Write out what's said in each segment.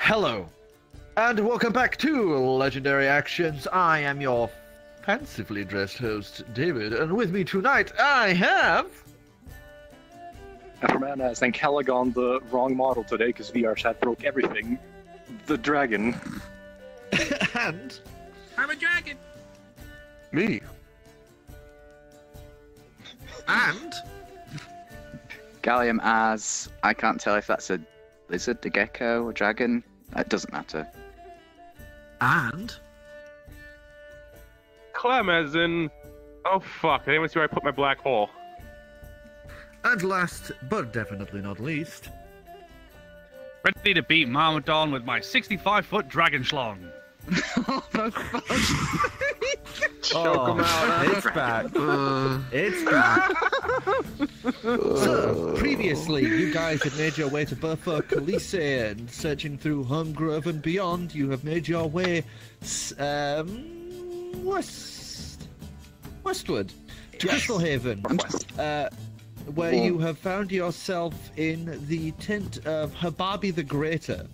Hello, and welcome back to Legendary Actions. I am your fancifully dressed host, David, and with me tonight I have... Afromana as Ancalagon, the wrong model today because VR chat broke everything. The dragon. And... I'm a dragon! Me. And... Gallium as... I can't tell if that's a lizard, a gecko, a dragon. It doesn't matter. And... Clem as in... Oh fuck, I didn't even see where I put my black hole. And last, but definitely not least... Ready to beat Marmadon with my 65-foot dragon schlong. Choke him out. It's back. It's back. So, previously, you guys had made your way to Burfa Calix, and searching through Homegrove and beyond, you have made your way westward to Crystal Haven, where you have found yourself in the tent of Hababi the Greater,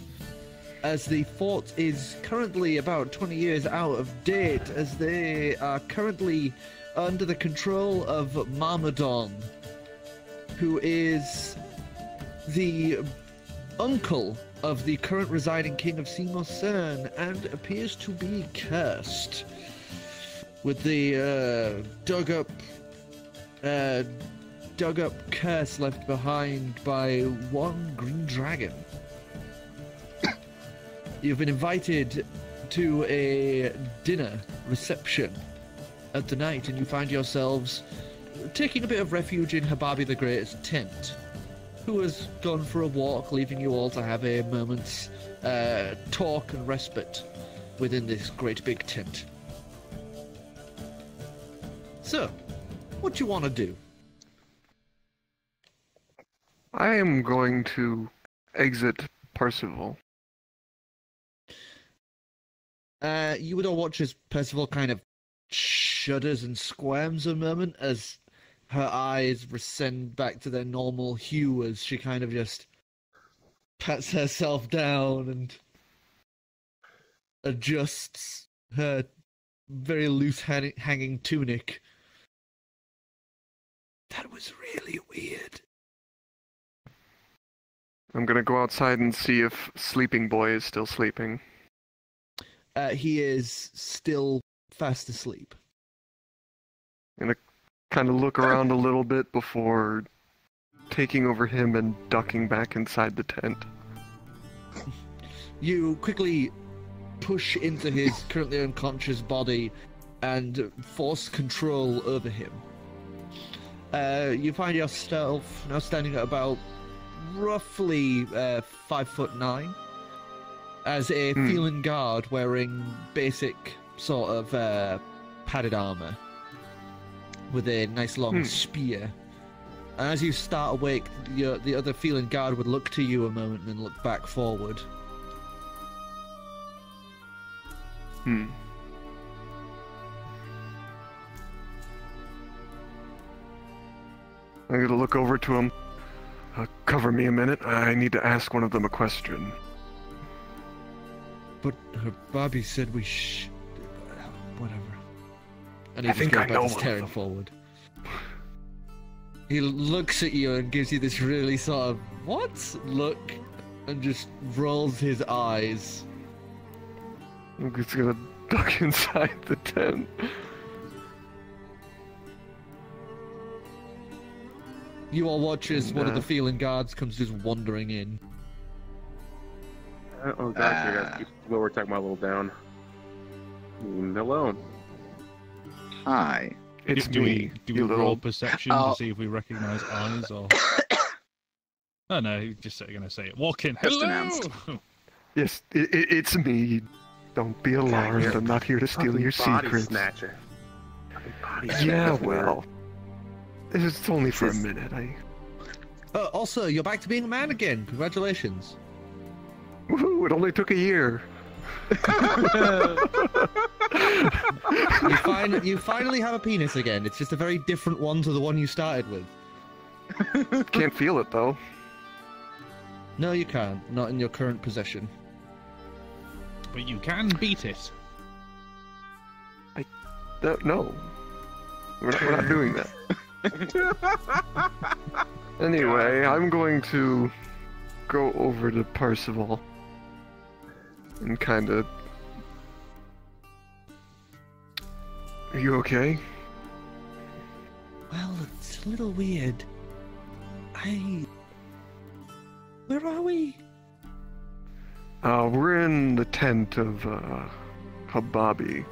as the fort is currently about 20 years out of date, as they are currently under the control of Marmadon, who is the uncle of the current residing king of Seymour Cern, and appears to be cursed with the dug up curse left behind by one green dragon. You've been invited to a dinner reception at the night, and you find yourselves taking a bit of refuge in Hababi the Great's tent, who has gone for a walk, leaving you all to have a moment's talk and respite within this great big tent. So, what do you want to do? I am going to exit Percival. You would all watch as Percival kind of shudders and squirms a moment as her eyes rescend back to their normal hue as she kind of just pats herself down and adjusts her very loose hanging tunic. That was really weird. I'm gonna go outside and see if Sleeping Boy is still sleeping. He is still fast asleep. I'm gonna kind of look around a little bit before taking over him and ducking back inside the tent. You quickly push into his currently unconscious body and force control over him. You find yourself now standing at about roughly 5'9", as a feline guard wearing basic sort of padded armor with a nice long spear. And as you start awake, the other feline guard would look to you a moment and then look back forward. I'm gonna look over to him. Cover me a minute. I need to ask one of them a question. But her Bobby said we whatever. And he I just think goes I back know to one staring of them. forward. He looks at you and gives you this really sort of what look, and just rolls his eyes. I'm just gonna duck inside the tent. You all watch as one of the feline guards comes just wandering in. Oh gosh, you guys keep what we're talking about a little down. Hello. Hi. It's do me, we you roll little... perception Oh. to see if we recognize eyes or? Oh no, he's just gonna say it. Walk in. Just Hello. announced. Yes, it's me. Don't be alarmed. I'm not here to steal your Body secrets. snatcher. Body Yeah, snatcher. well. It's only for a minute. Also, you're back to being a man again. Congratulations. Woohoo, it only took a year. You finally have a penis again. It's just a very different one to the one you started with. Can't feel it, though. No, you can't. Not in your current possession. But you can beat it. No. We're not doing that. Anyway, I'm going to go over to Parzival and kind of... Are you okay? Well, it's a little weird. Where are we? We're in the tent of, Hababi.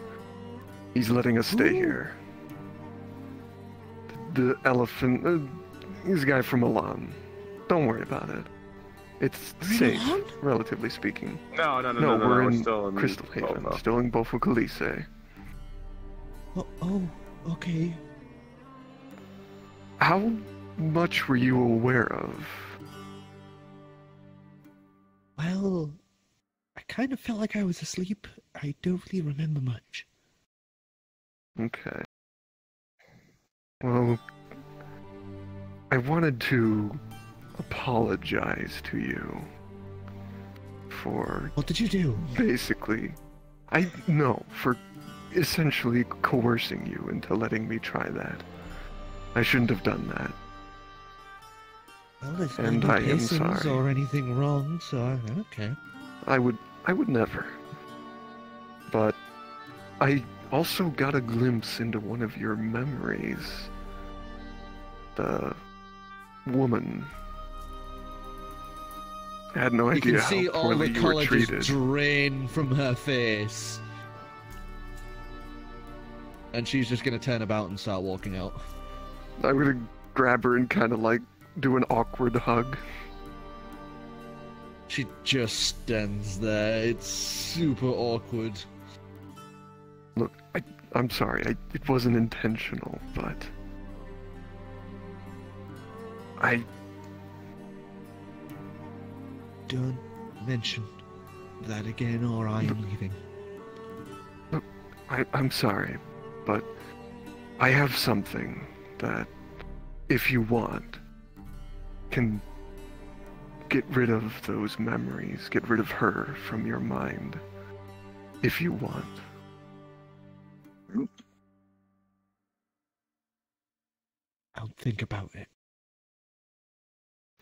He's letting us stay here. The elephant... he's a guy from Milan. Don't worry about it. It's safe, relatively speaking. No, we're in still in Crystal Haven. Bofo. Still in Bofo Calise. Oh, okay. How much were you aware of? Well, I kind of felt like I was asleep. I don't really remember much. Okay. Well, I wanted to apologize to you for... What did you do? Basically, for essentially coercing you into letting me try that. I shouldn't have done that. Well, there's And no I am piercings sorry. or anything wrong, so okay. I would never. But I also got a glimpse into one of your memories. The woman. I had no You idea can how see all poorly the you were colour treated. just drain from her face. And she's just gonna turn about and start walking out. I'm gonna grab her and kind of like do an awkward hug. She just stands there. It's super awkward. Look, I'm sorry. It wasn't intentional, but Don't mention that again or I am leaving. Look, I'm sorry, but I have something that, if you want, can get rid of those memories, get rid of her from your mind, if you want. I'll think about it.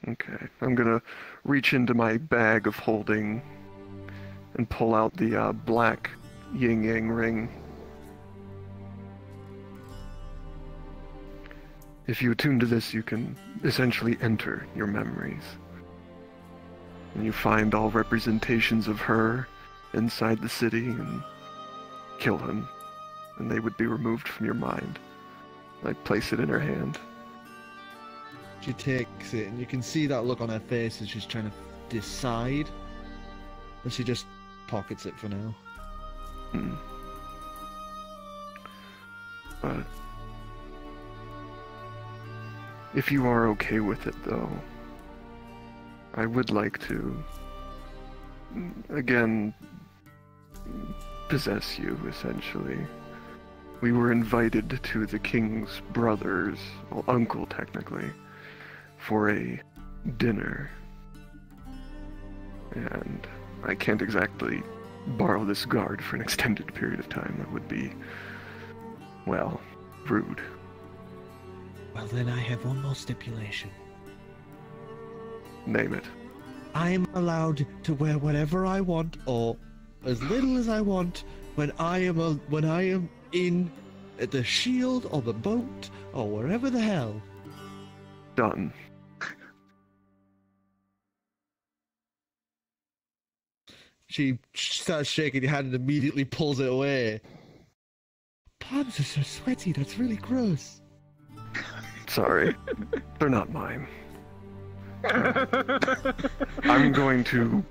Okay, I'm gonna reach into my bag of holding and pull out the black yin-yang ring. If you attune to this, you can essentially enter your memories. And you find all representations of her inside the city and kill him, and they would be removed from your mind. I place it in her hand. She takes it, and you can see that look on her face as she's trying to decide. And she just pockets it for now. But if you are okay with it, though, I would like to, again, possess you, essentially. We were invited to the king's brothers, well, uncle, technically, for a dinner. And I can't exactly borrow this guard for an extended period of time. That would be, well, rude. Well, then I have one more stipulation. Name it. I'm allowed to wear whatever I want, or as little as I want, when I am in the shield or the boat or wherever the hell. Done. She starts shaking your hand and immediately pulls it away. Palms are so sweaty, that's really gross. Sorry. They're not mine. I'm going to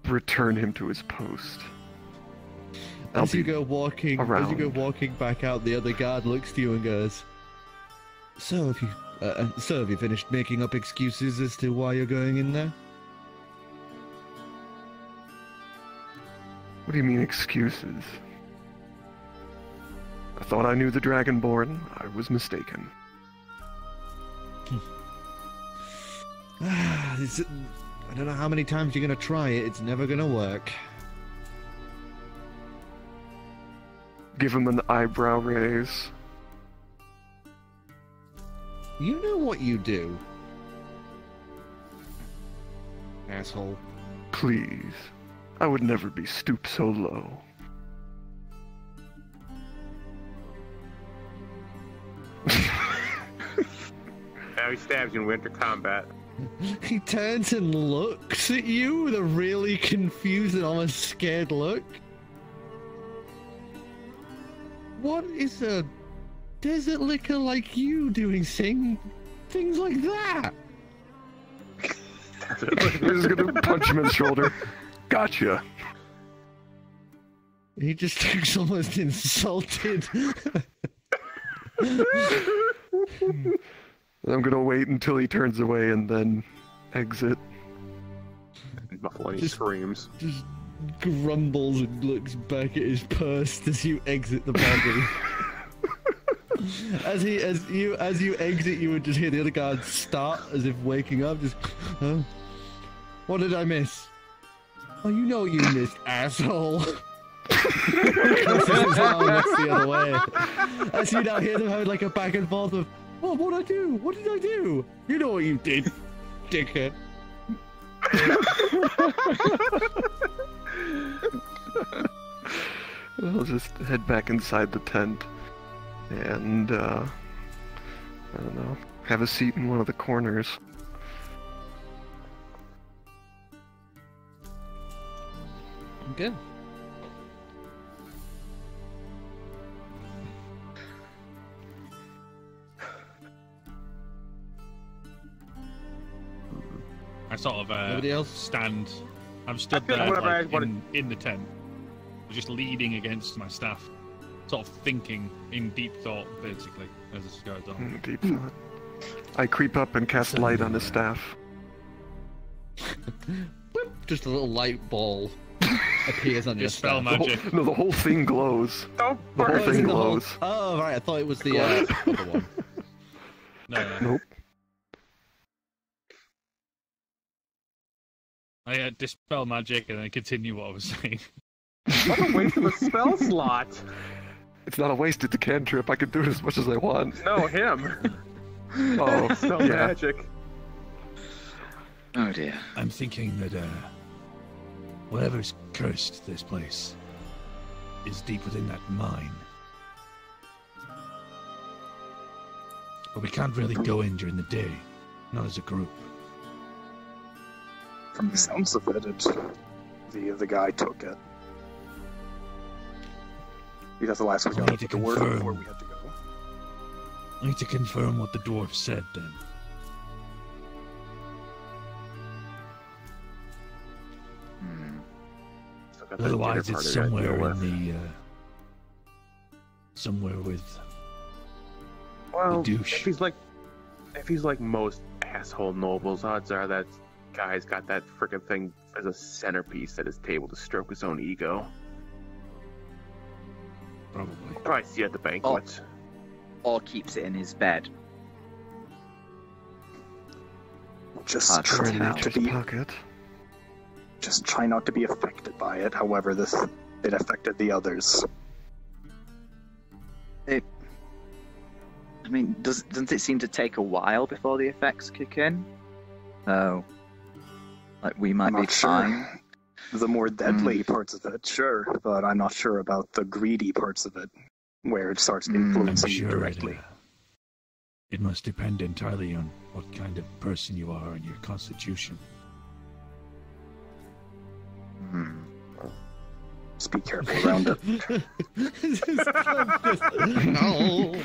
return him to his post. As you go walking around. back out, the other guard looks to you and goes, So have you finished making up excuses as to why you're going in there? What do you mean, excuses? I thought I knew the Dragonborn. I was mistaken. I don't know how many times you're gonna try it. It's never gonna work. give him an eyebrow raise. You know what you do, asshole. Please. I would never be stooped so low. Now he stabs you in winter combat. He turns and looks at you with a really confused and almost scared look. What is a desert licker like you doing things like that? He's gonna punch him in the shoulder. Gotcha. He just looks almost insulted. I'm gonna wait until he turns away and then exit. Buffalo Just- screams. Just grumbles and looks back at his purse as you exit the body. as you exit, you would just hear the other guard start as if waking up. Just, huh? What did I miss? Oh, you know what you missed, asshole. Crosses his arm, looks the other way. As you now hear them having like a back and forth of, oh, what did I do? What did I do? You know what you did, dickhead. I'll just head back inside the tent and, I don't know, have a seat in one of the corners. Good. I sort of Nobody else? stand. I'm stood I feel there like whatever like, I wanted- in the tent, just leaning against my staff, sort of thinking in deep thought, basically, as this goes on. Deep thought. I creep up and cast light on his staff. Whip, just a little light ball appears on your Dispel staff. magic. No, the whole thing glows. Don't The whole burn Oh, is thing it the whole- glows. Oh, right. I thought it was the other one. No. Nope. I dispel magic and then continue what I was saying. What a waste of a spell slot. It's not a wasted cantrip. I can do it as much as I want. No, him. Oh, Spell yeah. magic. Oh dear. I'm thinking that whatever's cursed this place is deep within that mine. But we can't really go in during the day, not as a group. From the sounds of it, the guy took it. That's the last we I got need to of the word confirm. before we had to go. I need to confirm what the dwarf said then. Still got that Otherwise, dinner it's party to somewhere deal in with. the somewhere with Well, the douche. if he's like most asshole nobles, odds are that guy's got that frickin' thing as a centerpiece at his table to stroke his own ego. probably. Probably see you at the banquet. Or keeps it in his bed. Just Hard to try In not to nature's be, pocket. just try not to be affected by it. However, it affected the others. I mean, doesn't it seem to take a while before the effects kick in? So, like, we might I'm be not sure. fine. The more deadly parts of it, sure, but I'm not sure about the greedy parts of it, where it starts I'm influencing you sure directly. it must depend entirely on what kind of person you are and your constitution. Hmm. Just be careful around it. No.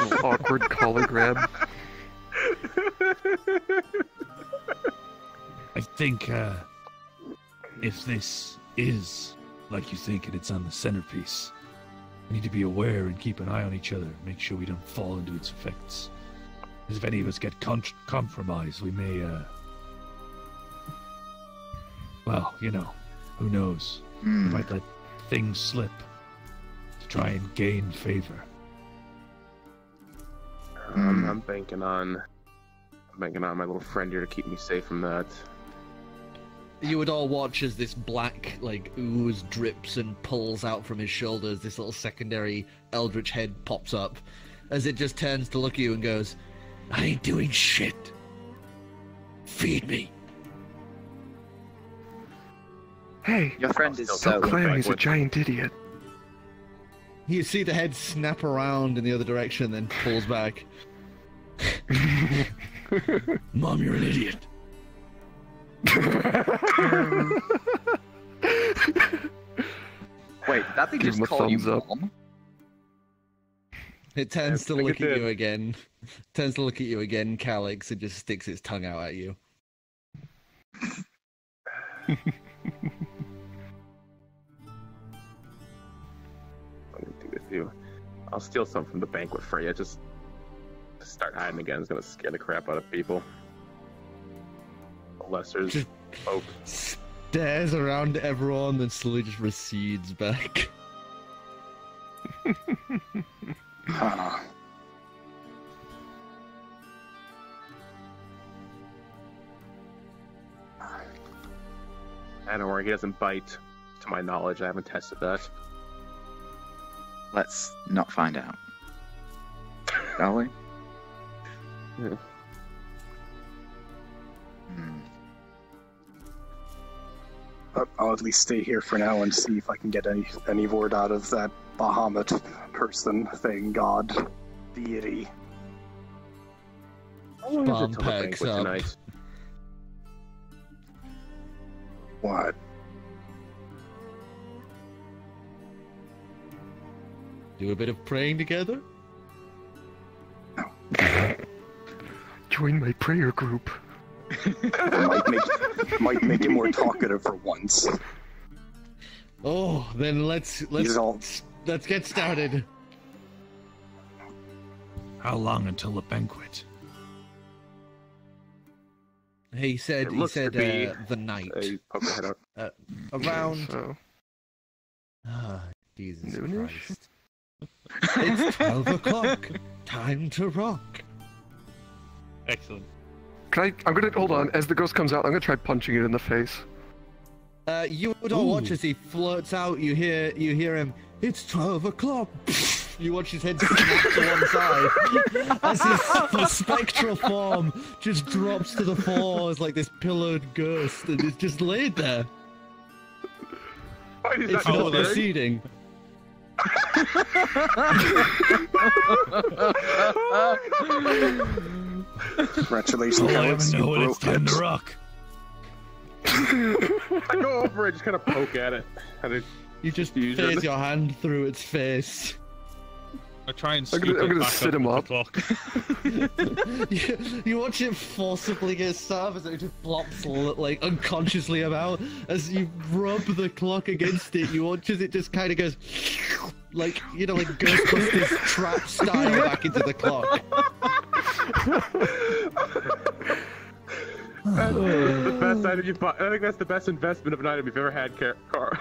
Little awkward collar grab. I think if this is like you think and it's on the centerpiece, we need to be aware and keep an eye on each other. Make sure we don't fall into its effects. Because if any of us get compromised, we may, well, you know, who knows? We might let things slip to try and gain favor. I'm banking on my little friend here to keep me safe from that. You would all watch as this black, like, ooze drips and pulls out from his shoulders. This little secondary eldritch head pops up as it just turns to look at you and goes, I ain't doing shit. Feed me. Hey, Your friend is Tell so... Clam, he's a giant idiot. You see the head snap around in the other direction, then pulls back. Mom, you're an idiot. Wait, that thing Give just him a called you thumbs up. mom? It turns to I think look it at you did. again. Turns to look at you again, Calix, and just sticks its tongue out at you. I'm gonna do with you. I'll steal some from the banquet for you. Just start hiding again. It's gonna scare the crap out of people. Unless there's Just- hope. Stares around at everyone, then slowly just recedes back. Huh. I don't worry, he doesn't bite. To my knowledge, I haven't tested that. Let's not find out. Shall we? Yeah. But I'll at least stay here for now and see if I can get any word out of that Bahamut person, thing, god, deity. How long is Bomb it till the packs banquet up. tonight? What? Do a bit of praying together? Join my prayer group. might make it more talkative for once. Oh, then let's These all get started. How long until the banquet? He said It looks to be the night. Hey, poke your head out. Around So, Jesus Noonish? Christ. It's 12 o'clock. Time to rock. Excellent. I'm gonna hold on. As the ghost comes out, I'm gonna try punching it in the face. You would all watch Ooh. as he floats out. You hear him. It's 12 o'clock. You watch his head snap to one side as his spectral form just drops to the floor as like this pillowed ghost, and it's just laid there. Why is It's that not so receding. Congratulations, All I ever Calix, you know when it's broke time it. to rock. I go over and just kind of poke at it. You just Use it. phase your hand through its face. I try and I'm scoop gonna it back sit up him with up. the clock. You watch it forcibly get starved as it just flops like unconsciously about. As you rub the clock against it, you watch as it just kind of goes like, you know, like Ghostbusters trap style back into the clock. That's the best item you bought. I think that's the best investment of an item you've ever had, Car.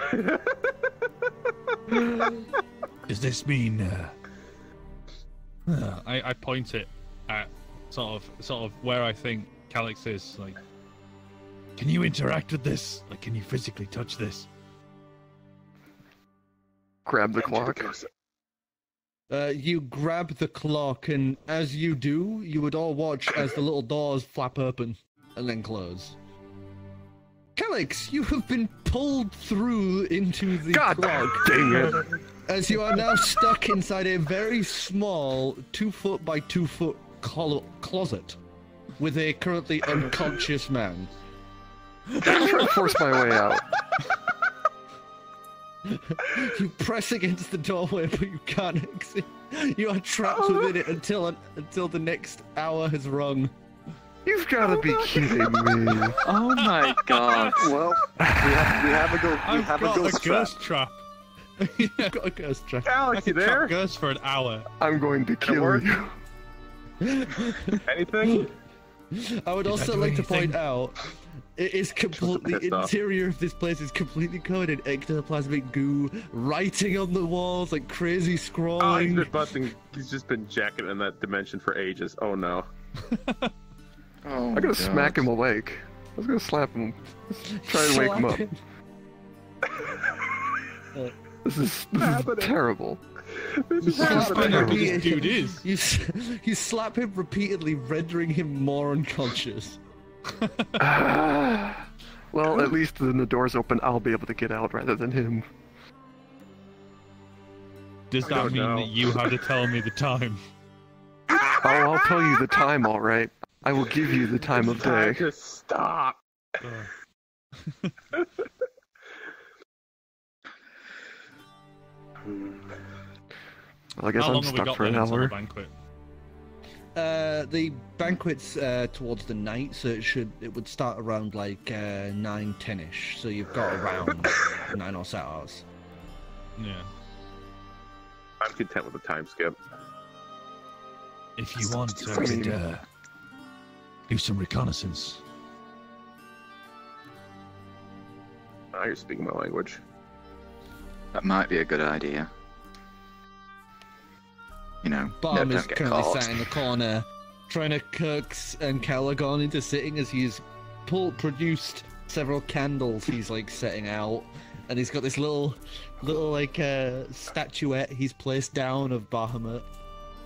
Does this mean, I point it at sort of where I think Calix is. Like, can you interact with this? Like, can you physically touch this? Grab the clock. You grab the clock, and as you do, you would all watch as the little doors flap open and then close. Calix, you have been pulled through into the God clock. dang it! As you are now stuck inside a very small 2 foot by 2 foot closet with a currently unconscious man. I'm trying to force my way out. You press against the doorway, but you can't exit. You are trapped within it until the next hour has rung. You've got to be kidding me. Oh my god. Well, we have a ghost trap. trap. You've got a ghost trap. Alex, you Trap there? ghost for an hour. I'm going to kill work? you. Anything? I would Did also I do like to anything? point out, it is completely, pissed the off. interior of this place is completely covered in ectoplasmic goo, writing on the walls, like crazy Oh, he's scrawling. been busting. He's just been jacking in that dimension for ages. Oh no. Oh, I'm gonna smack him awake. was gonna slap him. Try to wake him up. This is terrible. This dude is. You slap him repeatedly, rendering him more unconscious. Well, at least when the door's open, I'll be able to get out rather than him. Does that mean that you had to tell me the time? Oh, I'll tell you the time, all right. I will give you the time of day. Just stop. Well, I guess How I'm long have we stuck got for an then until the hour. banquet? The banquet's towards the night, so it would start around like 9, 10ish. So you've got around 9 or so hours. Yeah. I'm content with the time skip. If you want, I could do some reconnaissance. Now you're speaking my language. That might be a good idea. You know, Bomb is don't get currently caught. sat in the corner, trying to coax Ancalagon into sitting as he's produced several candles he's like setting out, and he's got this little like statuette he's placed down of Bahamut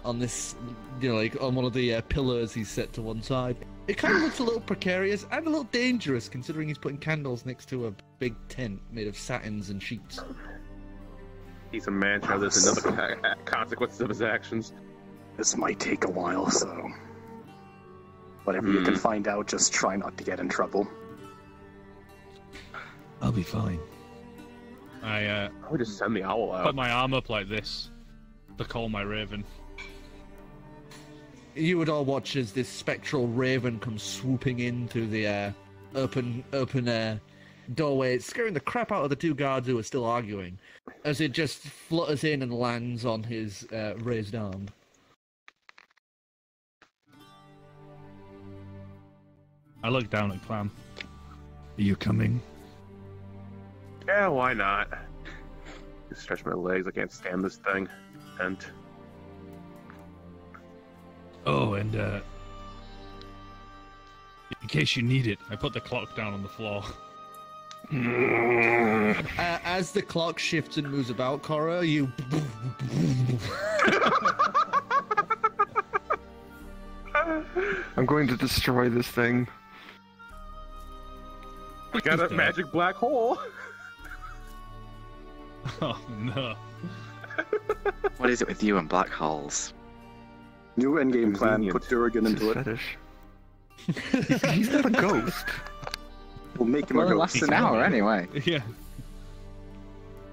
on this, you know, like on one of the pillars he's set to one side. It kind of looks a little precarious and a little dangerous considering he's putting candles next to a big tent made of satins and sheets. He's a man, child. There's another consequences of his actions. This might take a while, so whatever you can find out, just try not to get in trouble. I'll be fine. I would just send the owl out. put my arm up like this to call my raven. You would all watch as this spectral raven comes swooping in through the open doorway, scaring the crap out of the two guards who are still arguing, as it just flutters in and lands on his raised arm. I look down at Clam. Are you coming? Yeah, why not? Just stretch my legs. I can't stand this thing. And Oh, and in case you need it, I put the clock down on the floor. As the clock shifts and moves about, Korro, you... I'm going to destroy this thing. we got a magic black hole. Oh no. What is it with you and black holes? New endgame plan, Convenient. put Durgan It's into his it. fetish. He's not a ghost. We'll make him Well, a it ghost. lasts an hour anyway. Yeah.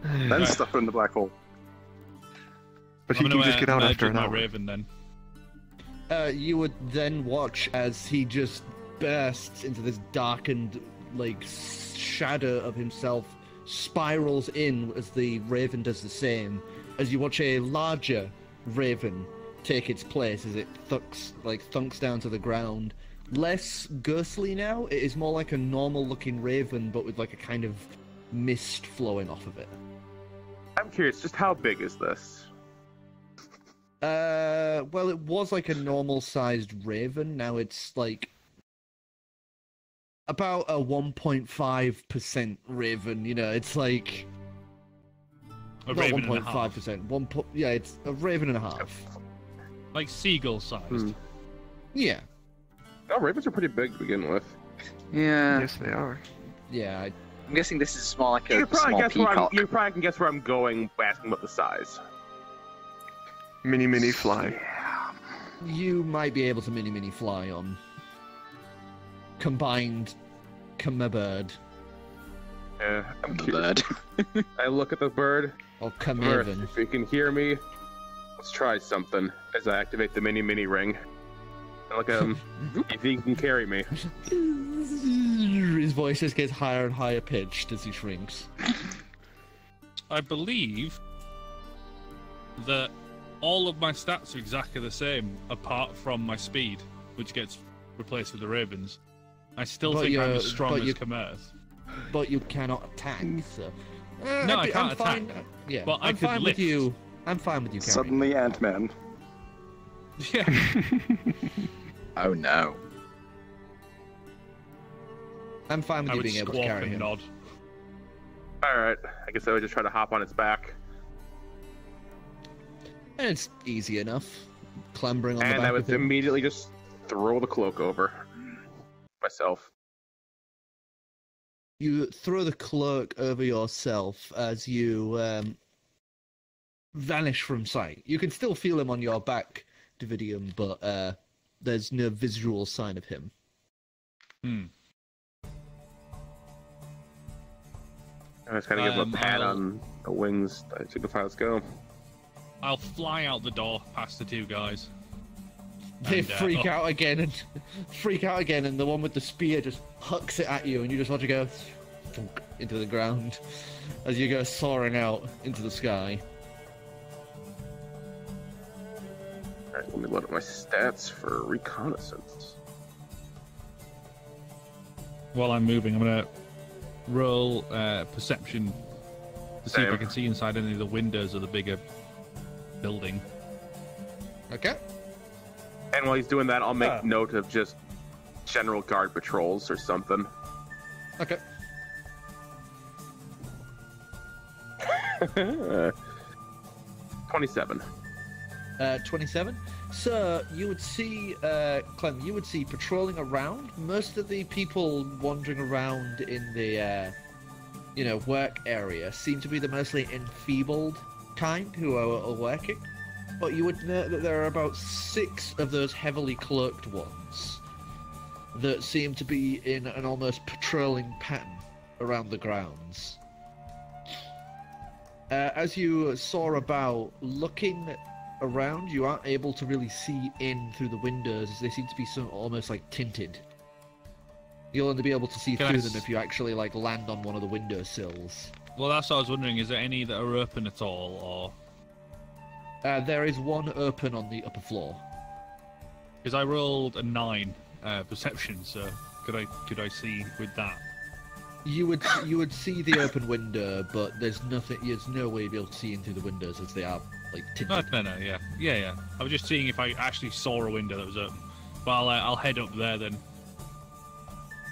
Then stuff in the black hole. But he I'm can gonna just get out merge after with an my hour. raven then. You would then watch as he just bursts into this darkened, like, shadow of himself, spirals in as the raven does the same, as you watch a larger raven take its place as it thunks down to the ground. Less ghostly now, it is more like a normal looking raven, but with like a kind of mist flowing off of it. I'm curious, just how big is this? Well, it was like a normal-sized raven. Now it's like about a 1.5% raven. You know, it's like A not raven and a half. 1.5%. Yeah, it's a raven and a half. Like seagull sized. Yeah, Oh, ravens are pretty big to begin with. Yeah, Yes, they are. yeah. I'm guessing this is more like You a probably, small guess where peacock. you probably can guess where I'm going asking about the size. Mini fly. You might be able to mini fly on combined Kamerth Yeah, I'm curious. Bird. I look at the bird. or Kamerth, Kamerth. if you can hear me, let's try something as I activate the mini ring. I look at him. If he can carry me. His voice just gets higher and higher pitched as he shrinks. I believe that all of my stats are exactly the same, apart from my speed, which gets replaced with the ravens. I still But think I'm you're- as strong but as you- Kamerth. But you cannot attack, so... No, I can't I'm fine. attack. Yeah, But I I'm could fine lift. with you. I'm fine with you, carrying. Suddenly Ant-Man. Yeah. Oh no. I'm fine with I you would being able to squawk carry and him. nod. Alright, I guess I would just try to hop on its back. And it's easy enough. Clambering on the And back I would of him. immediately just throw the cloak over myself. You throw the cloak over yourself as you vanish from sight. You can still feel him on your back, Dividium, but there's no visual sign of him. Hmm. I just kind of give him a pat I'll- on the wings. I signify, let's go. I'll fly out the door past the two guys. They And, freak out again, and the one with the spear just hucks it at you, and you just watch it go thunk into the ground as you go soaring out into the sky. Alright, let me load up my stats for reconnaissance. While I'm moving, I'm gonna roll perception to see if I Same. can see inside any of the windows of the bigger building. Okay. And while he's doing that, I'll make note of just general guard patrols or something. Okay. 27. 27. So you would see, Clem, you would see patrolling around. Most of the people wandering around in the, work area seem to be the mostly enfeebled kind who are working. But you would note that there are about 6 of those heavily cloaked ones that seem to be in an almost patrolling pattern around the grounds. As you soar about, looking around, you aren't able to really see in through the windows, as they seem to be almost like tinted. You'll only be able to see Can through I them if you actually like land on one of the windowsills. Well, that's what I was wondering. Is there any that are open at all, or There is one open on the upper floor. because I rolled a 9 perception, so could I see with that? You would see the open window, but there's nothing. There's no way you'll be able to see in through the windows as they are like tinted. No, yeah. I was just seeing if I actually saw a window that was open. But I'll head up there then,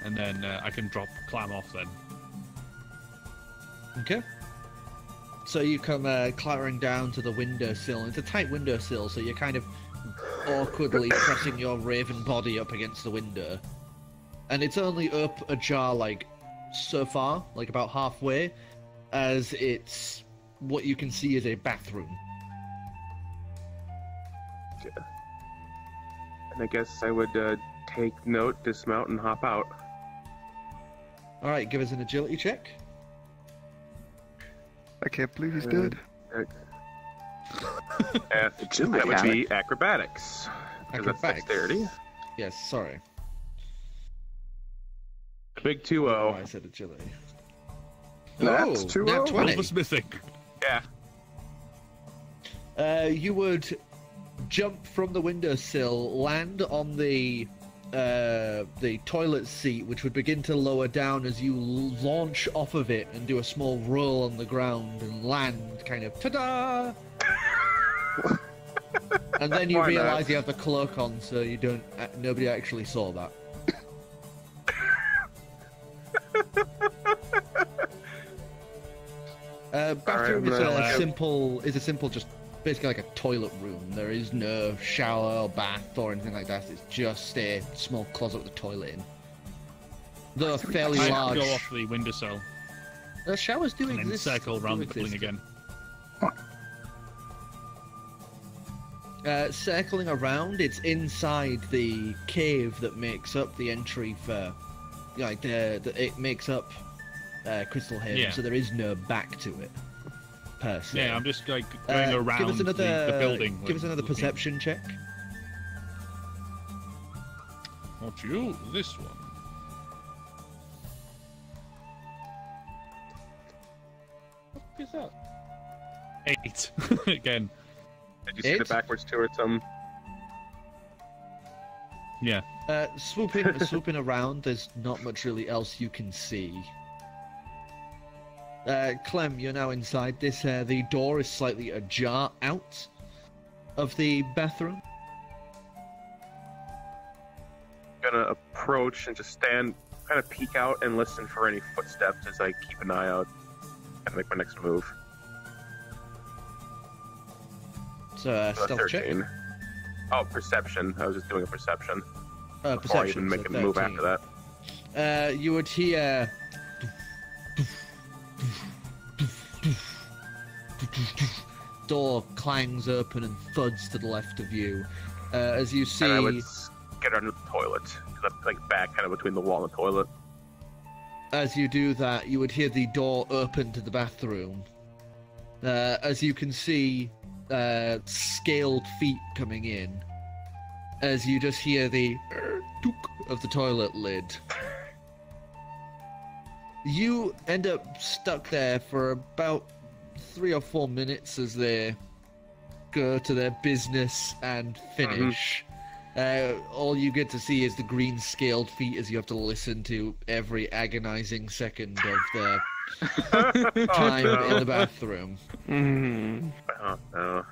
and then I can drop Clam off then. Okay. So you come clattering down to the windowsill. It's a tight windowsill, so you're kind of awkwardly pressing your raven body up against the window. And it's only up ajar, like, so far, like about halfway, as it's what you can see is a bathroom. And I guess I would take note, dismount, and hop out. Alright, give us an agility check. I can't believe he's dead. That would be acrobatics. Because that's Acrobatics. dexterity. Yes, sorry. Big Oh, 2-0. I said agility. That's Oh, 2-0. nat Roll 20. for smithing. Yeah. You would jump from the windowsill, land on the toilet seat, which would begin to lower down as you launch off of it and do a small roll on the ground and land, kind of ta-da! And then you Why not? realize you have the cloak on, so you don't. Nobody actually saw that. Bathroom Alright, is a simple, just basically like a toilet room. There is no shower or bath or anything like that. It's just a small closet with a toilet in. Though fairly I large. go off the windowsill The showers do and then exist. circle around do the building exist. again. Circling around, it's inside the cave that makes up the entry for, like it makes up Crystal Haven. Yeah. So there is no back to it per se. Yeah, I'm just like going around give us another, the building. Give us another looking. perception check. Not you, this one. What is that? 8 again. Did you see the 8? backwards two or something? Yeah. Swooping around, there's not much really else you can see. Clem, you're now inside this. The door is slightly ajar out of the bathroom. Gonna approach and just stand kind of peek out and listen for any footsteps as I keep an eye out and make my next move. So, stealth check. 13. Oh, perception. I was just doing a perception. Before Perception. I even make so a move 13. after that. You would hear. Door clangs open and thuds to the left of you. As you see. And I would get under the toilet. Because I'm like back kind of between the wall and the toilet. As you do that, you would hear the door open to the bathroom. As you can see, scaled feet coming in. As you just hear the took of the toilet lid. You end up stuck there for about 3 or 4 minutes as they go to their business and finish. All you get to see is the green scaled feet as you have to listen to every agonizing second of their time in the bathroom. Oh, no. At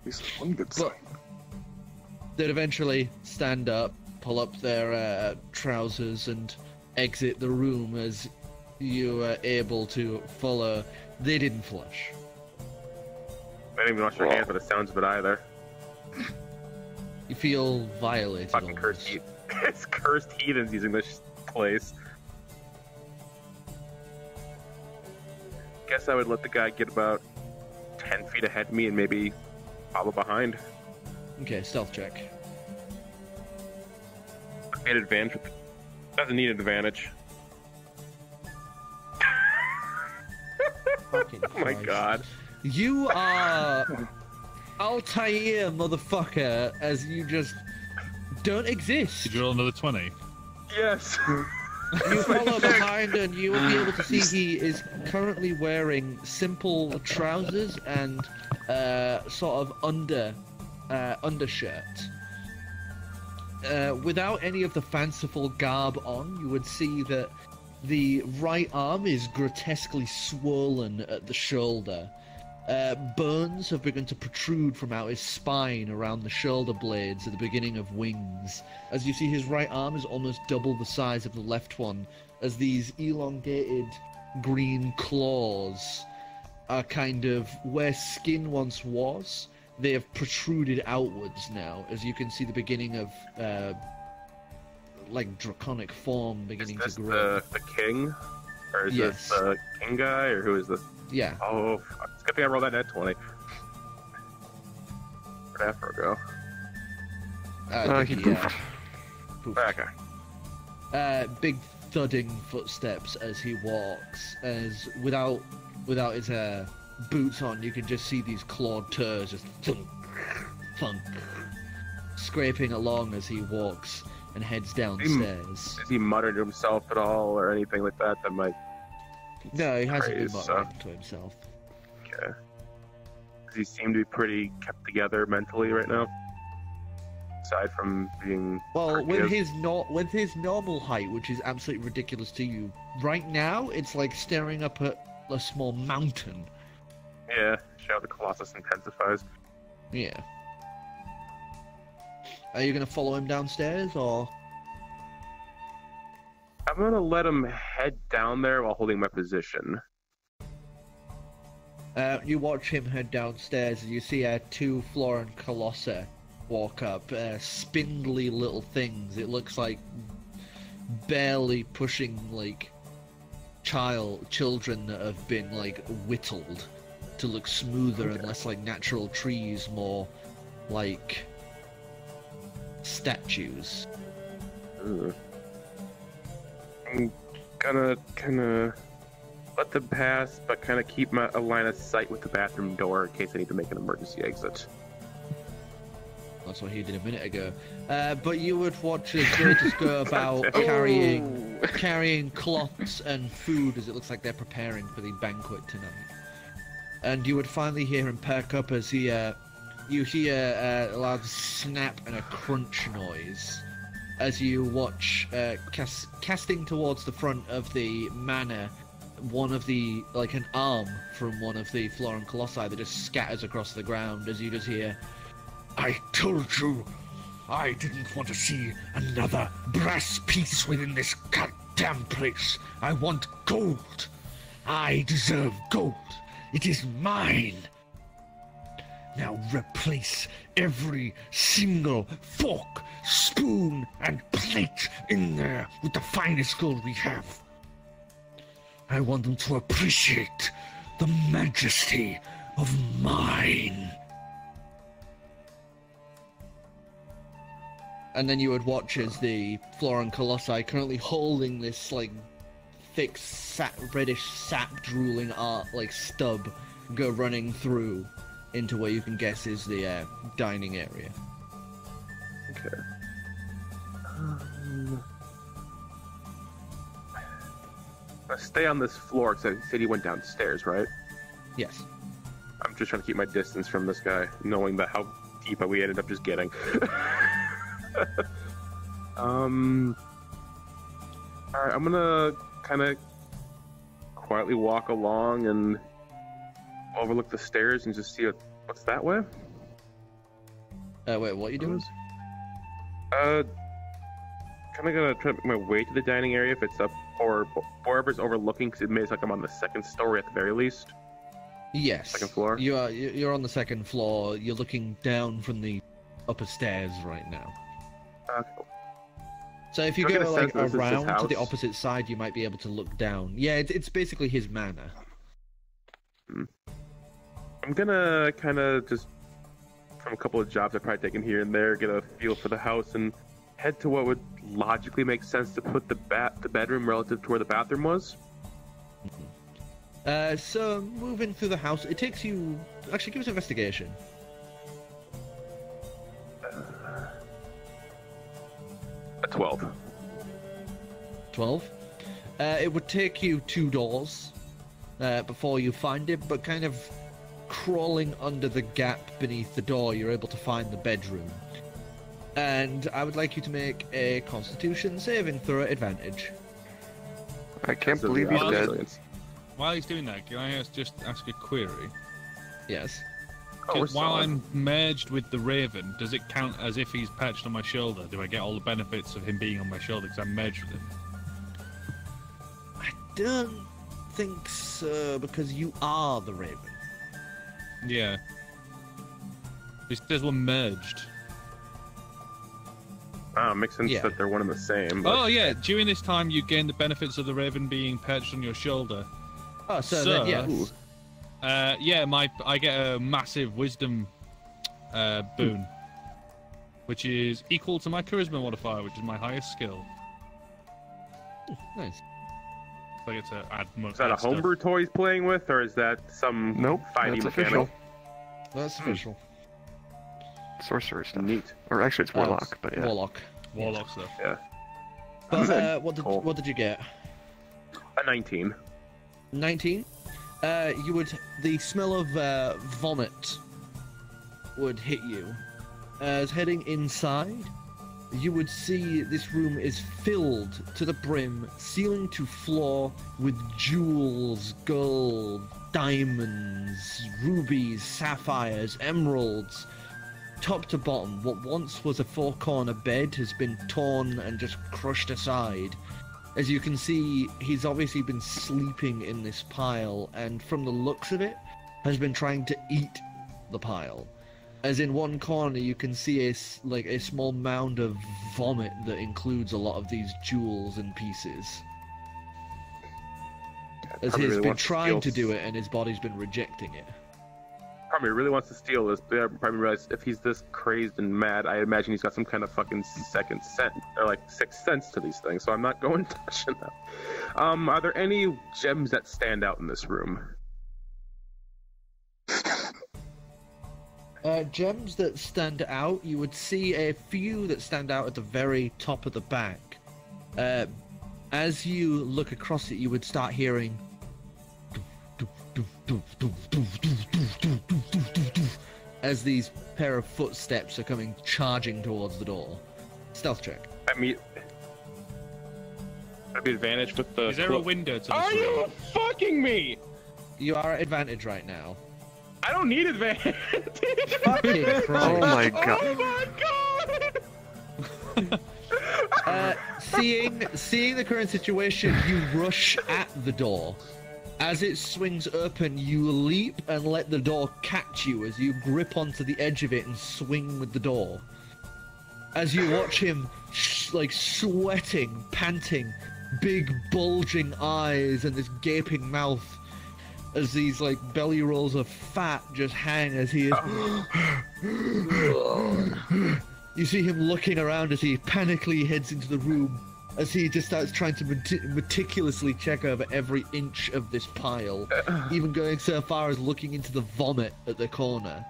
least one good sign. They'd eventually stand up, pull up their trousers, and exit the room as you are able to follow. They didn't flush. I didn't even wash your hands by the sounds of it either. You feel violated. Fucking cursed heat. It's cursed heathens using this place. Guess I would let the guy get about 10 feet ahead of me and maybe follow behind. Okay, stealth check. Get advantage. Doesn't need an advantage. Fucking Oh my Christ. god. You are Altair, motherfucker, as you just don't exist. Did you roll another 20? Yes. You follow behind and you will be able to see he is currently wearing simple trousers and sort of undershirt. Without any of the fanciful garb on, you would see that the right arm is grotesquely swollen at the shoulder. Bones have begun to protrude from out his spine around the shoulder blades at the beginning of wings. As you see, his right arm is almost double the size of the left one, as these elongated green claws are kind of where skin once was. They have protruded outwards now, as you can see the beginning of like draconic form beginning Is this to grow. the king? Or is Yes. this the king guy? Or who is this? Yeah. Oh, fuck. It's a good thing I rolled that net 20. Where'd Afro go? He yeah. poofed. Okay. Big thudding footsteps as he walks, as without his boots on, you can just see these clawed toes just thunk, thunk, scraping along as he walks and heads downstairs. Does he mutter to himself at all or anything like that? That might. No, he hasn't been Praise, muttering to himself. Okay. Does he seem to be pretty kept together mentally right now? Aside from being. Well, with archaic? with his normal height, which is absolutely ridiculous to you, right now it's like staring up at a small mountain. Yeah, Shadow of the Colossus intensifies. Yeah. Are you gonna follow him downstairs, or? I'm gonna let him head down there while holding my position. You watch him head downstairs, and you see two Floran Colossi walk up. Spindly little things. It looks like barely pushing like children that have been like whittled to look smoother and less like natural trees, more like statues. I'm gonna kind of let them pass, but kind of keep a line of sight with the bathroom door in case I need to make an emergency exit. That's what he did a minute ago. But you would watch as they just go about carrying cloths and food, as it looks like they're preparing for the banquet tonight. And you would finally hear him perk up as he, you hear a loud snap and a crunch noise as you watch casting towards the front of the manor, one of the, like an arm from one of the Floran Colossi that just scatters across the ground as you just hear, "I told you I didn't want to see another brass piece within this goddamn place. I want gold. I deserve gold. It is mine. Now replace every single fork, spoon, and plate in there with the finest gold we have. I want them to appreciate the majesty of mine. And then you would watch as the Floran Colossi, currently holding this like thick reddish sap drooling stub, go running through into where you can guess is the dining area. Okay. I stay on this floor because I said he went downstairs, right? Yes. I'm just trying to keep my distance from this guy, knowing that how deep we ended up just getting. Alright, I'm gonna kind of quietly walk along and overlook the stairs and just see what's that way. Wait, what are you doing? Kind of gonna try to make my way to the dining area if it's up or wherever's overlooking, because it makes like I'm on the second story at the very least. Yes. Second floor? You're on the second floor. You're looking down from the upper stairs right now. Cool. So if you Do I go get a like sense that this is his around to the house? opposite side, you might be able to look down. Yeah, it's basically his manor. I'm gonna kind of just, from a couple of jobs I've probably taken here and there, get a feel for the house and head to what would logically make sense to put the bedroom relative to where the bathroom was. So moving through the house, it takes you. Actually, give us investigation. A 12. 12. It would take you 2 doors before you find it, but kind of crawling under the gap beneath the door, you're able to find the bedroom. And I would like you to make a Constitution saving throw at advantage. I can't So believe the he's dead. resilience. While he's doing that, can I just ask a query? Yes. Oh, we're While solid. I'm merged with the Raven, does it count as if he's perched on my shoulder? Do I get all the benefits of him being on my shoulder because I'm merged with him? I don't think so, because you are the Raven. Yeah. It says we're merged. Makes sense Yeah. that they're one and the same. But Oh yeah, during this time you gain the benefits of the Raven being perched on your shoulder. Oh, so So- then, yes. I get a massive wisdom boon, which is equal to my charisma modifier, which is my highest skill. Nice. So I get to add more. is that a homebrew toy he's playing with, or is that some Nope, 5e that's mechanic? official. That's official. Sorcerer stuff. Neat. Or actually, it's Warlock, That's but yeah. Warlock. Warlock stuff. Yeah. But Cool. what did you get? A 19. 19. The smell of vomit would hit you. As heading inside, you would see this room is filled to the brim, ceiling to floor, with jewels, gold, diamonds, rubies, sapphires, emeralds. Top to bottom, what once was a 4-corner bed has been torn and just crushed aside. As you can see, he's obviously been sleeping in this pile, and from the looks of it, has been trying to eat the pile. As in one corner, you can see a small mound of vomit that includes a lot of these jewels and pieces. As Probably he's really been wants to trying to steal- do it, and his body's been rejecting it. Probably really wants to steal this, but I probably realized if he's this crazed and mad, I imagine he's got some kind of fucking second sense, or like sixth sense to these things, so I'm not going touching them. Are there any gems that stand out in this room? Gems that stand out, you would see a few that stand out at the very top of the back. As you look across it, you would start hearing as these pair of footsteps are coming charging towards the door. Stealth check. I mean, that'd be advantage with the. Is there a window to this Are room? you fucking me? You are at advantage right now. I don't need advantage. Fucking Christ. Oh my god. Oh my god! Seeing the current situation, you rush at the door. As it swings open, you leap and let the door catch you as you grip onto the edge of it and swing with the door. As you watch him, like, sweating, panting, big bulging eyes and this gaping mouth, as these, like, belly rolls of fat just hang as he is... You see him looking around as he panically heads into the room, as he just starts trying to meticulously check over every inch of this pile, even going so far as looking into the vomit at the corner.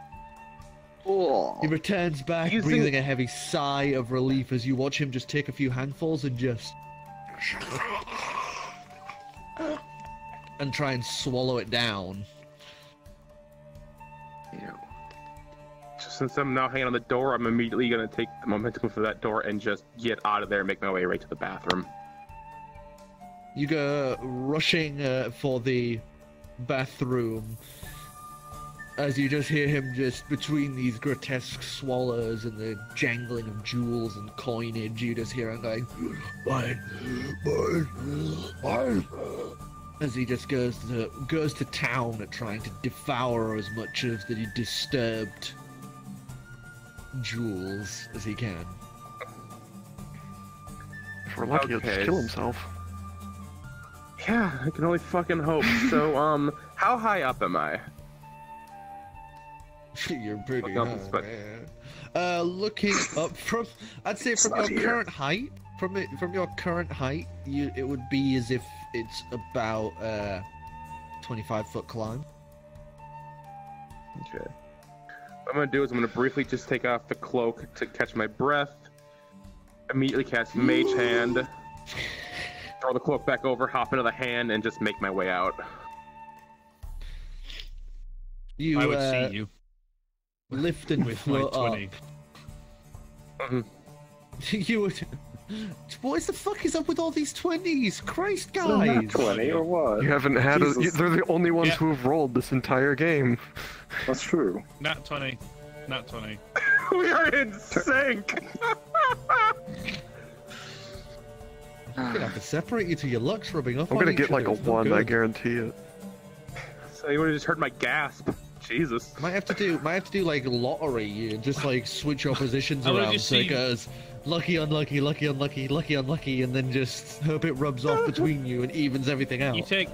He returns back, breathing a heavy sigh of relief as you watch him just take a few handfuls and just... and try and swallow it down. Since I'm now hanging on the door, I'm immediately going to take the momentum for that door and just get out of there and make my way right to the bathroom. You go rushing for the bathroom as you just hear him just between these grotesque swallows and the jangling of jewels and coinage. You just hear him going, mine, as he just goes to town at trying to devour as much of the disturbed jewels as he can. If we're lucky, he'll just kill himself. Yeah, I can only fucking hope. So, how high up am I? You're pretty high, man. Looking up from, I'd say from your current height, from your current height, it would be as if it's about 25-foot climb. Okay. What I'm gonna do is I'm gonna briefly just take off the cloak to catch my breath. Immediately cast Mage Hand. Throw the cloak back over, hop into the hand, and just make my way out. I would see you. Lift and with my 20. You would. What the fuck is up with all these 20s? Christ, guys! Not 20 or what? You haven't had they're the only ones who have rolled this entire game. That's true. Nat 20. Nat 20. We are in sync! I'm gonna have to separate you till your luck's rubbing off. I'm gonna on get each like other. a 1, I guarantee it. So you would have just heard my gasp. Jesus. Might have to do like lottery and just like switch your positions around so it goes lucky, unlucky, lucky, unlucky, lucky, unlucky, and then just hope it rubs off between you and evens everything out. You take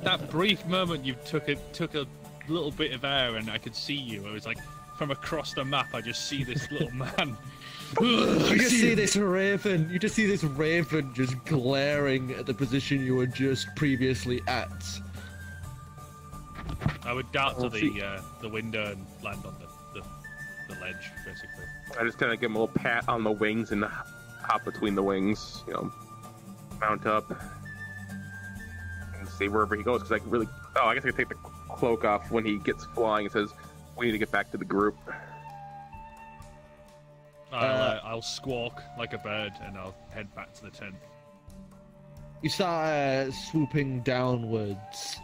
that brief moment you took a little bit of air and I could see you. It was like from across the map I just see this little man. You just see this raven. You just see this raven just glaring at the position you were just previously at. I would dart to the window and land on the ledge, basically. I just kind of give him a little pat on the wings and hop between the wings, you know, mount up and see wherever he goes. Because I really, I guess I could take the cloak off when he gets flying and says, "We need to get back to the group." I'll squawk like a bird and I'll head back to the tent. You start swooping downwards.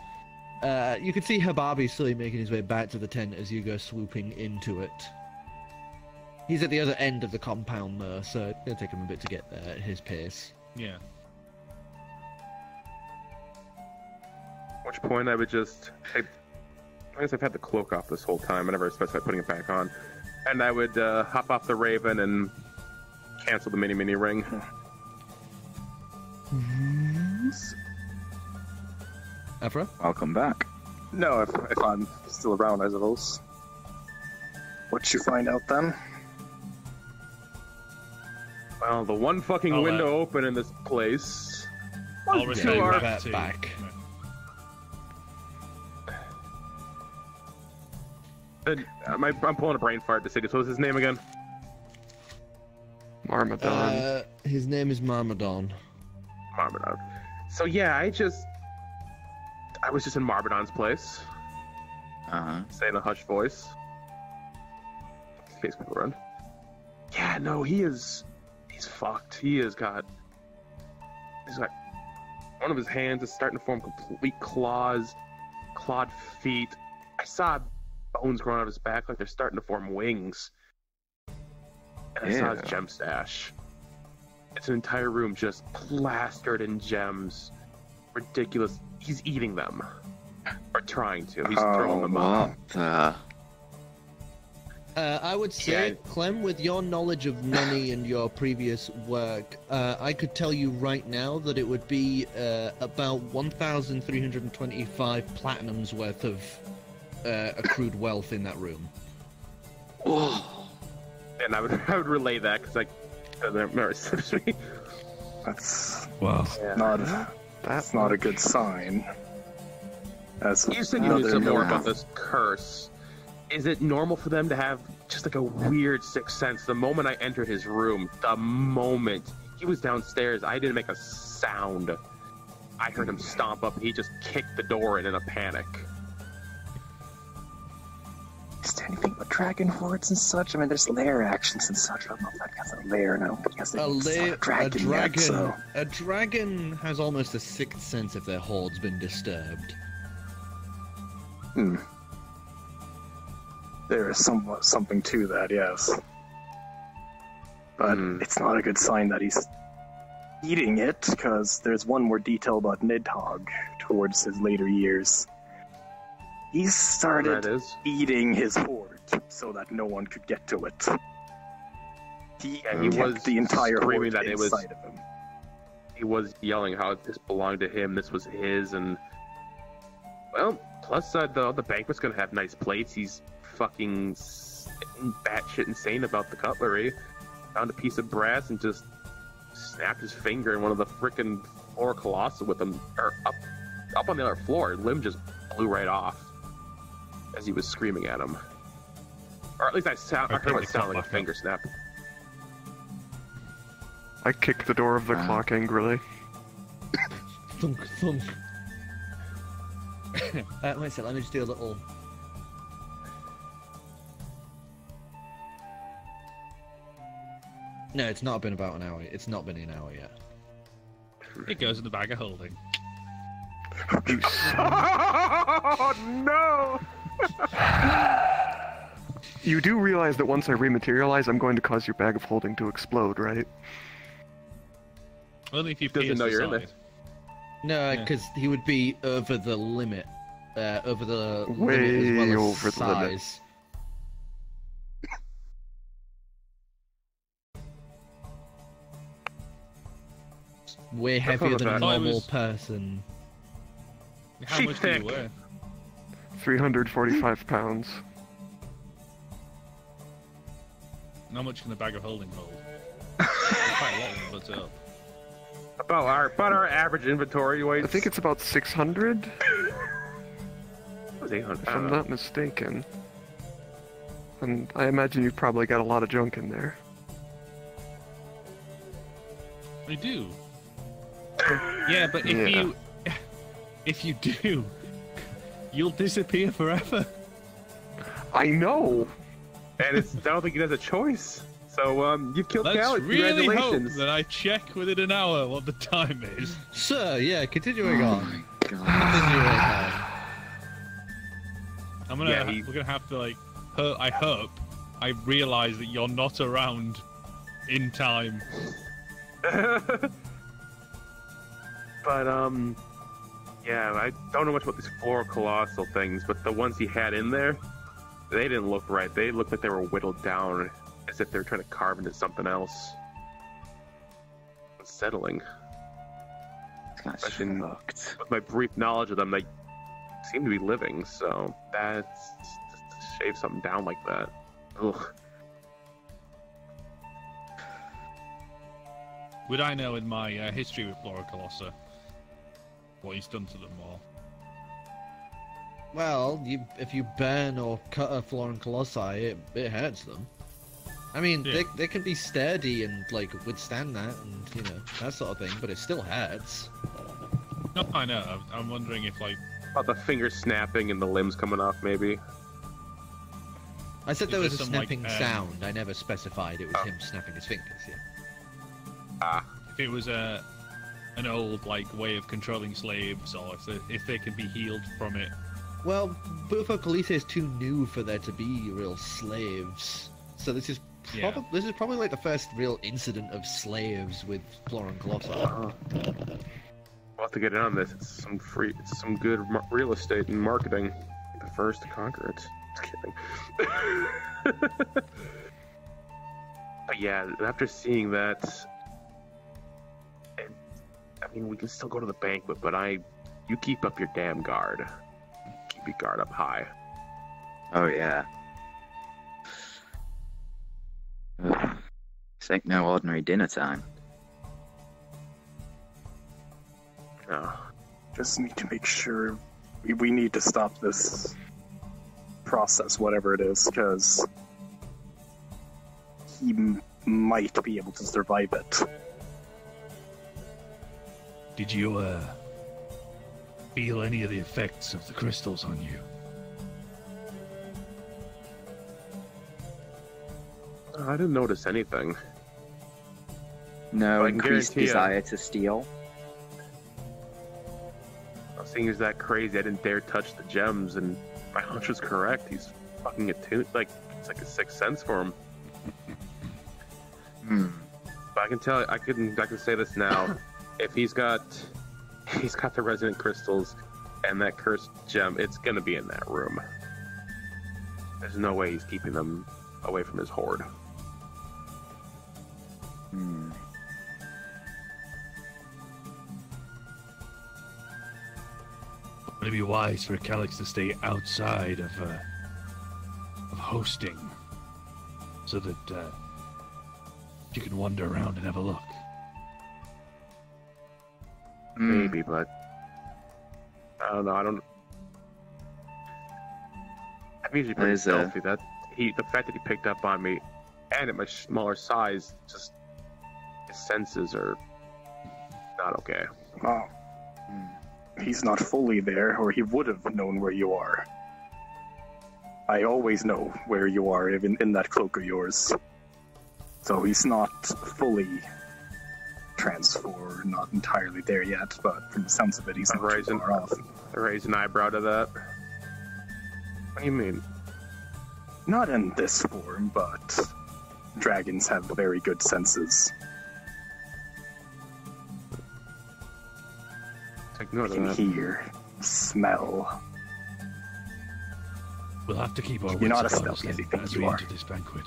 You can see Hababi slowly making his way back to the tent as you go swooping into it. He's at the other end of the compound though, so it's going to take him a bit to get there at his pace. Yeah. At which point I would just... I guess I've had the cloak off this whole time. I never specified putting it back on. And I would hop off the Raven and cancel the mini ring. Afro? I'll come back. No, if I'm still around, I suppose. What'd you find out then? Well, the one fucking window open in this place. I'll return back. And I'm pulling a brain fart to say this. What was his name again? Marmadon. His name is Marmadon. Marmadon. So yeah, I was just in Marmadon's place. Saying a hushed voice. In case people run. Yeah, no, he's fucked. He's got one of his hands is starting to form complete clawed feet. I saw bones growing out of his back like they're starting to form wings. And I saw his gem stash. It's an entire room just plastered in gems. Ridiculous. He's eating them. Or trying to. He's throwing them up. I would say, Yeah. Clem, with your knowledge of money and your previous work, I could tell you right now that it would be about 1,325 platinums worth of accrued wealth in that room. And I would relay that because me. That's Wow. that's not a good sign. As You said you knew another some more note. about this curse. Is it normal for them to have just like a weird sixth sense? The moment I entered his room, the moment he was downstairs, I didn't make a sound. I heard him stomp up and he just kicked the door in a panic. Is there anything about dragon hordes and such? I mean, there's lair actions and such. I don't know if that counts as a lair now. But yes, A dragon has almost a sixth sense if their horde's been disturbed. There is something to that, yes. But it's not a good sign that he's eating it, because there's one more detail about Nidhogg towards his later years. He started eating his horde so that no one could get to it. He kept was the entire screaming horde that it was- inside of him. He was yelling how this belonged to him, this was his, and well, plus the banquet's gonna have nice plates. He's fucking batshit insane about the cutlery. Found a piece of brass and just snapped his finger in one of the frickin' floor colossal with him, or up on the other floor. Limb just blew right off as he was screaming at him. Or at least I heard what sounded like a finger snap. I kicked the door of the clock angrily. Thunk, thunk. Wait a second, let me just do a little... No, it's not been about an hour. It's not been an hour yet. It goes in the bag of holding. Oh no! You do realize that once I rematerialize, I'm going to cause your bag of holding to explode, right? Only if you Doesn't pierce know the you're in side. No, because he would be over the limit. Over the Way limit as well as over the limit. size. Way heavier than a that. normal person. How She much do thick. you weigh? 345 pounds. How much can the bag of holding hold? Quite a lot when it puts it up. About our average inventory weight. I think it's about 600, It was 800. if I'm not mistaken. And I imagine you've probably got a lot of junk in there. I do. Yeah, but if you do, you'll disappear forever. I know! And I don't think he has a choice. So, you've killed Let's Calix. really hope Congratulations. that I check within an hour what the time is. Sir, yeah, continuing on. Continuing on. We're gonna have to I hope I realize that you're not around in time. But, yeah, I don't know much about these floor colossal things, but the ones he had in there, they didn't look right. They looked like they were whittled down as if they were trying to carve into something else. Unsettling. Especially with my brief knowledge of them, they seem to be living, so that's to shave something down like that. Ugh. Would I know in my history with Flora Colossa what he's done to them all? Well, if you burn or cut a Floran Colossi, it hurts them. I mean, Yeah. they can be sturdy and withstand that, and that sort of thing, but it still hurts. No, I know. I'm wondering if About the fingers snapping and the limbs coming off, maybe. I said Is there there was a some, snapping sound. I never specified it was him snapping his fingers. Yeah. if it was an old way of controlling slaves, or if they can be healed from it. Well, Bufo Calise is too new for there to be real slaves, so this is Yeah. This is probably like the first real incident of slaves with Florin Colossal. We'll have to get in on this. It's some good real estate and marketing. The first to conquer it. Just kidding. But yeah, after seeing that, I mean, we can still go to the banquet, but you keep up your damn guard. Keep your guard up high. Oh yeah. Ugh. This ain't no ordinary dinner time. No. Just need to make sure we need to stop this process, whatever it is, because he might be able to survive it. Did you feel any of the effects of the crystals on you? I didn't notice anything. No I can increased guarantee desire to steal. Seeing as that crazy, I didn't dare touch the gems, and my hunch was correct. He's fucking attuned. Like, it's like a sixth sense for him. But I can tell. I can say this now. If he's got the resonant crystals and that cursed gem, it's gonna be in that room. There's no way he's keeping them away from his horde. Would it be wise for Calix to stay outside of hosting, so that you can wander around and have a look? Maybe, but I don't know. I'm usually pretty stealthy. The fact that he picked up on me, and at my smaller size, just his senses are not okay. Oh. He's not fully there, or he would have known where you are. I always know where you are, even in that cloak of yours. So he's not fully transformed, not entirely there yet, but from the sounds of it, he's not too far off. Raise an eyebrow to that. What do you mean? Not in this form, but dragons have very good senses. Take note You of can that. hear, smell. We'll have to keep our You're not wits as about us stealthy as you then think as you we are. enter this banquet.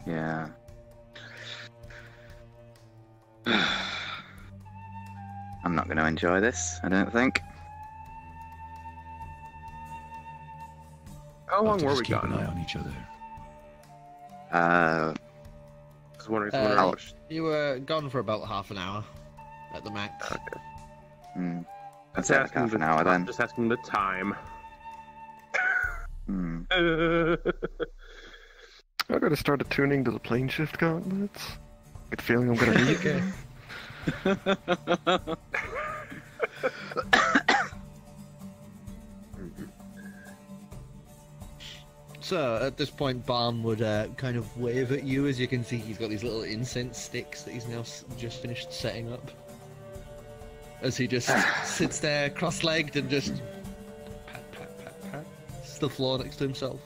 Yeah. I'm not going to enjoy this, I don't think. How We'll long have to were just we keep an eye gone? on each other. I was wondering how much. You were gone for about half an hour at the max. I'd say like half an hour then. Just asking the time. I gotta start attuning to the plane shift gauntlets. Good feeling I'm gonna need. Okay. So at this point, Balm would kind of wave at you. As you can see, he's got these little incense sticks that he's now just finished setting up. As he just sits there, cross-legged, and just pat, pat, pat, pat, to the floor next to himself.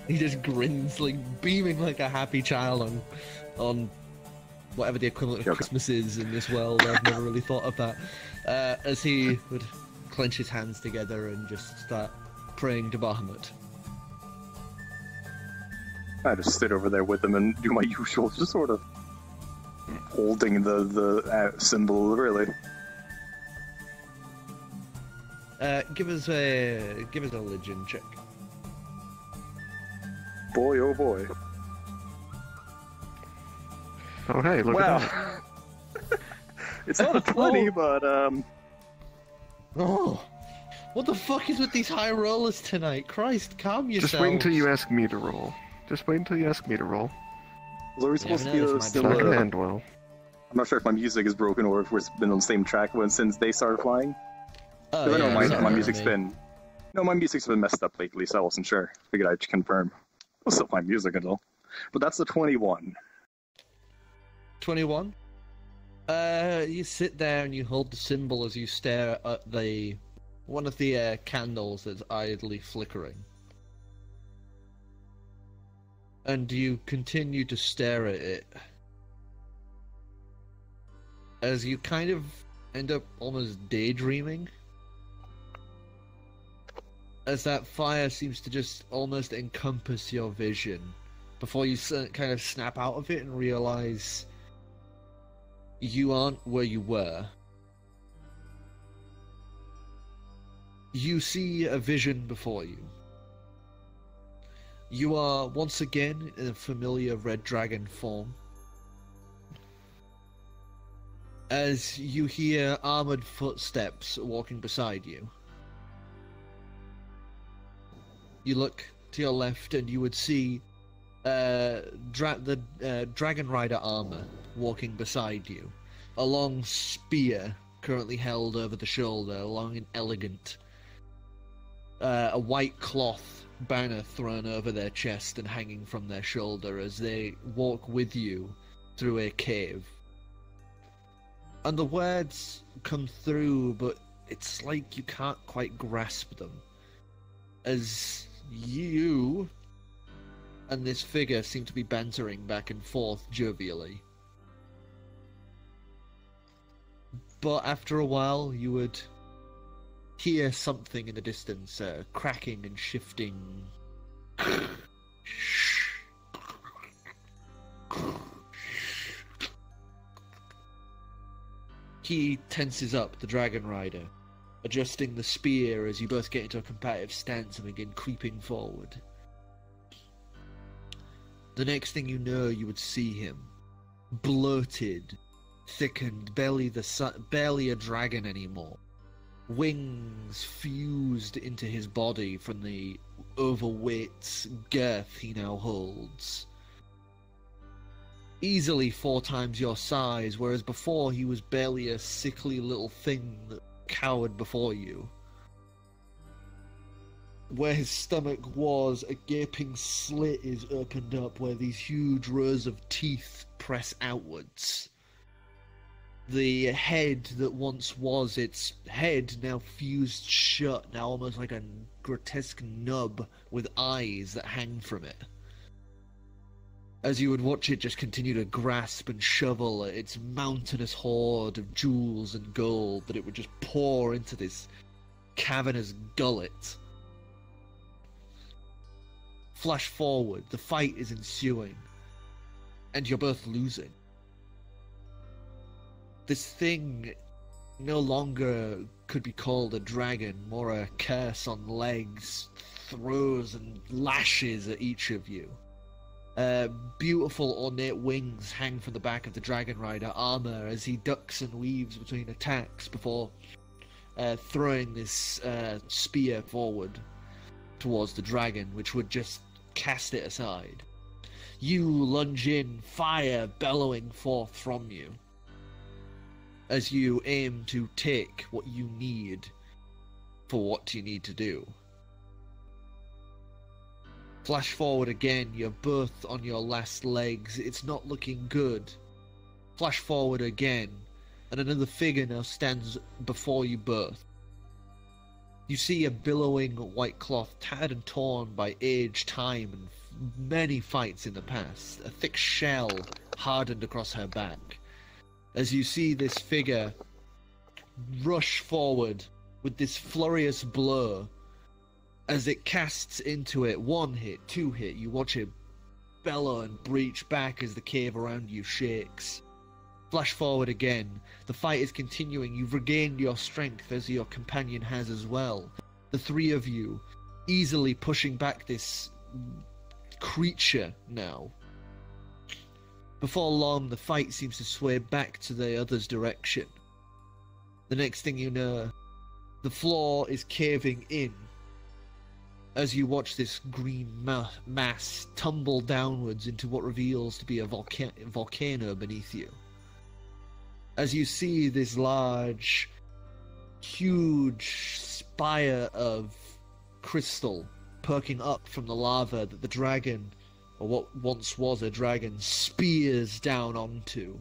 He just grins, like beaming like a happy child on whatever the equivalent of Christmas is in this world. I've never really thought of that. As he would clench his hands together and just start praying to Bahamut. I just sit over there with them and do my usual, just sort of holding the symbol, really. Give us a religion check. Boy, oh boy. Oh hey, look at that. It's not a 20, but Oh, what the fuck is with these high rollers tonight? Christ, calm yourself. Just wait until you ask me to roll. Just wait until you ask me to roll. was we supposed to be no, It's not gonna end well. I'm not sure if my music is broken or if we've been on the same track since they started flying. Oh, 'Cause I know yeah, my sorry, music's mate. been... No, my music's been messed up lately, so I wasn't sure. Figured I'd confirm. It was still fine music and all. But that's the 21. 21. You sit there and you hold the symbol as you stare at one of the candles that's idly flickering. And you continue to stare at it as you kind of end up almost daydreaming, as that fire seems to just almost encompass your vision before you kind of snap out of it and realize you aren't where you were. You see a vision before you. You are once again in a familiar red dragon form, as you hear armored footsteps walking beside you. You look to your left and you would see the Dragon Rider armor walking beside you, a long spear currently held over the shoulder, long and elegant, a white cloth banner thrown over their chest and hanging from their shoulder as they walk with you through a cave. And the words come through, but it's like you can't quite grasp them, as you and this figure seem to be bantering back and forth jovially. But after a while, you would hear something in the distance, cracking and shifting. He tenses up, the Dragon Rider, adjusting the spear as you both get into a competitive stance and begin creeping forward. The next thing you know, you would see him, bloated, thickened, barely a dragon anymore. Wings fused into his body from the overweight girth he now holds. Easily 4 times your size, whereas before he was barely a sickly little thing that cowered before you. Where his stomach was, a gaping slit is opened up where these huge rows of teeth press outwards. The head that once was its head now fused shut, now almost like a grotesque nub with eyes that hang from it. As you would watch it just continue to grasp and shovel at its mountainous hoard of jewels and gold that it would just pour into this cavernous gullet. Flash forward, the fight is ensuing, and you're both losing. This thing no longer could be called a dragon, more a curse on legs, throws and lashes at each of you. Beautiful ornate wings hang from the back of the Dragon Rider armor as he ducks and weaves between attacks before throwing this spear forward towards the dragon, which would just cast it aside. You lunge in, fire bellowing forth from you, as you aim to take what you need for what you need to do. Flash forward again, you're both on your last legs, it's not looking good. Flash forward again, and another figure now stands before you both. You see a billowing white cloth, tattered and torn by age, time, and many fights in the past, a thick shell hardened across her back. As you see this figure rush forward with this furious blow, as it casts into it 1 hit, 2 hit, you watch it bellow and breach back as the cave around you shakes. Flash forward again, the fight is continuing, you've regained your strength as your companion has as well. The 3 of you easily pushing back this creature now. Before long, the fight seems to sway back to the other's direction. The next thing you know, the floor is caving in as you watch this green mass tumble downwards into what reveals to be a volcano beneath you. As you see this large, huge spire of crystal perking up from the lava that the dragon, or what once was a dragon, spears down onto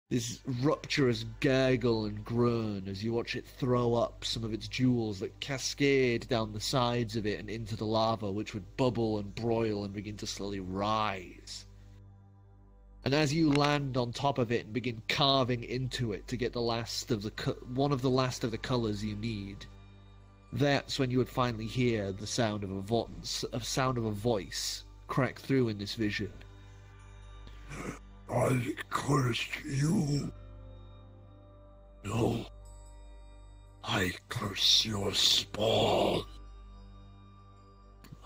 this rapturous gurgle and groan as you watch it throw up some of its jewels that cascade down the sides of it and into the lava, which would bubble and broil and begin to slowly rise. And as you land on top of it and begin carving into it to get the last of one of the last of the colors you need, that's when you would finally hear the sound of a voice crack through in this vision. I curse you. No. I curse your spawn.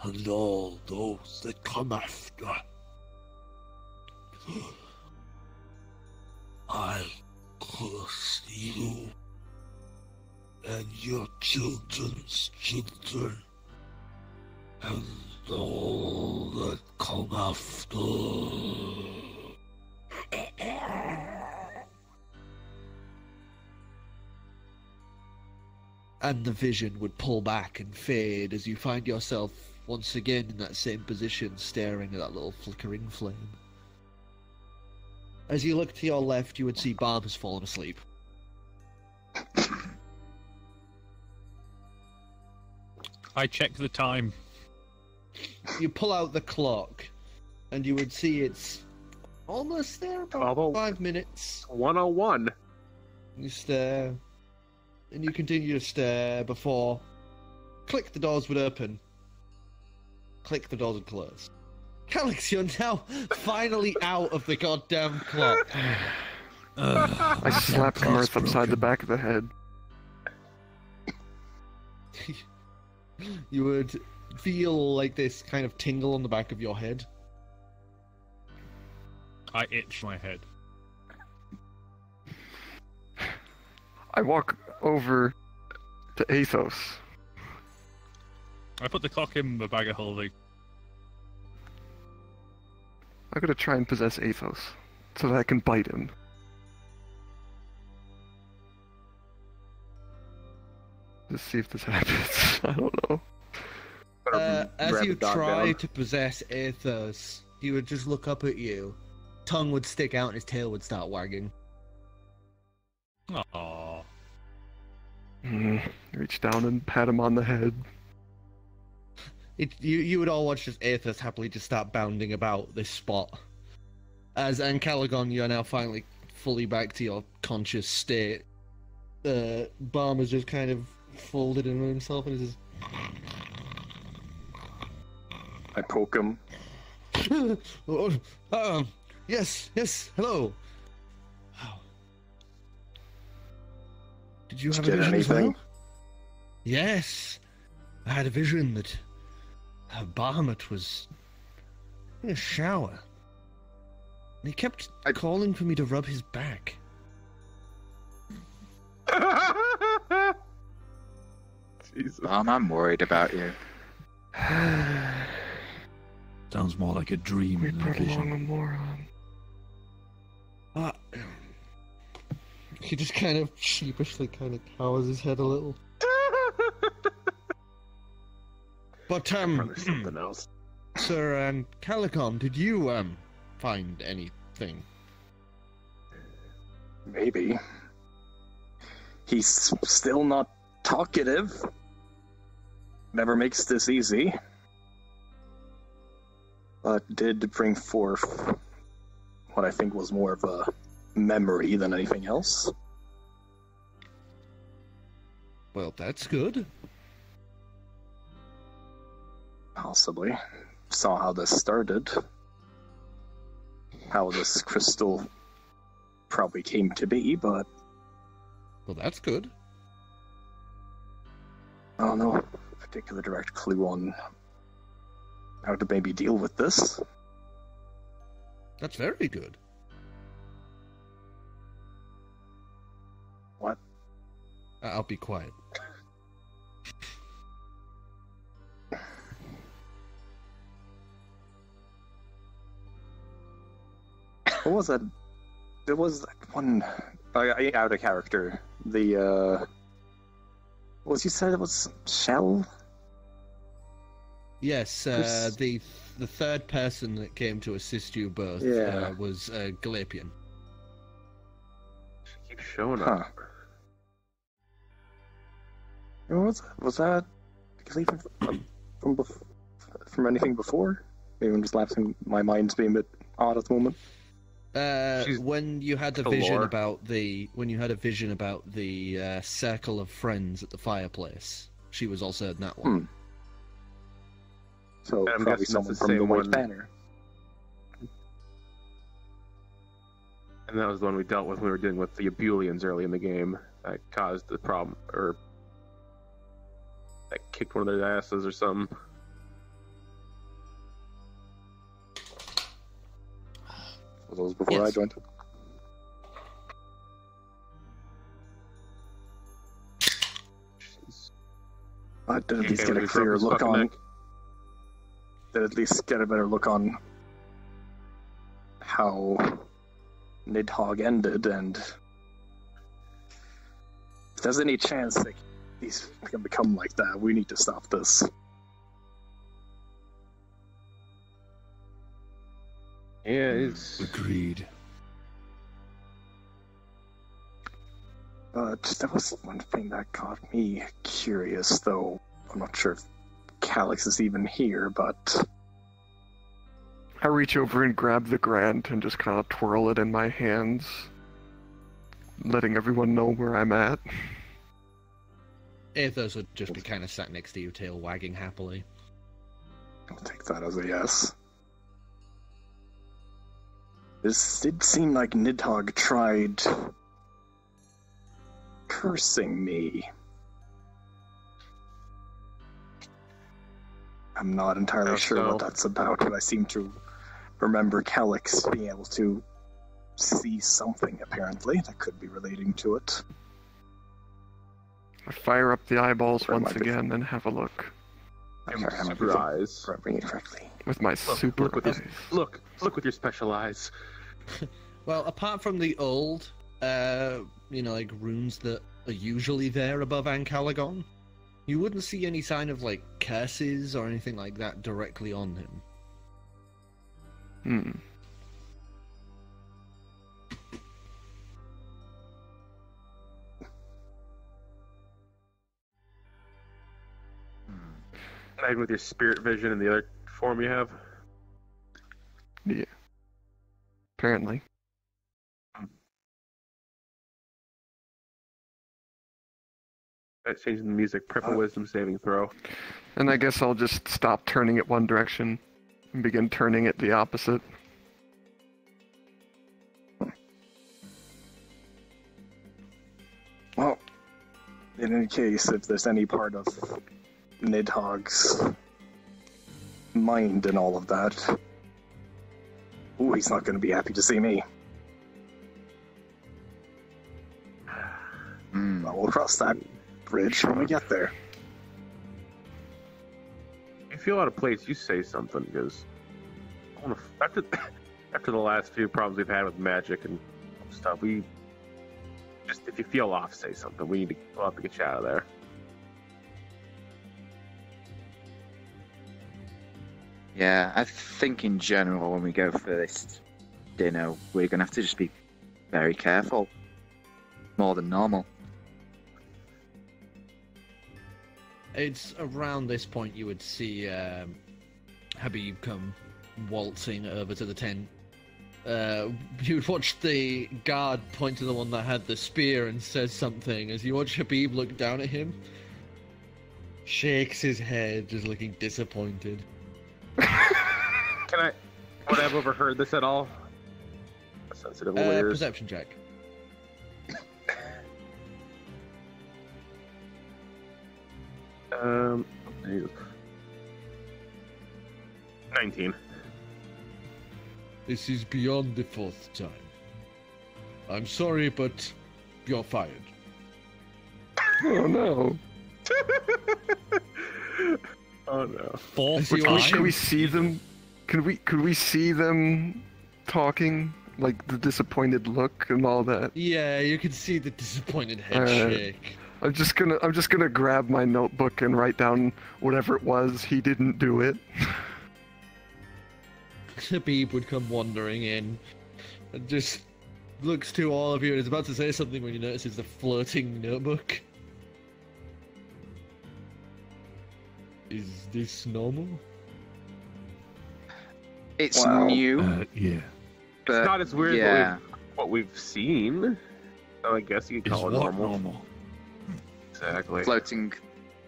And all those that come after. I curse you. And your children's children. And all that come after. And the vision would pull back and fade as you find yourself once again in that same position, staring at that little flickering flame. As you look to your left, you would see Barb has fallen asleep. I check the time. You pull out the clock, and you would see it's almost there, about 5 minutes. 101. You stare, and you continue to stare before, click, the doors would open. Click, the doors would close. Calix, you're now finally out of the goddamn clock. I slapped Kamerth upside the back of the head. You would feel like this kind of tingle on the back of your head. I itch my head. I walk over to Athos. I put the clock in the bag of holding. I'm gonna try and possess Athos so that I can bite him. Just see if this happens. I don't know. As you try to possess Athos, he would just look up at you. Tongue would stick out and his tail would start wagging. Aww. Reach down and pat him on the head. You would all watch as Athos happily just start bounding about this spot. As Ancalagon, you are now finally fully back to your conscious state. Balm is just kind of folded in on himself and is just... I poke him. Yes, hello. Wow. Did you have a vision as well? Yes. I had a vision that Bahamut was in a shower. And he kept calling for me to rub his back. Jesus. I'm worried about you. Sounds more like a dream We than a brought along vision. a moron. He just kind of sheepishly kind of cowers his head a little. But, Probably something else. Sir Ancalagon, did you, find anything? Maybe. He's still not talkative. Never makes this easy. But did bring forth what I think was more of a memory than anything else. Well, that's good. Possibly. Saw how this started. How this crystal probably came to be, but Well, that's good. I don't know. Particular direct clue on how to maybe deal with this. That's very good. What? I'll be quiet. What was that? There was that one out of character. The what was you said it was Shell? Yes, the third person that came to assist you both Yeah. was Galapian. Keep showing Huh. up. Was that even from anything before? Maybe I'm just lapsing. My mind's being a bit odd at the moment. When you had a the vision lore. about the circle of friends at the fireplace, she was also in that one. So I'm probably guessing someone that's the from the same White one. Banner. And that was the one we dealt with when we were dealing with the Abulians early in the game. That caused the problem, or that kicked one of their asses or something. Was those before I Yes. joined? I did at least get a clearer look on. Did at least get a better look on how Nidhogg ended, and if there's any chance that these can become like that, we need to stop this. Yeah, it's Agreed. But there was one thing that got me curious, though. I'm not sure if Calix is even here, but I reach over and grab the grant and just kind of twirl it in my hands, letting everyone know where I'm at. Athos would just be kind of sat next to you, tail wagging happily. I'll take that as a yes. This did seem like Nidhogg tried cursing me. I'm not entirely How sure so? what that's about, but I seem to remember Calix being able to see something, apparently, that could be relating to it. I fire up the eyeballs Where once might be? again and have a look Okay, I might be super eyes. remembering it correctly. with my super Look with eyes. your, look with your special eyes. Well, apart from the old, like runes that are usually there above Ancalagon, you wouldn't see any sign of like curses or anything like that directly on him. Hmm. Not even with your spirit vision and the other form you have. Yeah. Apparently. That's changing the music. Prep a wisdom saving throw. And I guess I'll just stop turning it one direction and begin turning it the opposite. Well, in any case, if there's any part of Nidhogg's mind and all of that, ooh, he's not going to be happy to see me. Well, we'll cross that bridge when we get there. If you feel out of place, you say something, because after the last few problems we've had with magic and stuff, we just, if you feel off, say something. We need to go out to get you out of there. Yeah, I think in general when we go for this dinner, we're going to have to just be very careful. More than normal. It's around this point you would see Habib come waltzing over to the tent. You would watch the guard point to the one that had the spear and says something as you watch Habib look down at him. Shakes his head, just looking disappointed. Would I have overheard this at all? Sensitive ears. Perception check. Um, 19. This is beyond the fourth time. I'm sorry, but you're fired. Oh no. Oh no. Fourth Can time. Can we see them? Could we see them talking? Like the disappointed look and all that? Yeah, you can see the disappointed head shake. I'm just gonna grab my notebook and write down whatever it was. He didn't do it. Habib would come wandering in and just looks to all of you and is about to say something when you notice it's a floating notebook. Is this normal? It's Wow. new, Yeah. but It's not as weird yeah. as what we've seen. So I guess you could Is call it what normal. normal? Exactly. Floating.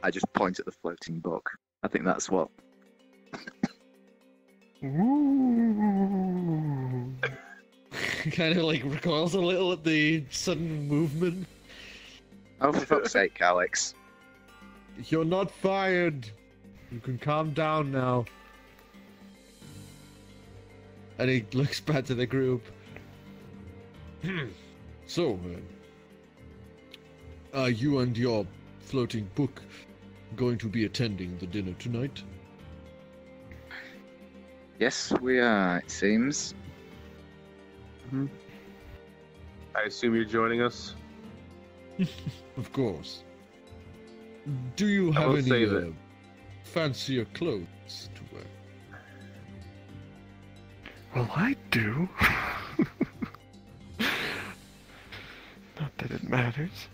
I just point at the floating book. I think that's what. Ooh. Kind of like recoils a little at the sudden movement. Oh, for fuck's sake, Calix. You're not fired. You can calm down now. And he looks back to the group. So, are you and your floating book going to be attending the dinner tonight? Yes, we are. It seems. I assume you're joining us. Of course. Do you I have will any say that- fancier clothes to wear? Well, I do. Not that it matters.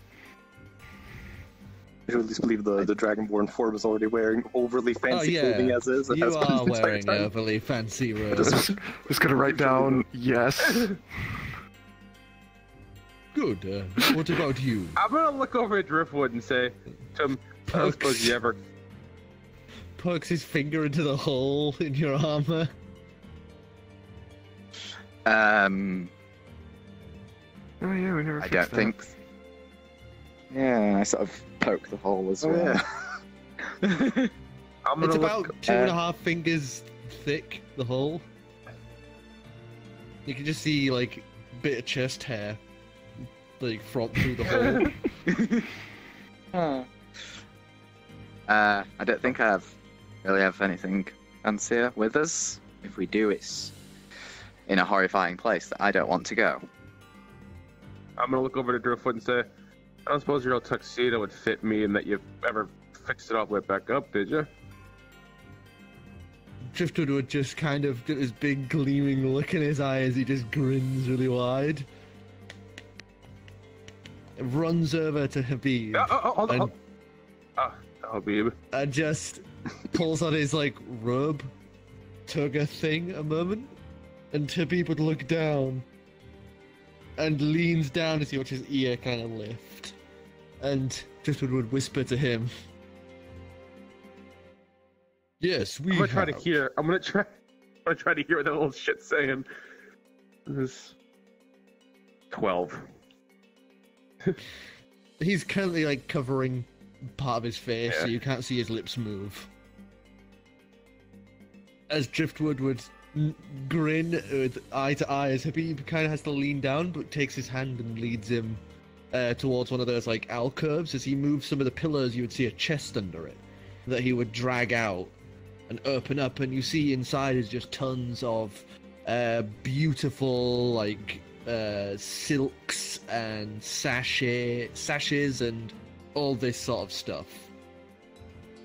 I at least believe the Dragonborn form is already wearing overly fancy yeah. clothing as is. It You has been are the entire wearing time. overly fancy robes. Just gonna write down yes. Good. What about you? I'm gonna look over at Driftwood and say to him, I don't suppose you ever. Pokes his finger into the hole in your armor. Oh yeah, we never. I fixed don't that. think. Yeah, I sort of poke the hole as Oh, well. yeah. I'm gonna It's look. about 2.5 fingers thick, the hole. You can just see, like, a bit of chest hair, like, front through the hole. I don't think I really have anything fancier with us. If we do, it's in a horrifying place that I don't want to go. I'm gonna look over to Driftwood and say, I don't suppose your old tuxedo would fit me and that you ever fixed it all the way back up, did you? Driftwood would just kind of get this big gleaming look in his eye as he just grins really wide. Runs over to Habib Hold on. and, Habib. and just pulls on his, like, robe toga thing a moment. And Habib would look down and leans down to see watch his ear kind of lift. And Driftwood would whisper to him, "Yes, we I'm gonna try have." to hear. I'm gonna try to hear what that little shit's saying. This is 12. He's currently, like, covering part of his face, so Yeah. you can't see his lips move. As Driftwood would grin with eye to eye, as Habib kind of has to lean down, but takes his hand and leads him towards one of those, like, alcoves. As he moves some of the pillars, you would see a chest under it that he would drag out and open up, and you see inside is just tons of beautiful, like, silks and sashes and all this sort of stuff.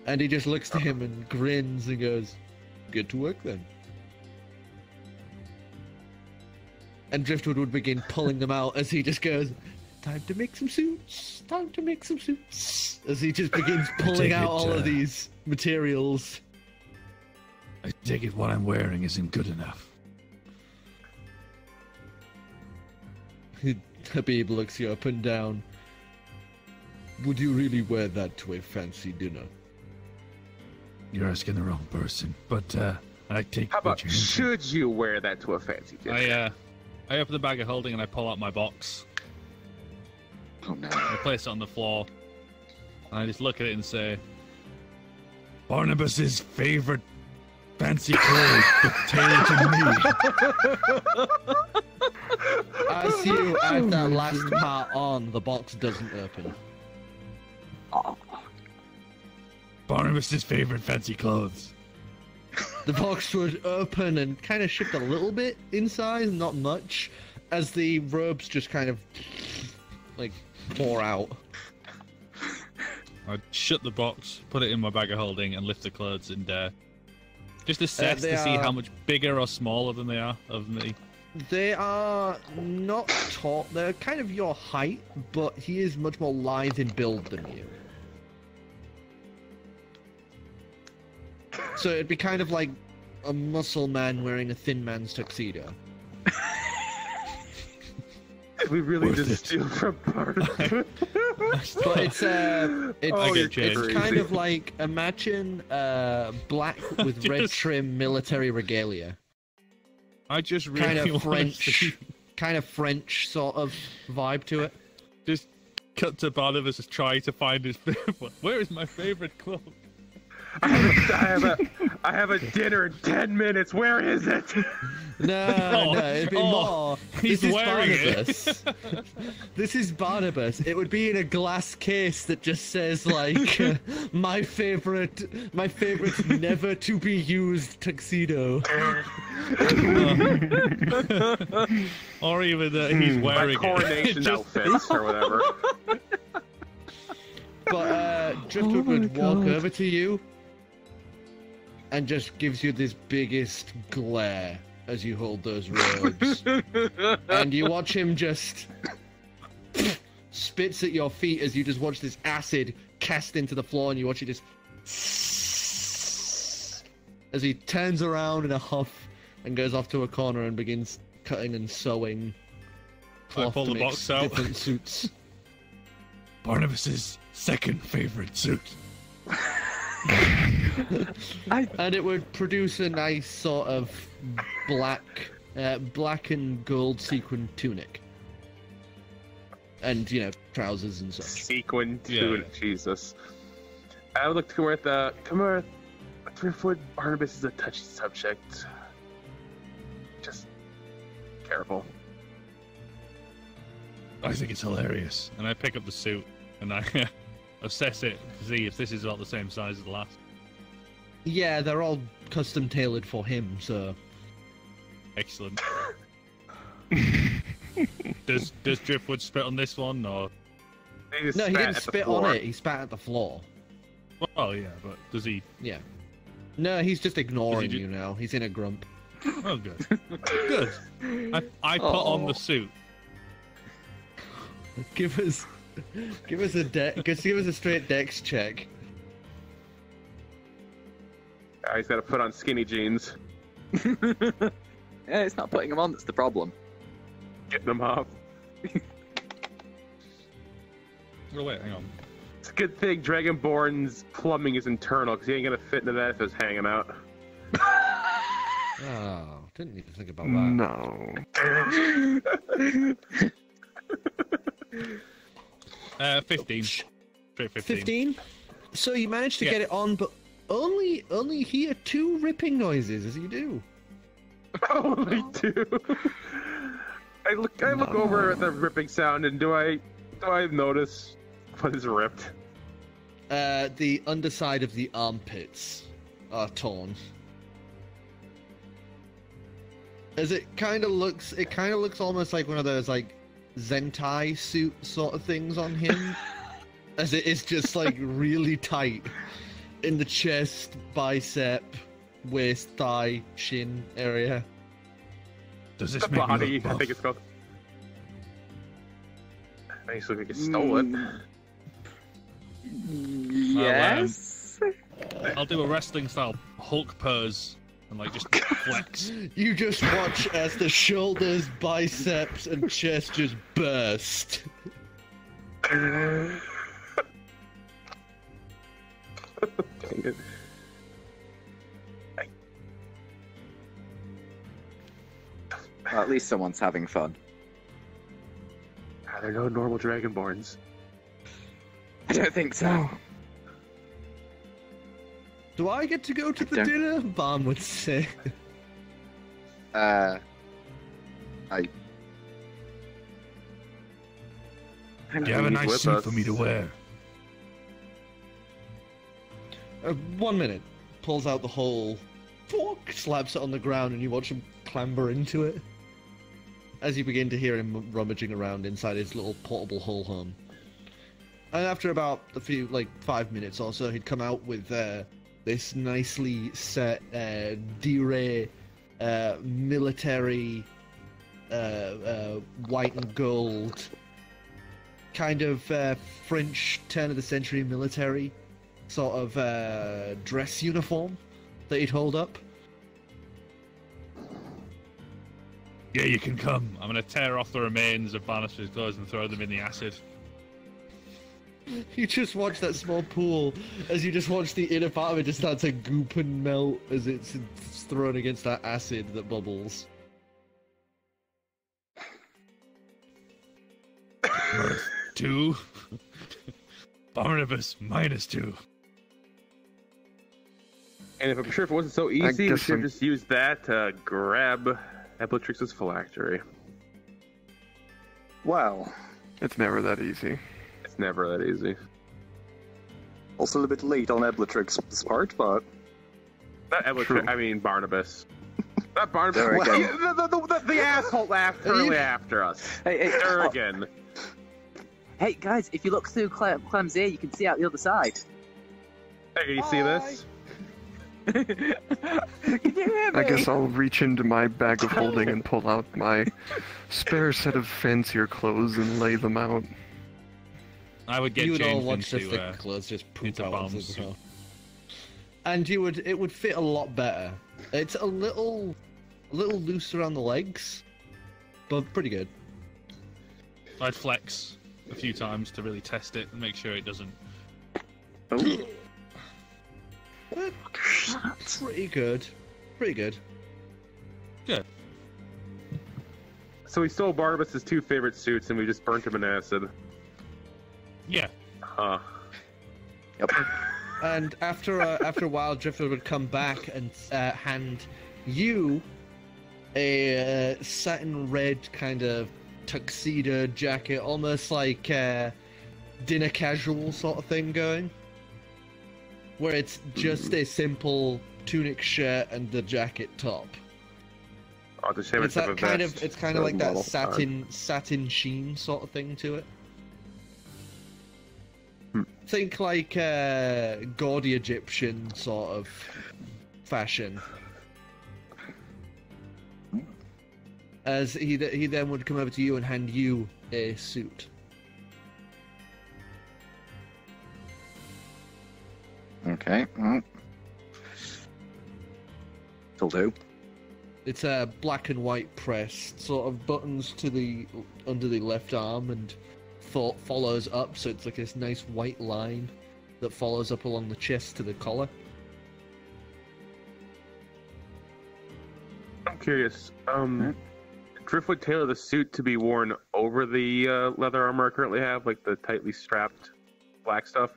And he just looks to him and grins and goes, "Good to work then." And Driftwood would begin pulling them out as he just goes, "Time to make some suits, time to make some suits." As he just begins pulling take out it, all of uh, these materials. I take it what I'm wearing isn't good enough. Habib looks you up and down. "Would you really wear that to a fancy dinner?" You're asking the wrong person, but I take How what about you're into. should you wear that to a fancy dinner? I open the bag of holding and I pull out my box. Oh no. I place it on the floor. And I just look at it and say, Barnabas's favorite fancy clothes, but tailored to me. As you add that last part on, the box doesn't open. Barnabas's favorite fancy clothes. The box would open and kind of shift a little bit inside, not much, as the robes just kind of, like, pour out. I shut the box, put it in my bag of holding, and lift the clothes and just assess They to see are- how much bigger or smaller than they are of me. They are not tall. They're kind of your height, but he is much more lithe in build than you. So it'd be kind of like a muscle man wearing a thin man's tuxedo. We really Worth just it. steal from part of it. But it's you're kind of like, imagine black with red Just- trim military regalia. I just really Kind of wanna French, see- kind of French sort of vibe to it. Just cut to Barnabas trying to find his. Where is my favorite cloak? I have a dinner in 10 minutes. Where is it? No, it'd be more. He's This is wearing Barnabas. This is Barnabas. It would be in a glass case that just says like my favorite never to be used tuxedo. Or even that he's My wearing coronation it. Just- outfits or whatever. But Driftwood would walk over to you and just gives you this biggest glare as you hold those robes. And you watch him just spits at your feet as you just watch this acid cast into the floor, and you watch it just as he turns around in a huff and goes off to a corner and begins cutting and sewing cloth pull to the make box out. different suits. Barnabas's second favorite suit. And it would produce a nice sort of black and gold sequin tunic. And, trousers and such. Sequin Yeah. tunic, Jesus. I would look to Kamerth. Kamerth, Driftwood Barnabas is a touchy subject. Just careful. I think it's hilarious. And I pick up the suit and I assess it to see if this is about the same size as the last. Yeah, they're all custom tailored for him, so... Excellent. Does Driftwood spit on this one, or? He just No, he spat didn't at the spit floor. on it, he spat at the floor. Oh yeah, but does he? Yeah. No, he's just ignoring Does he you now. He's in a grump. Oh, good. Good. I put on the suit. Give us a straight dex check. He's got to put on skinny jeans, Yeah, it's not putting them on that's the problem. getting them off. Oh wait, hang on. It's a good thing Dragonborn's plumbing is internal, because he ain't gonna fit into that if it's hanging out. Oh, didn't need to think about that. No. 15. Straight 15. 15? So you managed to Yeah. get it on, but only hear 2 ripping noises as you do. Only 2. I look over at the ripping sound, and do I notice what is ripped? The underside of the armpits are torn. As it kind of looks almost like one of those like Zentai suit sort of things on him. As it is just like really tight in the chest, bicep, waist, thigh, shin area. Does this The make me body, look buff? I think it's called. I used to think it's stolen. Yes. I'll do a wrestling style Hulk pose and like just flex. You just watch as the shoulders, biceps, and chest just burst. Dang it. Well, at least someone's having fun. There are no normal Dragonborns. I don't think so. Do I get to go to the Don't- dinner? Balm would say. I'm Do you have a He's nice with suit us. for me to wear? 1 minute. Pulls out the whole fork, slaps it on the ground, and you watch him clamber into it. As you begin to hear him rummaging around inside his little portable hull home. And after about 5 minutes or so, he'd come out with this nicely set D-Ray military white and gold, kind of French turn of the century military sort of dress uniform that he'd hold up. Yeah, you can come. I'm going to tear off the remains of Bannister's clothes and throw them in the acid. You just watch that small pool as you just watch the inner part of it just start to goop and melt as it's thrown against that acid that bubbles. Mirth 2. Barnabas -2. And if I'm sure if it wasn't so easy, we should have just used that to grab Eblatrix's phylactery. Well, It's never that easy. It's never that easy. also a bit late on Eblatrix's part, but Not Eblatrix, I mean Barnabas. Not Barnabas. There again. The asshole laughed early after us. Hey, There again. Hey guys, if you look through Clem's ear, you can see out the other side. Hey, you see this? Can you hear me? I guess I'll reach into my bag of holding and pull out my spare set of fancier clothes and lay them out. I would get You would all changed watch the into, thick clothes just poop into out bomb onto the suit. floor. And it would fit a lot better. It's a little loose around the legs, but pretty good. I'd flex a few times to really test it and make sure it doesn't. Pretty good. Pretty good. Good. So we stole Barnabas' 2 favorite suits and we just burnt him in acid. Yeah. Huh. Yep. And after a while, Drifter would come back and hand you a satin red kind of tuxedo jacket, almost like dinner casual sort of thing going, where it's just a simple tunic shirt and the jacket top. Oh, the shame It's have a that kind vest of, it's kind of for like that model. satin sheen sort of thing to it. Think like gaudy Egyptian sort of fashion. As he then would come over to you and hand you a suit. Okay. It'll do. It's a black and white pressed, sort of buttons to the under the left arm and follows up, so it's like this nice white line that follows up along the chest to the collar. I'm curious. Drift would tailor the suit to be worn over the leather armor I currently have, like the tightly strapped black stuff.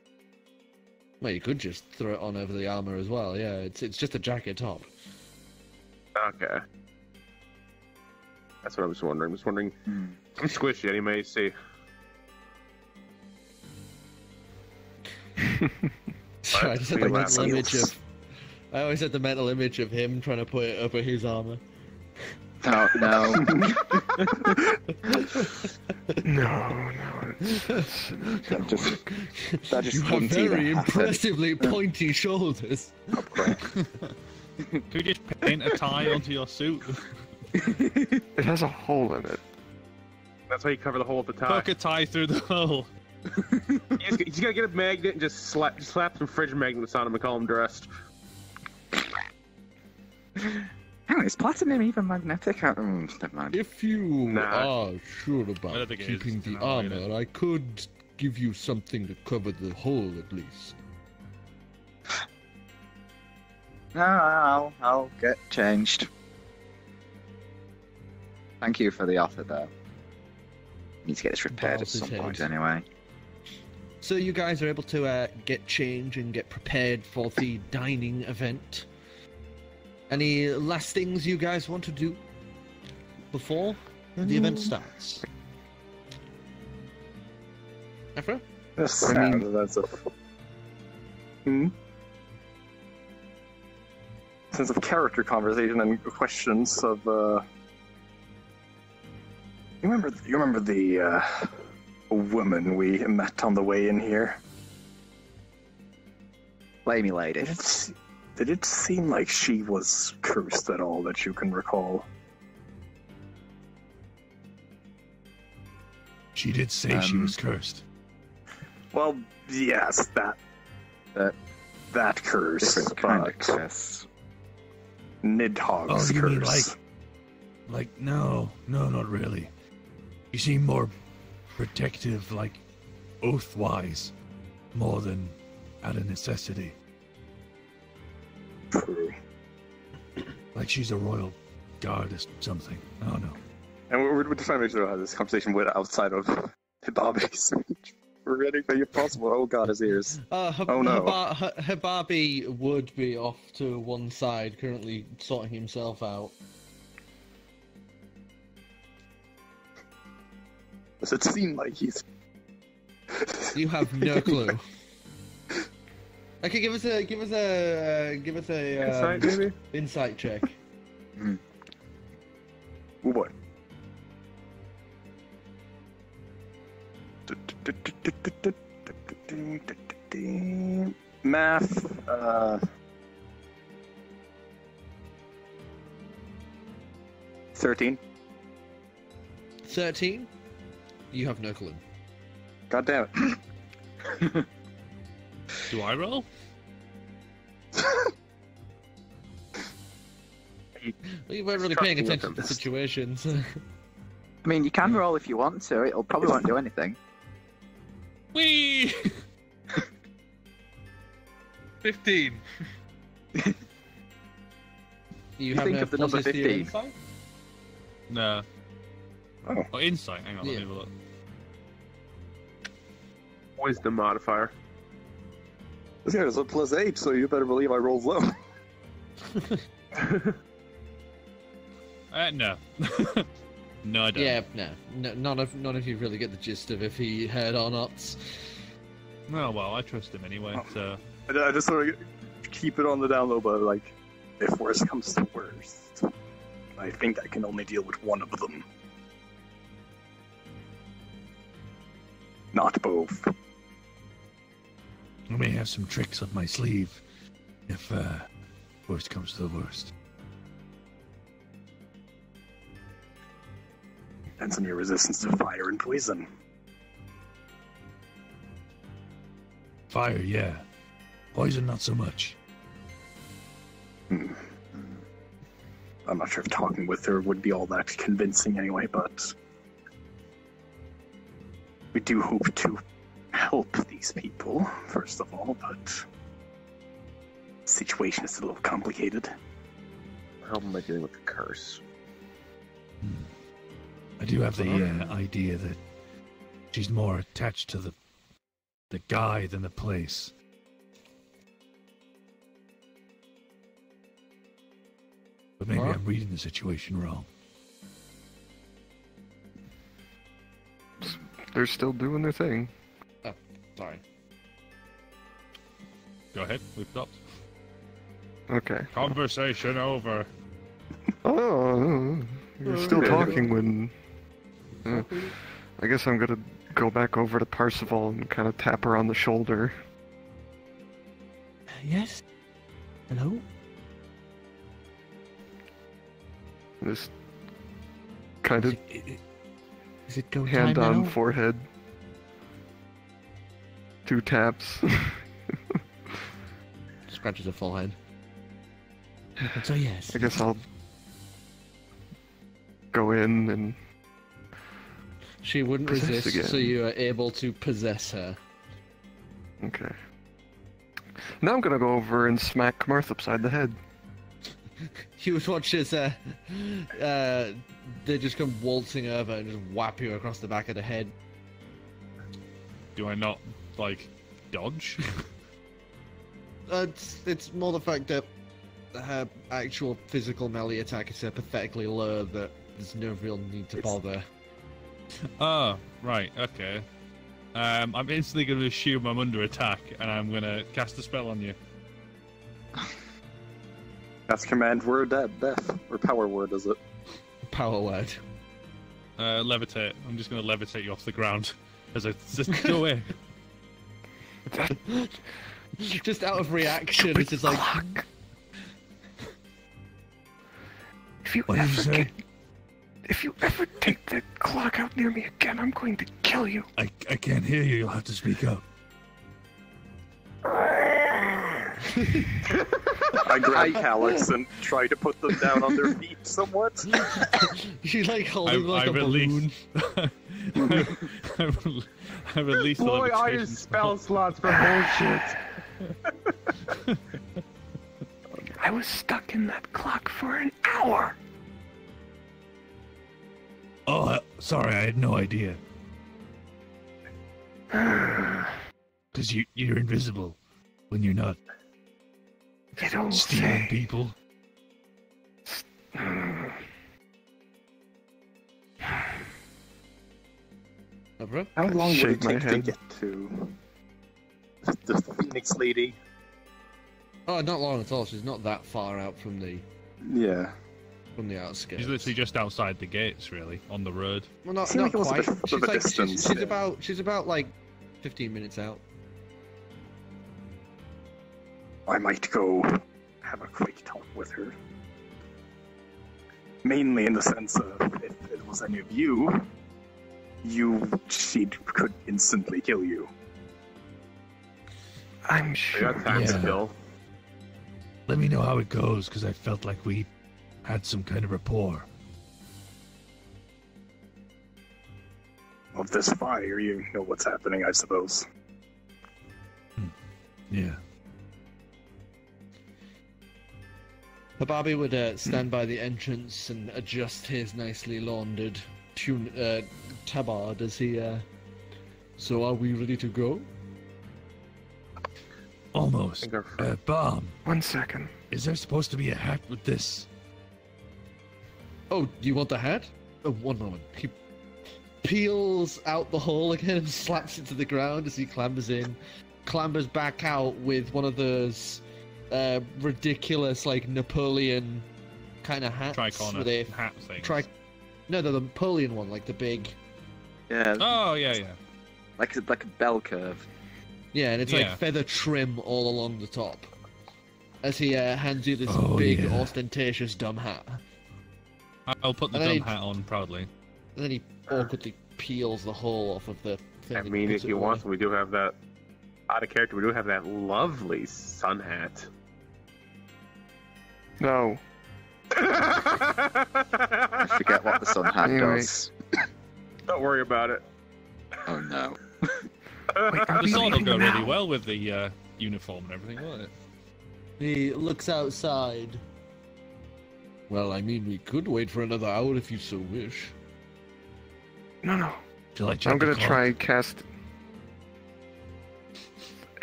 Well, you could just throw it on over the armor as well. Yeah, it's just a jacket top. Okay. That's what I was wondering. I'm squishy anyway, see. I just had the Be mental laughing. image of. I always had the mental image of him trying to put it over his armor. No. No, that just You have wouldn't even very happen. impressively pointy shoulders. Could you just paint a tie onto your suit? it has a hole in it. That's why you cover the hole at the top. Poke a tie through the hole. You just gotta get a magnet and just slap some fridge magnets on him and call him dressed. Hang on, is platinum even magnetic? Never mind. If you Nah. are sure I don't about think it keeping is. the No, I don't. armor, I could give you something to cover the hole at least. No, I'll get changed. Thank you for the offer, though. Need to get this repaired Bows at his some point head. anyway. So you guys are able to get change and get prepared for the dining event. Any last things you guys want to do before the event starts? Afro? That's I mean- that's a sense of character conversation and questions of You remember the woman we met on the way in here? Lady lady. Did it seem like she was cursed at all that you can recall? She did say she was cursed. Well, yes, that curse, Different kind of but curse. Nidhogg's Oh, you mean curse. No, not really. You seem more protective, like oath-wise, more than out of necessity. True. Like she's a royal guard or something. I don't know. And we're just trying to make sure how this conversation went outside of Bobby's reach. For anything possible. Oh god, his ears. Oh no. Hababi would be off to one side, currently sorting himself out. Does it seem like he's... You have no clue. Okay, give us a Insight, maybe? insight check. Oh boy. Math, 13. 13. You have no clue. God damn it. Do I roll? You weren't really paying attention to the situations. I mean, you can roll if you want to. It'll probably won't do anything. Whee! 15. You have think no of the number pluses to your 15? insight? No. Oh. Oh, insight. Hang on, let me Yeah. have a look. Wisdom modifier. This guy is a +8, so you better believe I rolled low. No. No, I don't. Yeah, no, none of you really get the gist of if he heard or not. Oh, well, I trust him anyway, so... I just sort of keep it on the down low, but like, If worst comes to worst, I think I can only deal with one of them. Not both. I may have some tricks up my sleeve if worst comes to the worst. Depends on your resistance to fire and poison. Fire, yeah. Poison, not so much. I'm not sure if talking with her would be all that convincing anyway, but we do hope to help these people, first of all, but the situation is a little complicated. How am I dealing with the curse? I do have the idea that she's more attached to the guy than the place. But maybe I'm reading the situation wrong. They're still doing their thing. Oh, sorry. Go ahead, we've stopped. Okay. Conversation over. Oh, you're still talking when... I guess I'm gonna go back over to Parsifal and kind of tap her on the shoulder. Yes? Hello? Just kind of Is it go hand time on now? forehead. 2 taps. Scratches a full head. So yes. I guess I'll go in and... She wouldn't Possess resist, again. so you are able to possess her. Okay. Now I'm gonna go over and smack Kamerth upside the head. You would watch as they just come waltzing over and just whap you across the back of the head. Do I not, like, dodge? It's more the fact that her actual physical melee attack is so pathetically low that there's no real need to bother. Oh, right, okay. I'm instantly going to assume I'm under attack, and I'm going to cast a spell on you. That's command word, death, or power word, is it? Power word. Levitate. I'm just going to levitate you off the ground. As I just go away. Just out of reaction, it's just like... If you What did you ever say? If you ever take that clock out near me again, I'm going to kill you. I can't hear you. You'll have to speak up. I grab Calix and try to put them down on their feet somewhat. She's like holding like a balloon. I released the Boy, I levitation use spell slots for bullshit. I was stuck in that clock for an hour. Oh, sorry, I had no idea. Because you're invisible when you're not You don't stealing say. people. Abra? How long would Shake it my take to head. get to the Phoenix lady? Oh, not long at all. She's not that far out from the Yeah. outskirts. She's literally just outside the gates, really, on the road. Well, not, Seemed not like it was a quite. bit of She's a like distance, yeah. she's about like 15 minutes out. I might go have a quick talk with her. Mainly in the sense of if it was any of you, she could instantly kill you. I'm I sure. got time to Yeah. kill. Let me know how it goes, because I felt like we had some kind of rapport. Of this fire, you know what's happening, I suppose. Yeah. Hababi would stand by the entrance and adjust his nicely laundered tabard as he. So, are we ready to go? Almost. think our Bomb. 1 second. Is there supposed to be a hat with this? Oh, do you want the hat? Oh, one moment. He peels out the hole again and slaps it to the ground as he clambers in. Clambers back out with one of those ridiculous, like, Napoleon kind of hats. Tricorner with a hat thing. No, the Napoleon one, like the big. Yeah, Oh, yeah. like a bell curve. Yeah, and it's Yeah. like feather trim all along the top. As he hands you this Oh, big, yeah. ostentatious dumb hat. I'll put the And then dumb hat on proudly. And then he awkwardly peels the hole off of the thing. I and mean, puts if it you away. want, we do have that. Out of character, we do have that lovely sun hat. No. I forget what the sun hat Anyway. does. Don't worry about it. Oh no. Wait, are The we sword will leaving go now? really well with the uniform and everything, won't it? He looks outside. Well, I mean, we could wait for another hour if you so wish. No. Shall I check I'm gonna the clock? try cast.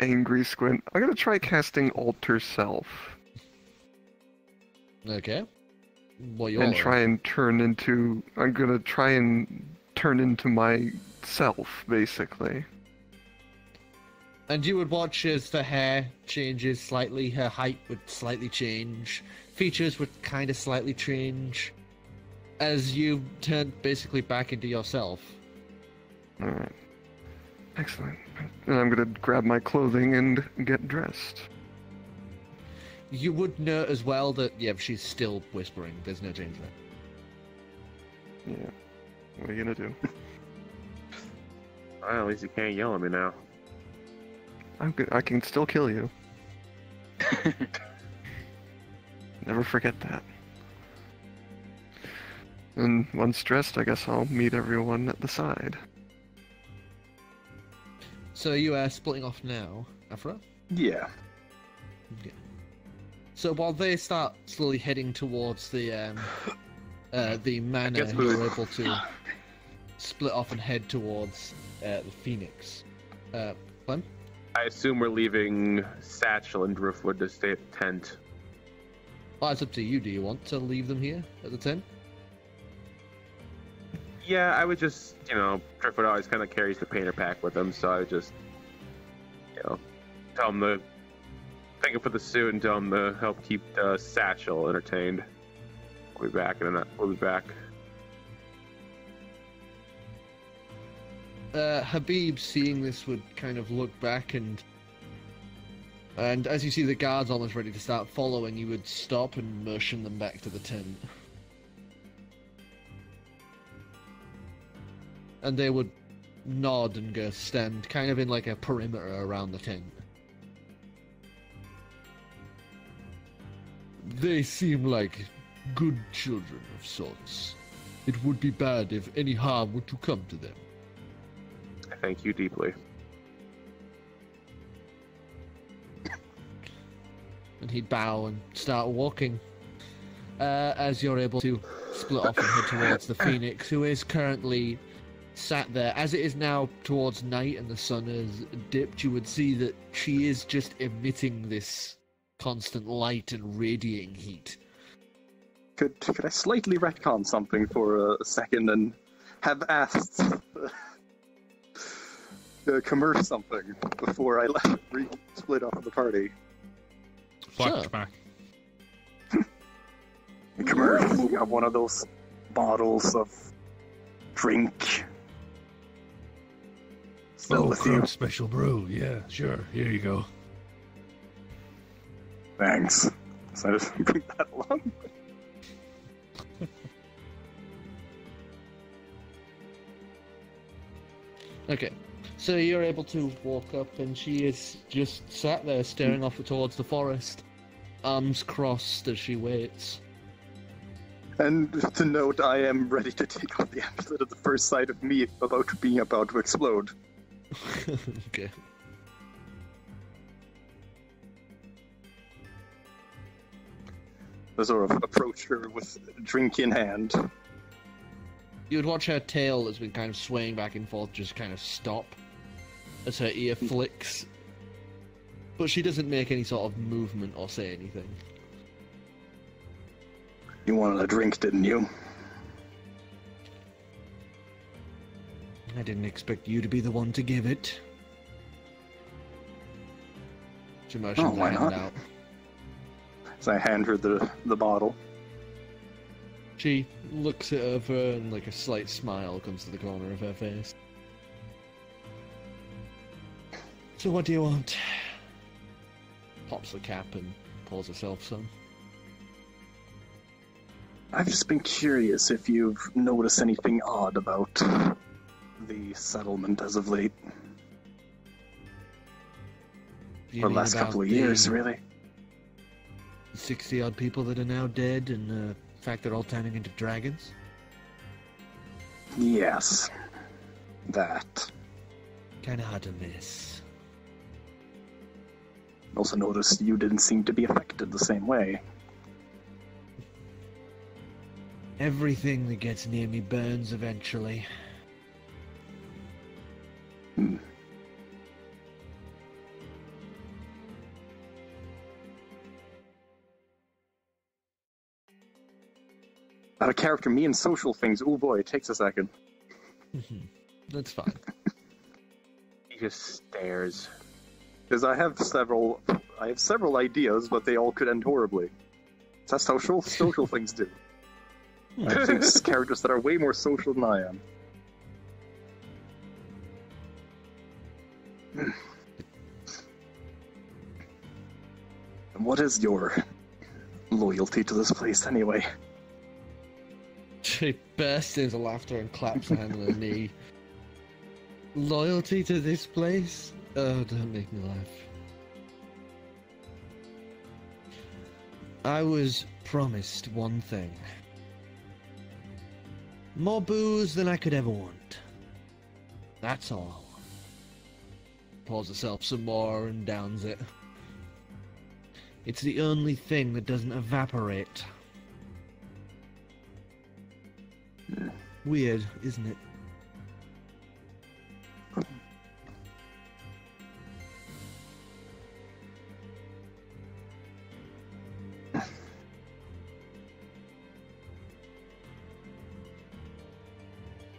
Angry squint. I'm gonna try casting Alter Self Okay. Well, you're and try and turn into. I'm gonna try and turn into myself, basically. And you would watch as the hair changes slightly, her height would slightly change, features would kind of slightly change, as you turn basically back into yourself. Alright. Excellent. And I'm gonna grab my clothing and get dressed. You would know as well that, yeah, she's still whispering, there's no change there. Yeah. What are you gonna do? Well, at least you can't yell at me now. I'm good. I can still kill you. Never forget that. And once dressed, I guess I'll meet everyone at the side. So you are splitting off now, Afro? Yeah. So while they start slowly heading towards the manor, guess you're able to split off and head towards the Phoenix. Clem? I assume we're leaving Satchel and Driftwood to stay at the tent. Well, it's up to you. Do you want to leave them here at the tent? Yeah, I would just, Driftwood always kind of carries the painter pack with him, so I would just, tell him to thank him for the suit and tell him to help keep Satchel entertained. We'll be back we'll be back. Habib, seeing this, would kind of look back and as you see the guards almost ready to start following, you would stop and motion them back to the tent. And they would nod and go stand kind of in like a perimeter around the tent. They seem like good children of sorts. It would be bad if any harm were to come to them. I thank you deeply. And he'd bow and start walking. As you're able to split off and head towards the Phoenix, who is currently sat there. As it is now towards night and the sun has dipped, you would see that she is just emitting this constant light and radiating heat. Could I slightly retcon something for a second and have asked Kamerth something before I split off of the party? Flashback. Kamerth, you have one of those bottles of drink. Still with you. Special brew. Yeah, sure. Here you go. Thanks. So I just bring that along. Okay, so you're able to walk up, and she is just sat there staring off towards the forest, arms crossed as she waits. And to note, I am ready to take off the amulet at the first sight of me being about to explode. Okay. I sort of approach her with a drink in hand. You would watch her tail that's been kind of swaying back and forth just kind of stop as her ear flicks. But she doesn't make any sort of movement or say anything. You wanted a drink, didn't you? I didn't expect you to be the one to give it. She motions why her hand not? out. So I hand her the bottle. She looks at her and like a slight smile comes to the corner of her face. So what do you want? Pops the cap and pours herself some. I've just been curious if you've noticed anything odd about the settlement as of late. You For the mean last about couple of the years, really. 60-odd people that are now dead, and the fact they're all turning into dragons? Yes. That. Kinda hard to miss. Also noticed you didn't seem to be affected the same way. Everything that gets near me burns eventually. Out of character, me and social things, oh boy, it takes a second. That's fine. He just stares. Because I have several ideas, but they all could end horribly. That's how social things do. I have things, characters that are way more social than I am. And what is your loyalty to this place, anyway? She bursts into laughter and claps her hand on her knee. Loyalty to this place? Oh, don't make me laugh. I was promised one thing. More booze than I could ever want. That's all. Pours herself some more and downs it. It's the only thing that doesn't evaporate. Weird, isn't it?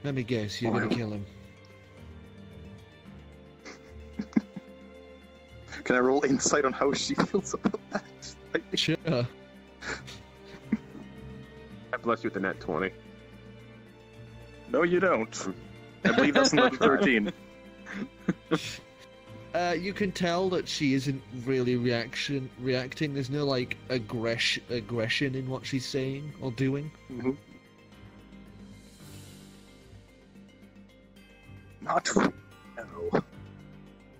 Let me guess, you're gonna kill him. Can I roll insight on how she feels about that? Sure. I bless you with the net 20. No, you don't. I believe that's another 13. You can tell that she isn't really reacting. There's no, like, aggression in what she's saying or doing. Mm-hmm. Not, no.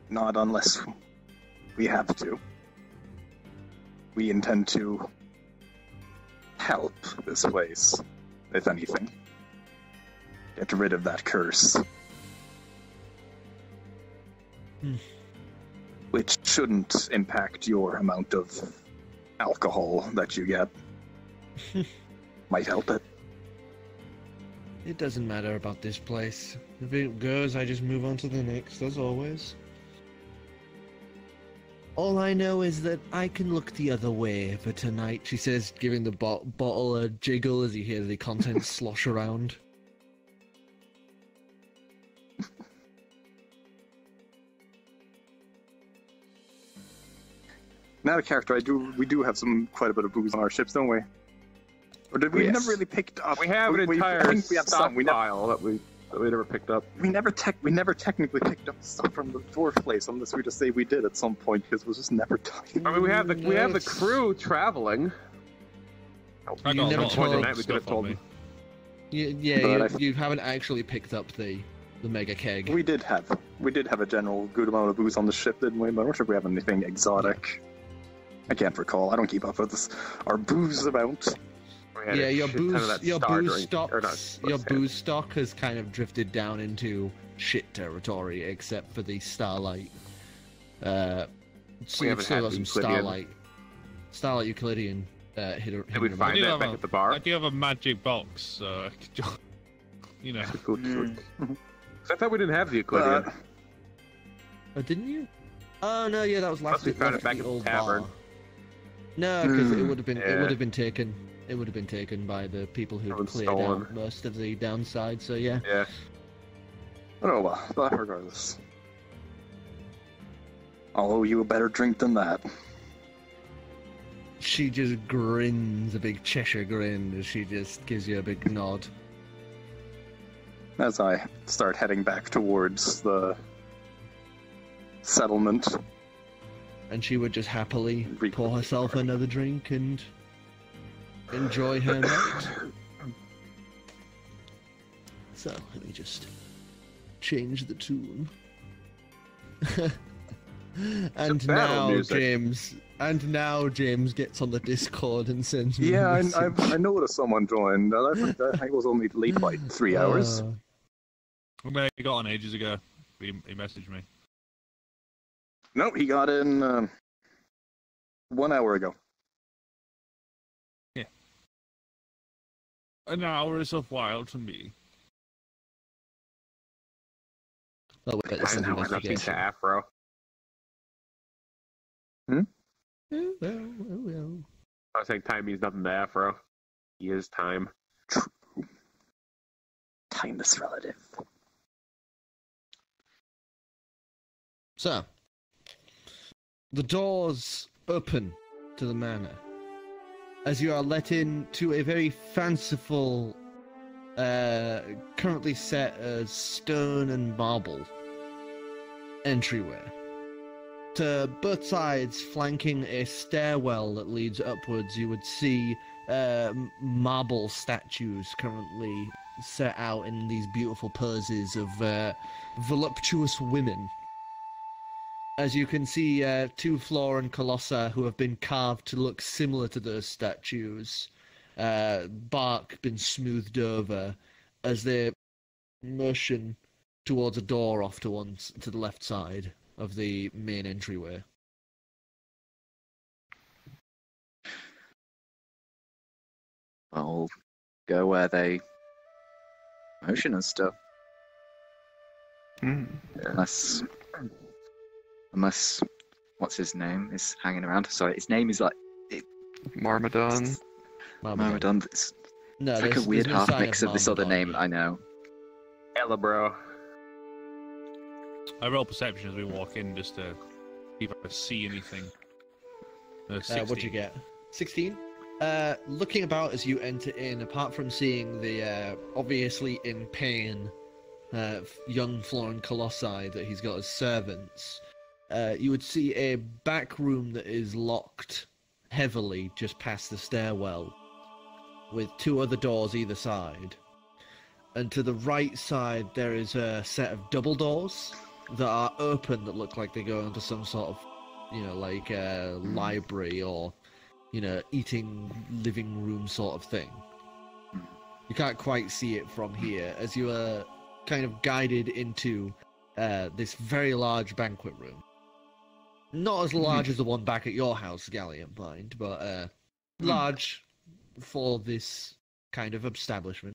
Not unless we have to. We intend to help this place, if anything. Get rid of that curse. Which shouldn't impact your amount of alcohol that you get. Might help it. It doesn't matter about this place. If it goes, I just move on to the next, as always. All I know is that I can look the other way for tonight, she says, giving the bottle a jiggle as you hear the contents slosh around. Not a character, we do have quite a bit of booze on our ships, don't we? Or did we never really picked up? We have an entire I think we have some. stockpile that we never picked up. We never technically picked up stuff from the dwarf place, unless we just say we did at some point, because it was just never done. I mean, we have the crew traveling. I got never a lot told of we could have told me. You haven't actually picked up the mega keg. We did have a general good amount of booze on the ship, didn't we? But I'm not sure if we have anything exotic. I can't recall. I don't keep up with this. Our booze amount. Yeah, your booze stock has kind of drifted down into shit territory, except for the Starlight. So you've still got some Starlight Euclidean hidden. Did we find that back at the bar? I do have a magic box, so I could just, you know. I thought we didn't have the Euclidean. Oh, didn't you? Oh no, yeah, that was last we week. found it back at the tavern. No, because it would have been taken. It would have been taken by the people who cleared out most of the downside. So yeah. Yeah. Oh well, but regardless, I'll owe you a better drink than that. She just grins, a big Cheshire grin, as she just gives you a big nod. As I start heading back towards the settlement. And she would just happily pour herself another drink and enjoy her night. So, let me just change the tune. And now James gets on the Discord and sends me I noticed someone joined. I think it was only late by 3 hours. I mean, he got on ages ago. He messaged me. Nope, he got in 1 hour ago. Yeah. An hour is a while to me. Oh, wait, that's an investigation. To Afro. Well. I was saying time means nothing to Afro. He is time. True. Time is relative. So, the doors open to the manor as you are let in to a very fanciful, currently set as stone and marble entryway. To both sides, flanking a stairwell that leads upwards, you would see marble statues currently set out in these beautiful poses of voluptuous women. As you can see, two Floran colossi who have been carved to look similar to those statues, bark been smoothed over, as they motion towards a door off to the left side of the main entryway. I'll go where they motion and stuff. Unless what's his name is hanging around. Sorry, his name is like Marmadon. Marmadon. It's like a weird half mix of this other name I know. Ella, bro. I roll perception as we walk in just to see if I see anything. 16. What'd you get? 16? Looking about as you enter in, apart from seeing the obviously in pain young Floran colossi that he's got as servants, you would see a back room that is locked heavily just past the stairwell, with two other doors either side. and to the right side there is a set of double doors that are open that look like they go into some sort of, like a library or, eating living room sort of thing. You can't quite see it from here as you are kind of guided into this very large banquet room. Not as large as the one back at your house, Gallium, mind, but large for this kind of establishment.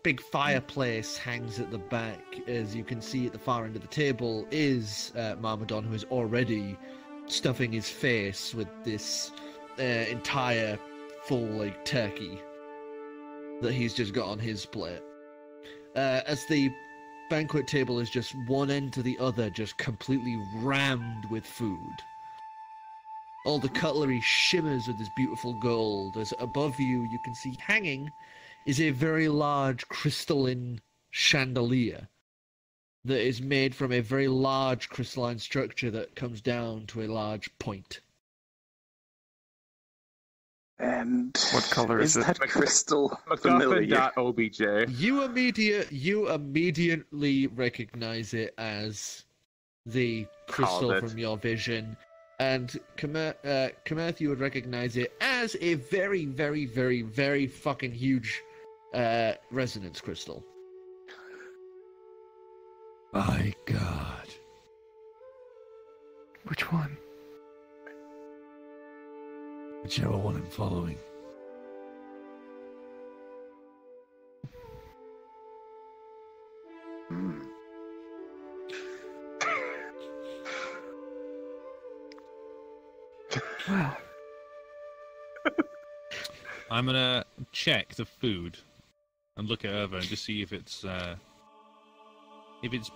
Big fireplace hangs at the back. As you can see at the far end of the table is Marmadon, who is already stuffing his face with this entire full turkey that he's just got on his plate. As the banquet table is just one end to the other, just completely rammed with food. All the cutlery shimmers with this beautiful gold, as above you can see hanging is a very large crystalline chandelier that is made from a very large crystalline structure that comes down to a large point. And what color is it? That crystal familiar? MacGuffin.obj. You immediately recognize it as the crystal from your vision, and Kamerth, you would recognize it as a very, very, very, very fucking huge resonance crystal. My God. Which one? Whichever one I'm following. Well, I'm gonna check the food and look it over and just see if it's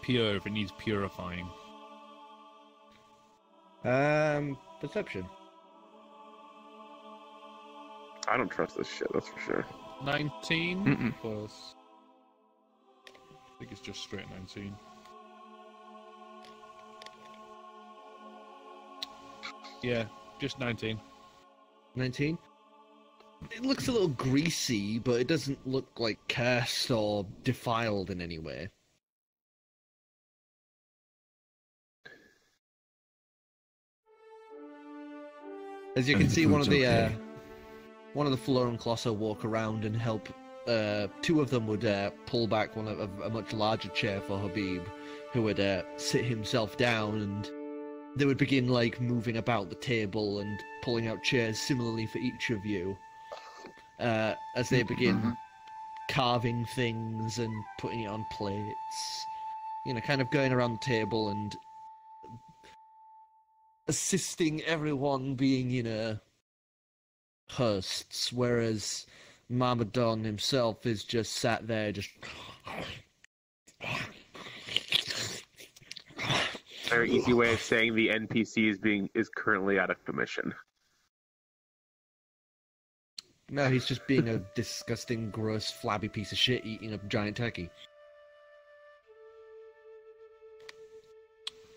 pure, if it needs purifying. Perception. I don't trust this shit, that's for sure. 19 plus. I think it's just straight 19. Yeah, just 19. 19? It looks a little greasy, but it doesn't look like cursed or defiled in any way. As you can see, one of the Floran Colosser walk around and help. Two of them would pull back one of a much larger chair for Habib, who would sit himself down, and they would begin moving about the table and pulling out chairs similarly for each of you, as they begin carving things and putting it on plates. Kind of going around the table and assisting everyone being, hosts, whereas Marmadon himself is just sat there, just... Very easy way of saying the NPC is currently out of commission. No, he's just being a disgusting, gross, flabby piece of shit eating a giant turkey.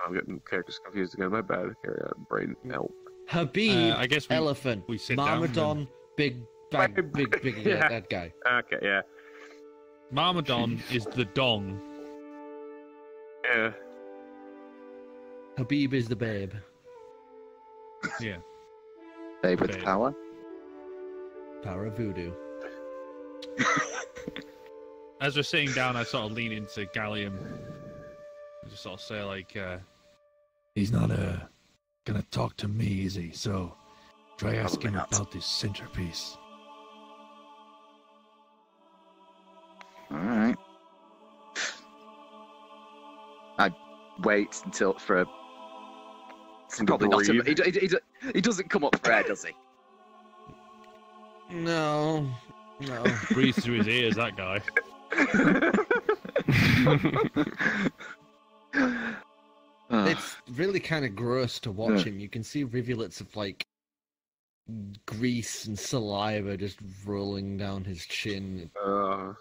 I'm getting characters confused again. My bad. Carry on. Brain melt. Habib, I guess elephant. we sit Marmadon, down. big Yeah. that guy. Okay, yeah. Marmadon is the dong. Yeah. Habib is the babe. Yeah. Babe with Babe. power. Power of voodoo. As we're sitting down, I sort of lean into Gallium and just sort of say, He's not gonna talk to me, is he? So try asking him about this centerpiece. Alright. I'd wait until for a... Probably not him. He doesn't come up for air, does he? No. breathes through his ears, that guy. It's really kind of gross to watch him. You can see rivulets of grease and saliva just rolling down his chin. Oh.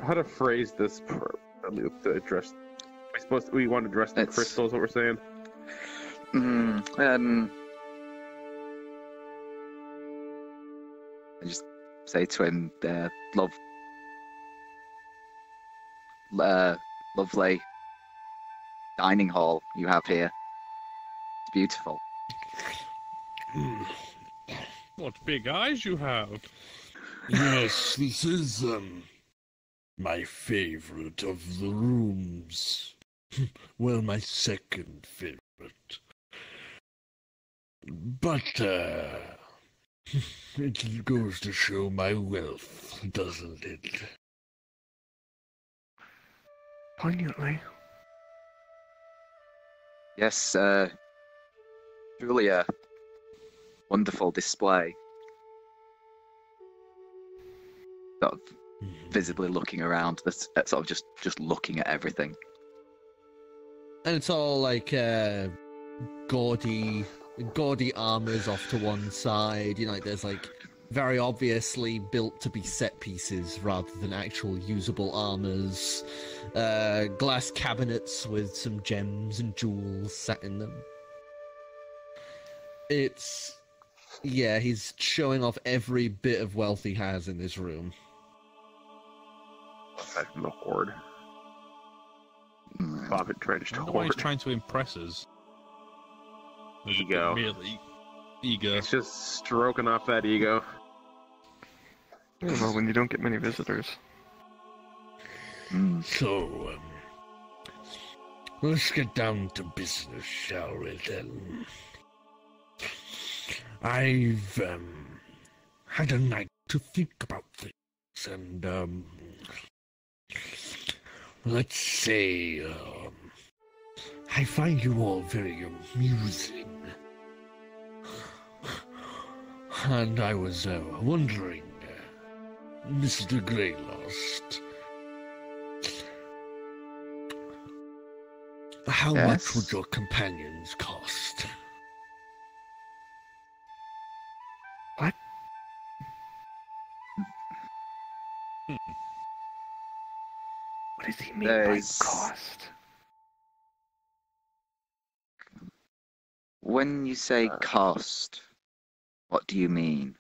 How to phrase this? To address. We want to address the crystals. What we're saying. say to him, lovely dining hall you have here. It's beautiful. What big eyes you have. Yes, this is, my favorite of the rooms. Well, my second favorite. But, it goes to show my wealth, doesn't it? Poignantly. Yes, truly a wonderful display. Sort of visibly looking around, sort of just looking at everything. And it's all like gaudy armors off to one side. You know, like there's like very obviously built to be set pieces rather than actual usable armors. Glass cabinets with some gems and jewels sat in them. He's showing off every bit of wealth he has in this room. Aside from the horde. Vomit drenched I wonder why he's horde. trying to impress us. Ego. Really eager. It's just stroking off that ego. Yeah, well, when you don't get many visitors. So, let's get down to business, shall we then? I've, had a night to think about things, and, let's say, I find you all very amusing. And I was, wondering, Mr. Grayllost, how much would your companions cost? What? What does he mean by cost? When you say cost, what do you mean?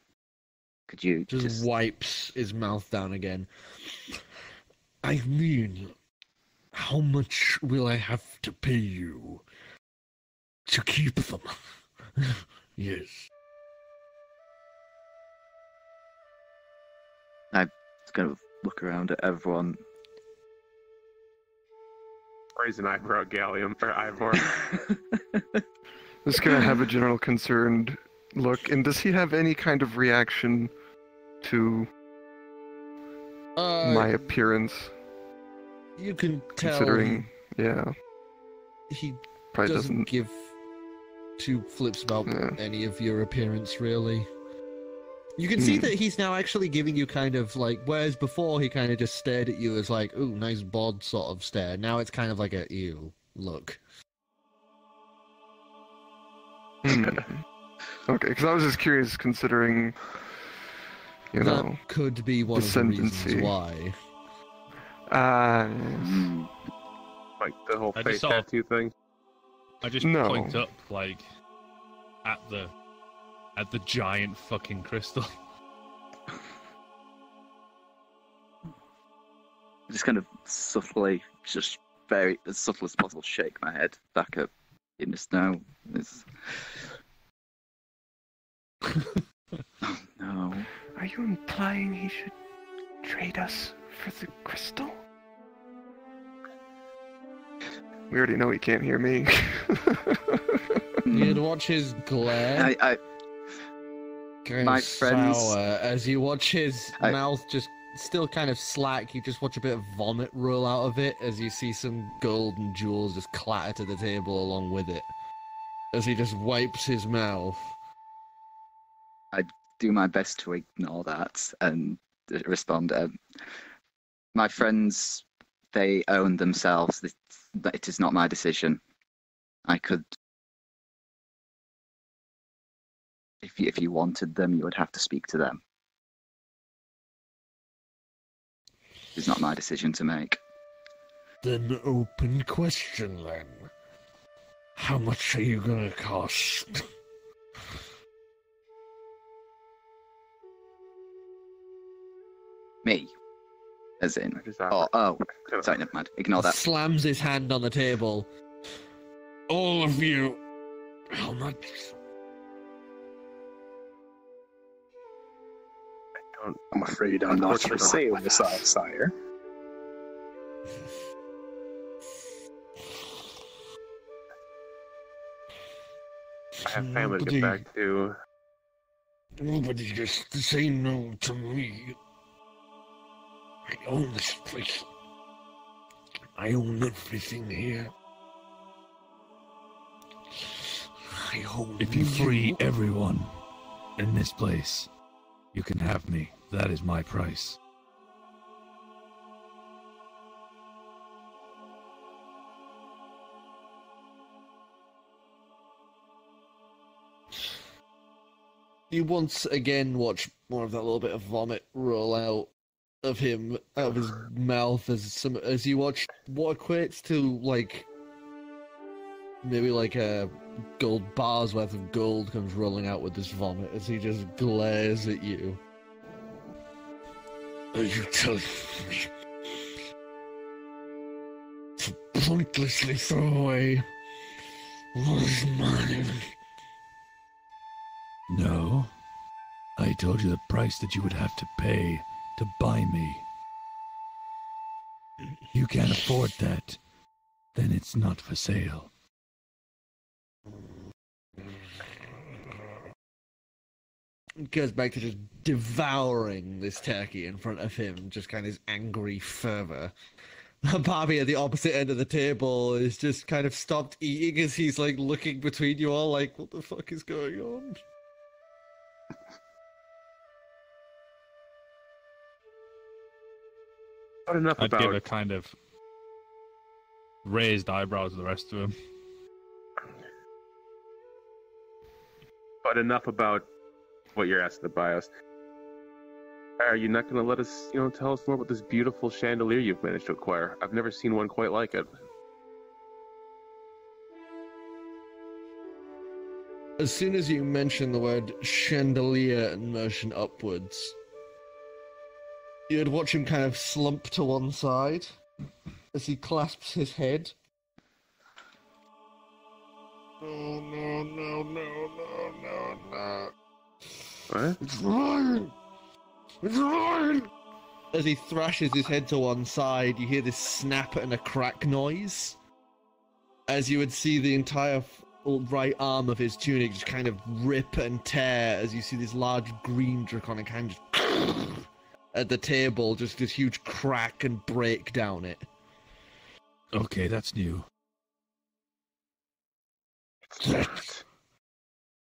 Could you Just wipes his mouth down again. I mean, how much will I have to pay you to keep them? Yes. I'm just going to look around at everyone. Raise an eyebrow at Gallium, or Ivor. Just gonna have a general concerned look. And does he have any kind of reaction to my appearance? You can tell. Considering, he probably doesn't give two flips about any of your appearance, really. You can see that he's now actually giving you kind of like, whereas before he kind of just stared at you as like, ooh, nice bod sort of stare. Now it's kind of like a ew look. Okay, because I was just curious, considering, you know, that could be one of the reasons why. Like the whole I face just tattoo thing. I just point up like at the giant fucking crystal. Just kind of subtly, just very as subtle as possible, shake my head back up in the snow. Oh, no. Are you implying he should trade us for the crystal? We already know he can't hear me. You'd watch his glare. My friends, sour as you watch his mouth just still kind of slack. You just watch a bit of vomit roll out of it as you see some gold and jewels just clatter to the table along with it. As he just wipes his mouth. I do my best to ignore that and respond. My friends, they own themselves. It is not my decision. I could... If you wanted them, you would have to speak to them. It's not my decision to make. Then open question then. How much are you gonna cost? As in. I just Oh, offered. sorry, never mind. Ignore that. Slams his hand on the table. All of you. How much? I'm afraid I'm not for sale, sire. I have family to get back to. Nobody gets to say no to me. I own this place. I own everything here. I own If you free everyone in this place, you can have me. That is my price. You once again watch more of that little bit of vomit roll out of him, out of his mouth as you watch what equates to like maybe like a gold bar's worth of gold comes rolling out with this vomit as he just glares at you. Are you telling me to pointlessly throw away what is mine? No. I told you the price that you would have to pay to buy me. You can't afford that, then it's not for sale. Goes back to just devouring this turkey in front of him, just kind of his angry fervor. Bobby at the opposite end of the table is just kind of stopped eating as he's like looking between you all like, what the fuck is going on? Not enough I'd about. give a kind of raised eyebrows to the rest of him. But enough about what you're asking to buy us. Are you not going to let us, tell us more about this beautiful chandelier you've managed to acquire? I've never seen one quite like it. As soon as you mention the word chandelier and motion upwards, you'd watch him kind of slump to one side as he clasps his head. No. What? It's mine! It's mine! As he thrashes his head to one side, you hear this snap and a crack noise. As you would see the entire right arm of his tunic just kind of rip and tear as you see this large green draconic hand just at the table, just this huge crack and break down it. Okay, that's new. That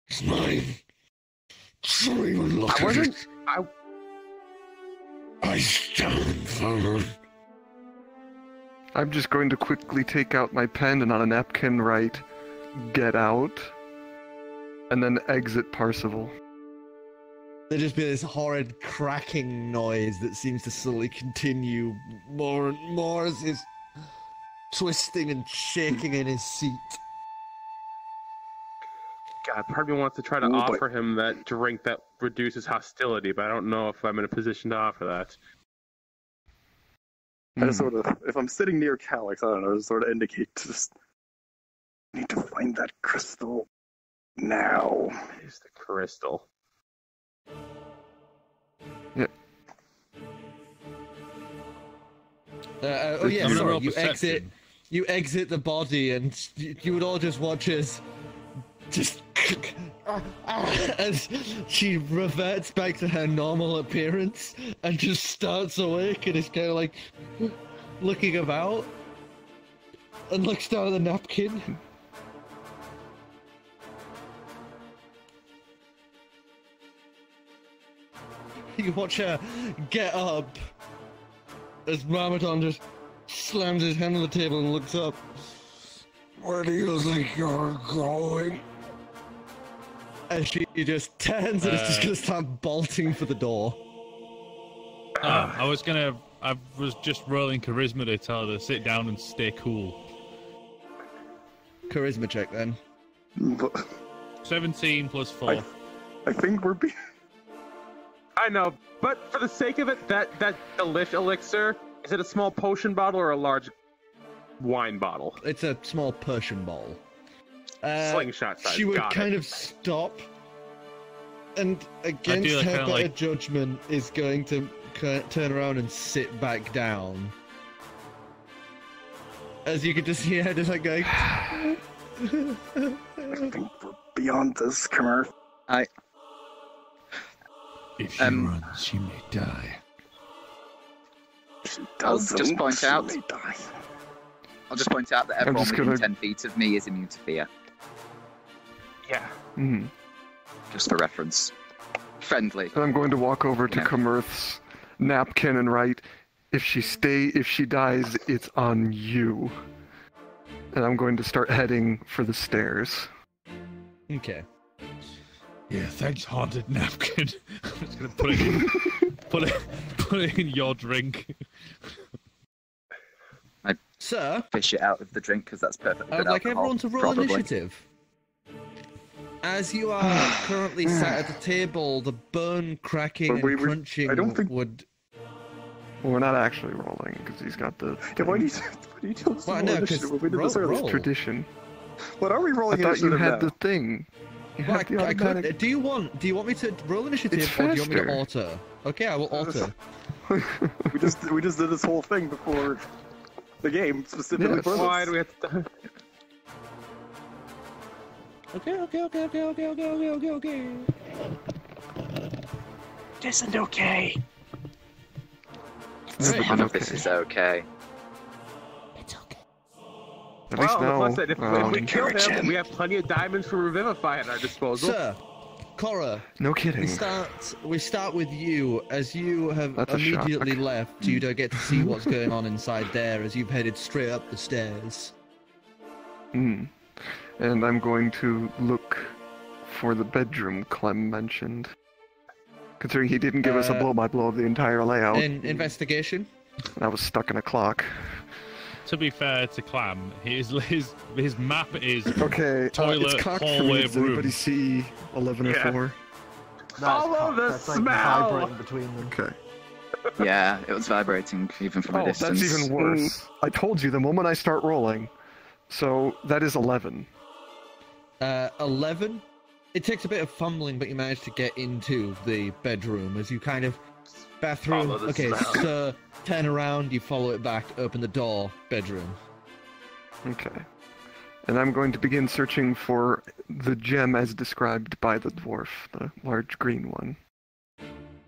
is mine. Don't even look at it. I stand firm. I'm just going to quickly take out my pen and on a napkin write, "Get out," and then exit Parsival. There'd just be this horrid cracking noise that seems to slowly continue more and more as he's twisting and shaking in his seat. God, part of me wants to try to offer him that drink that reduces hostility, but I don't know if I'm in a position to offer that. I just sort of, if I'm sitting near Calix, I don't know, just sort of indicate to just need to find that crystal now. Is the crystal? Yeah. Yeah, I'm sorry, roll perception. you exit the body and you would all just watch as as she reverts back to her normal appearance and just starts awake and is kind of like looking about and looks down at the napkin. You watch her get up as Marmaton just slams his hand on the table and looks up. Where do you think you're going? And she just turns and is just gonna start bolting for the door. I was just rolling charisma to tell her to sit down and stay cool. Charisma check then. But 17 plus 4. I think we're being... I know, but for the sake of it, that delish elixir Is it a small potion bottle or a large wine bottle? It's a small Persian ball. Slingshot size. She would Got kind it. of stop, and against that her kinda better like- judgment, is going to turn around and sit back down. As you can just hear her just like going. I think we're beyond this, Kamerth. If she runs, she may die. She I'll doesn't. just point she out- may die. I'll just point out that everyone just within gonna- 10 feet of me is immune to fear. Yeah. Mhm. Just for reference. Friendly. And I'm going to walk over to Yeah. Kamerth's napkin and write, if she dies, it's on you. And I'm going to start heading for the stairs. Okay. Yeah, thanks, haunted Napkin. I'm just gonna put it in, put it in your drink. Sir, Fish it out of the drink because that's perfectly I good would like alcohol, everyone to roll probably. initiative. As you are currently sat at the table, the bone cracking But and crunching I don't think- would. Well, we're not actually rolling, because he's got the Yeah, why do you tell us to Well, roll no, initiative 'cause when we did this roll- earlier? roll. tradition. What are we I rolling thought you initiative had now? the thing. You Well, had the I could. automatic... Do you want me to roll initiative, It's or do you want me to faster. auto? Okay, I will auto. We just did this whole thing before the game specifically Yes. for Why this. do we have to... Okay. This isn't okay. Right. None of this is okay. At least Well, the now, plus side, if we kill him, Correction. we have plenty of diamonds for Revivify at our disposal. Sir, Korro, no kidding. we start with you. As you have That's a immediately shock. left, you don't get to see what's going on inside there as you've headed straight up the stairs. And I'm going to look for the bedroom Clem mentioned. Considering he didn't give us a blow-by-blow of the entire layout, In investigation, and I was stuck in a clock. To be fair to Clam, his map is Okay, Toilet, it's cocked for hallway, me. Does anybody room. see 11 Yeah. or 4? Follow the smell! between them. Okay. Yeah, it was vibrating even from a Oh, distance. that's even worse. I told you the moment I start rolling. So that is 11. 11. It takes a bit of fumbling, but you manage to get into the bedroom as you kind of bathroom. Follow the Okay, smell. so turn around, you follow it back, open the door, bedroom. Okay. And I'm going to begin searching for the gem as described by the dwarf, the large green one.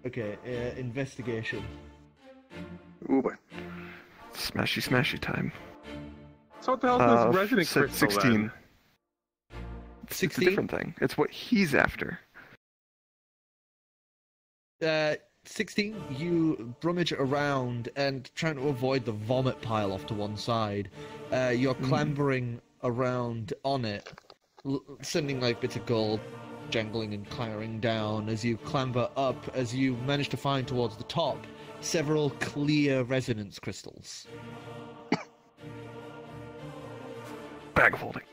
Okay, investigation. Ooh, boy. Smashy smashy time. So what the hell is this resonant said crystal 16. then? It's a 16? different thing. It's what he's after. 16, you rummage around and trying to avoid the vomit pile off to one side. You're clambering around on it, sending like bits of gold jangling and clattering down as you clamber up, as you manage to find towards the top several clear resonance crystals. Bag of holding.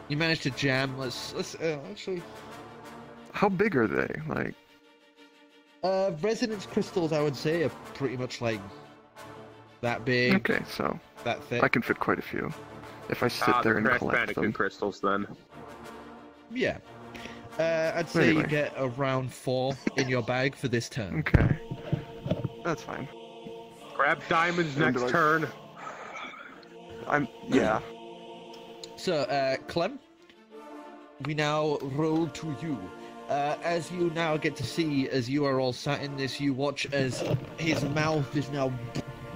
You manage to jam. Let's actually. How big are they? Like, Resonance crystals, I would say, are pretty much like that big, okay, so that thick. I can fit quite a few. If I sit there the and Crash collect Bandicoot them. crystals then. Yeah. I'd say you Anyway. get around 4 in your bag for this turn. Okay. That's fine. Grab diamonds And next like- turn. Yeah. So, Clem, we now roll to you. As you now get to see, as you are all sat in this, you watch as his mouth is now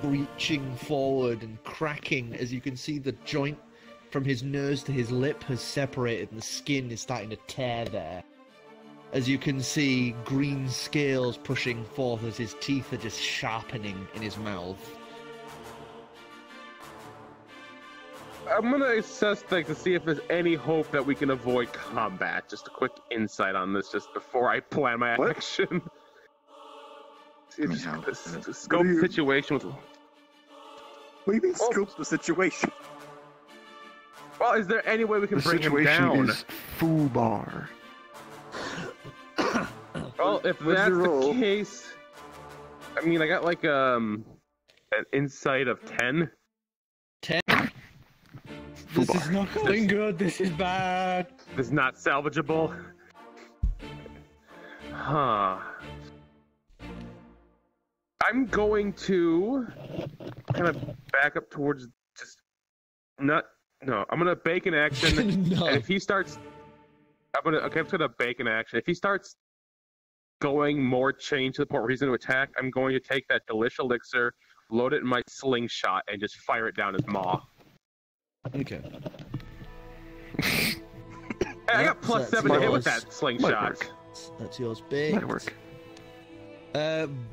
reaching forward and cracking, as you can see the joint from his nose to his lip has separated and the skin is starting to tear there. As you can see green scales pushing forth as his teeth are just sharpening in his mouth. I'm gonna assess like to see if there's any hope that we can avoid combat. Just a quick insight on this, just before I plan my What? action. See, just Yeah. the scope you- situation with. What do you mean Oh. scope the situation? Well, is there any way we can The bring him situation down? is foobar. Well, if What's that's your the roll? case, I mean, I got like an insight of 10. 10. This is not going good. This is bad. This is not salvageable. Huh. I'm going to kind of back up towards I'm gonna bake an action, No. and if he starts, I'm just gonna bake an action. If he starts going more chained to the point where he's going to attack, I'm going to take that Delish Elixir, load it in my slingshot, and just fire it down his maw. Okay. I got plus 7 to hit with that slingshot. That's yours, big. Might work.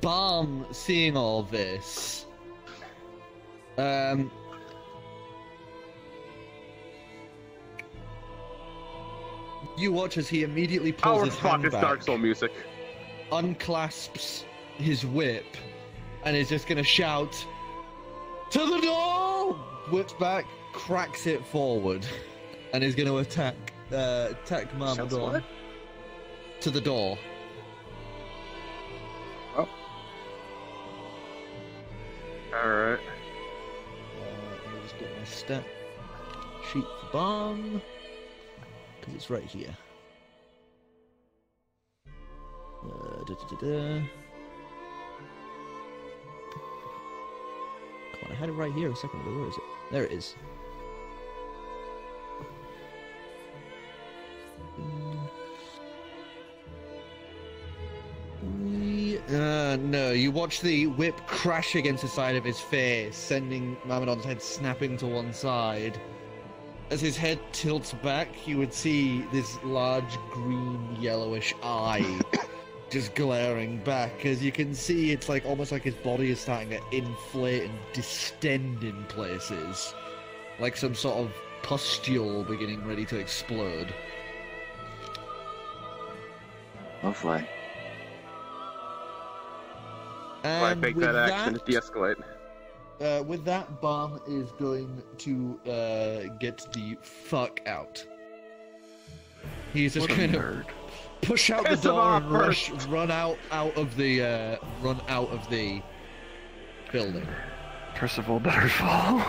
Balm, seeing all this, you watch as he immediately pulls his hand It's back, Dark Soul music. unclasps his whip, and is just gonna shout, "To the door!" Whips back, cracks it forward, and is gonna attack Marmador. what? To the door. Alright. Let me just get my stat sheet for bomb, because it's right here. Come on, I had it right here a second ago. Where is it? There it is. No, you watch the whip crash against the side of his face, sending Mamadon's head snapping to one side. As his head tilts back, you would see this large green yellowish eye just glaring back. As you can see, it's like almost like his body is starting to inflate and distend in places, like some sort of pustule beginning ready to explode. Lovely. I And bake with that action to de-escalate. With that, Balm is going to get the fuck out. He's just going to push out the Piss him door off and run out of the building. Percival better fall.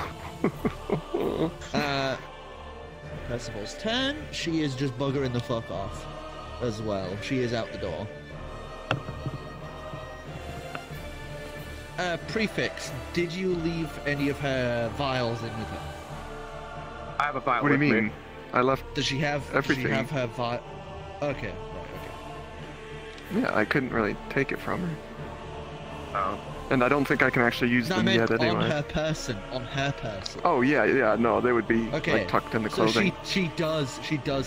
Percival's turn. She is just buggering the fuck off as well. She is out the door. Prefix, did you leave any of her vials in with her? I have a vial What do you with mean? me. I left Does she have everything. Does she have her vial? Okay, right, okay. Yeah, I couldn't really take it from her. Oh. And I don't think I can actually use No, I them meant yet anyway. on her person. On her person. Oh yeah, no, they would be Okay. like tucked in the So clothing. she does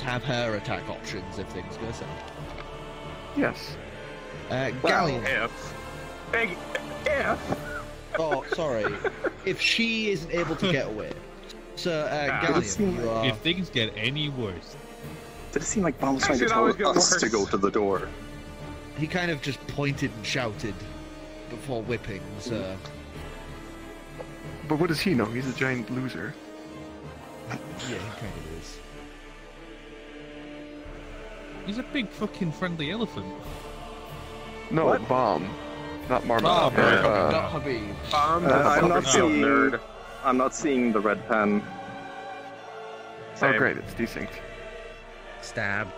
have her attack options if things go south. Yes. Gallium. If. Big if. Oh, sorry. If she isn't able to get away. So, Gallium, you are... If things get any worse, Did it seem like Bob was trying to Actually, it tell always gets us to worse. go to the door? He kind of just pointed and shouted before whipping, so... But what does he know? He's a giant loser. Yeah, he kind of is. he's a big fucking friendly elephant. No, What? bomb. Not Marmot. Oh, or, not Habib. I'm not seeing. nerd. I'm not seeing the red pen. oh Same. great, it's desynced. Stab.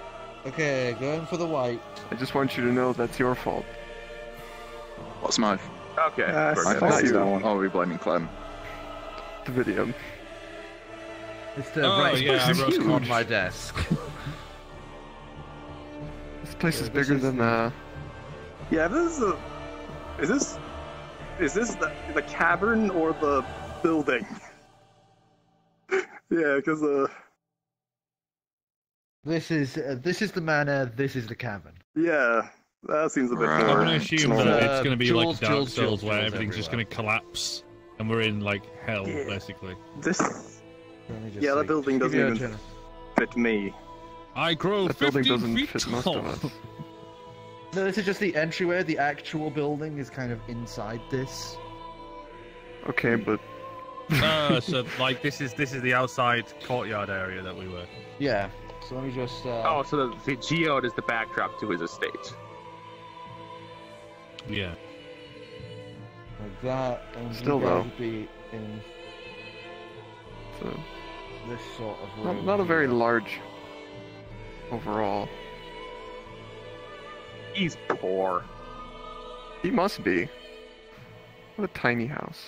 Okay, going for the white. I just want you to know that's your fault. What's mine? Okay. I we're I good. thought see you- that one. Oh, we're blaming Clem. Dividium. It's the Oh, right yeah, I place wrote on huge. my desk. This place is this bigger is than Yeah, is this the cavern or the building? Yeah, because This is the manor, this is the cavern. yeah, that seems a bit Right. I'm more. gonna assume normal. that it's gonna be Jules, like Dark Jules, Souls, Jules, where Jules everything's just gonna everywhere. collapse, and we're in like hell, Yeah. basically. This, Let me just yeah, that see. building Give doesn't me a even turn. fit me. I grow that building 15 doesn't feet fit most tall. of us. No, this is just the entryway. The actual building is kind of inside this. Okay, but So like this is the outside courtyard area that we were. Yeah. So let me just. Oh, so the geode is the backdrop to his estate. Yeah. Like that, and Still, you guys though. would be in So, this sort of room. not a very here. large overall. He's poor. He must be. What a tiny house.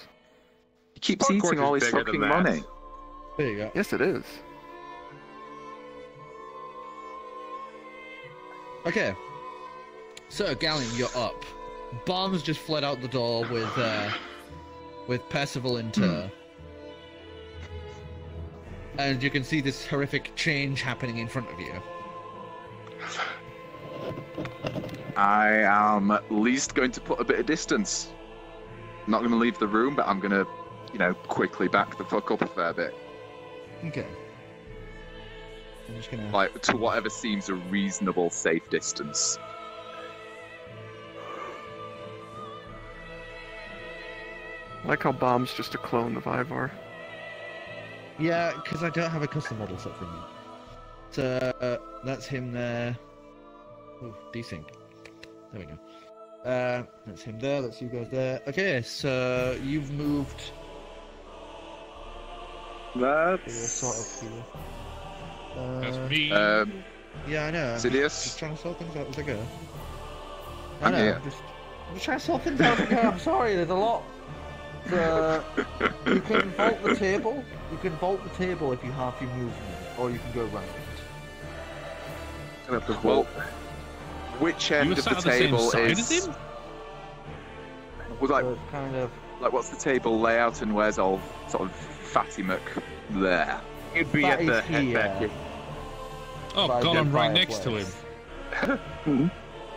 He keeps Of course eating all it's his bigger than fucking that. money. There you go. Yes, it is. Okay. So, Gallium, you're up. Bombs just fled out the door with Percival in tow. And you can see this horrific change happening in front of you. I am at least going to put a bit of distance. Not going to leave the room, but I'm going to, quickly back the fuck up a fair bit. Okay. I'm just gonna... Like, to whatever seems a reasonable, safe distance. I like how Bomb's just a clone of Ivor. Yeah, because I don't have a custom model set for him. So, that's him there. Oh, desync. There we go. That's him there, that's you guys there. Okay, so you've moved... You're sort of here. That's me. Yeah, I know. I'm Sidious? just trying to sort things out as I go. I'm I know, here. I'm just trying to sort things out as I go. I'm sorry, there's a lot. You can vault the table. You can vault the table if you half your movement, or you can go around it. Gonna have to Well, vote. which You end were of the sat on the same table side is... as him? Well, like, So it's kind of... what's the table layout and where's all sort of Fatty Mc there? He'd be That at the is head here. back here. Oh, By God, the I'm right next to him. fireplace.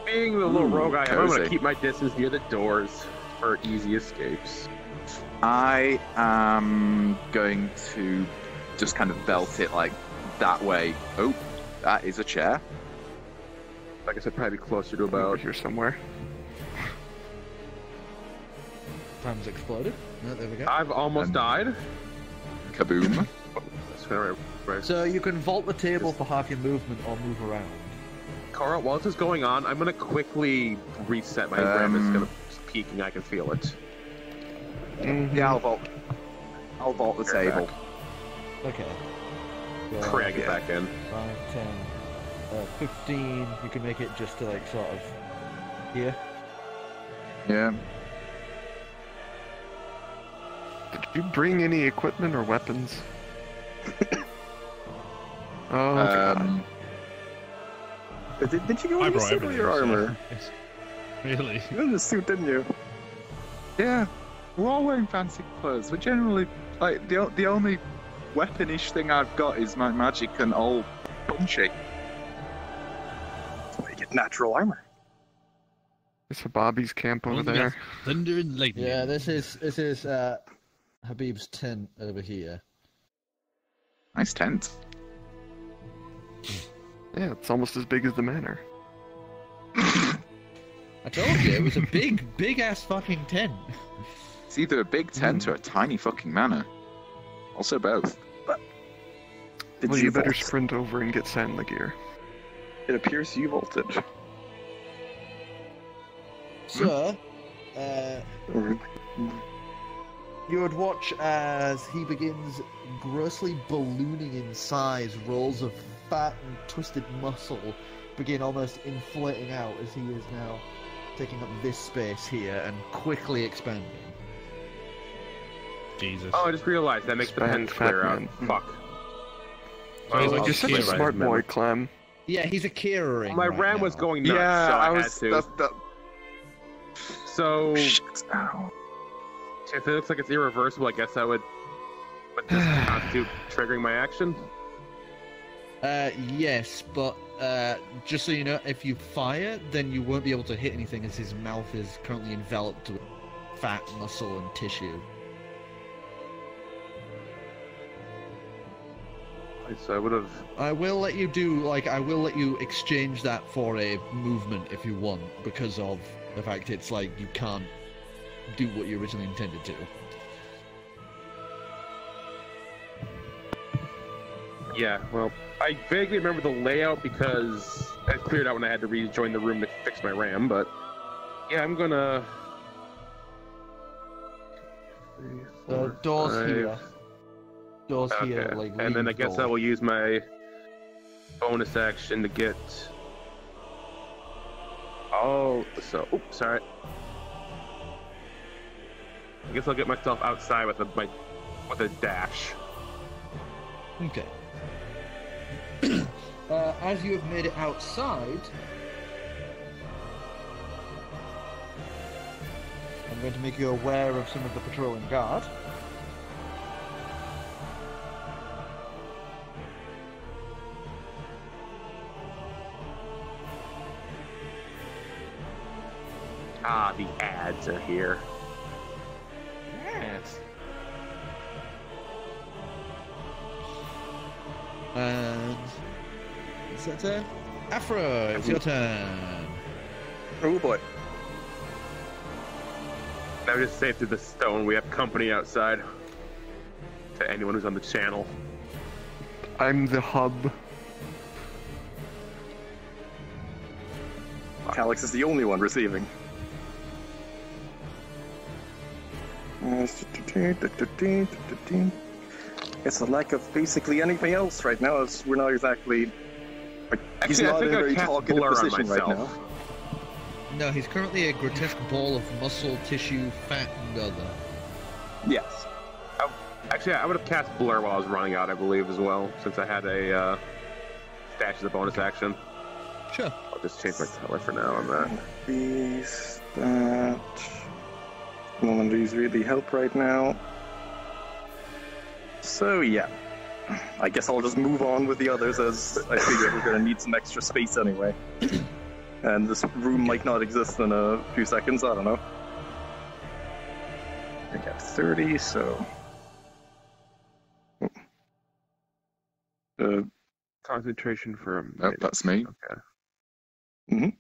Being the little rogue I am, I'm gonna cozy. keep my distance near the doors for easy escapes. I am going to just kind of belt it like that way. Oh, that is a chair. Like I said, probably closer to Over about. here somewhere. Time's exploded. No, there we go. I've almost And- died. Kaboom. That's kinda right. So you can vault the table for half your movement or move around. Korro, while this is going on, I'm gonna quickly reset my RAM. It's gonna it's peaking. I can feel it. Yeah, I'll vault. I'll vault the You're table. back. Okay. Drag it back in. 5, 10, 15. You can make it just to like sort of here. Yeah. Did you bring any equipment or weapons? Oh, God. Did you go I in your brought suit or everything. your so- armor? Yes. Really? You in the suit, didn't you? Yeah. We're all wearing fancy clothes. We're generally like the only weaponish thing I've got is my magic and all punchy. That's why you get natural armor. There's a Bobby's camp over Well, we there. got Thunder and lightning. Yeah, this is Habib's tent over here. Nice tent. Yeah, it's almost as big as the manor. I told you it was a big ass fucking tent. It's either a big tent or a tiny fucking manor. Also both. Did Well, you you better vault? sprint over and get sand the gear. It appears you vaulted. So, Or- you would watch as he begins grossly ballooning in size. Rolls of fat and twisted muscle begin almost inflating out as he is now taking up this space here and quickly expanding. Jesus. Oh, I just realized that makes the Fat- pens fat clear out. man. Fuck. So he's Well, like You're a such a kid, right? smart boy, Remember. Clem. Yeah, he's a Kira. My RAM was going nuts, Yeah, so I I had was. to. That, So, Shit. Ow. if it looks like it's irreversible, I guess I would. But this constitute triggering my action. Yes, but just so you know, if you fire, then you won't be able to hit anything as his mouth is currently enveloped with fat, muscle, and tissue. So I would have. I will let you exchange that for a movement if you want, because of the fact it's like you can't do what you originally intended to. Yeah, well, I vaguely remember the layout because I cleared out when I had to rejoin the room to fix my RAM, but yeah, I'm gonna. 3, 4, Doors 5. here. Doors Okay. here, like. And then I leading guess door. I will use my bonus action to get. Oh, so. Oops, sorry. I guess I'll get myself outside with a dash. Okay. As you have made it outside, I'm going to make you aware of some of the patrolling guard. Ah, the ads are here. Yes. And it's your turn. Afro, it's your turn. Oh boy. Now we just say through the stone we have company outside. To anyone who's on the channel. I'm the hub. Calix is the only one receiving. It's a lack of basically anything else right now, as we're not exactly. He's Actually, I not in think a I very cast talkative blur on position right myself. now. No, he's currently a grotesque ball of muscle, tissue, fat, and other. Yes. Actually, I would have cast blur while I was running out, I believe, as well, since I had a dash as a bonus action. Sure. I'll just change my color for now on that. These, that. None of these really help right now. So, yeah. I guess I'll just move on with the others, as I figure we're gonna need some extra space anyway. And this room might not exist in a few seconds, I don't know. I got 30, so... Concentration for a Oh, minute. that's me. Okay.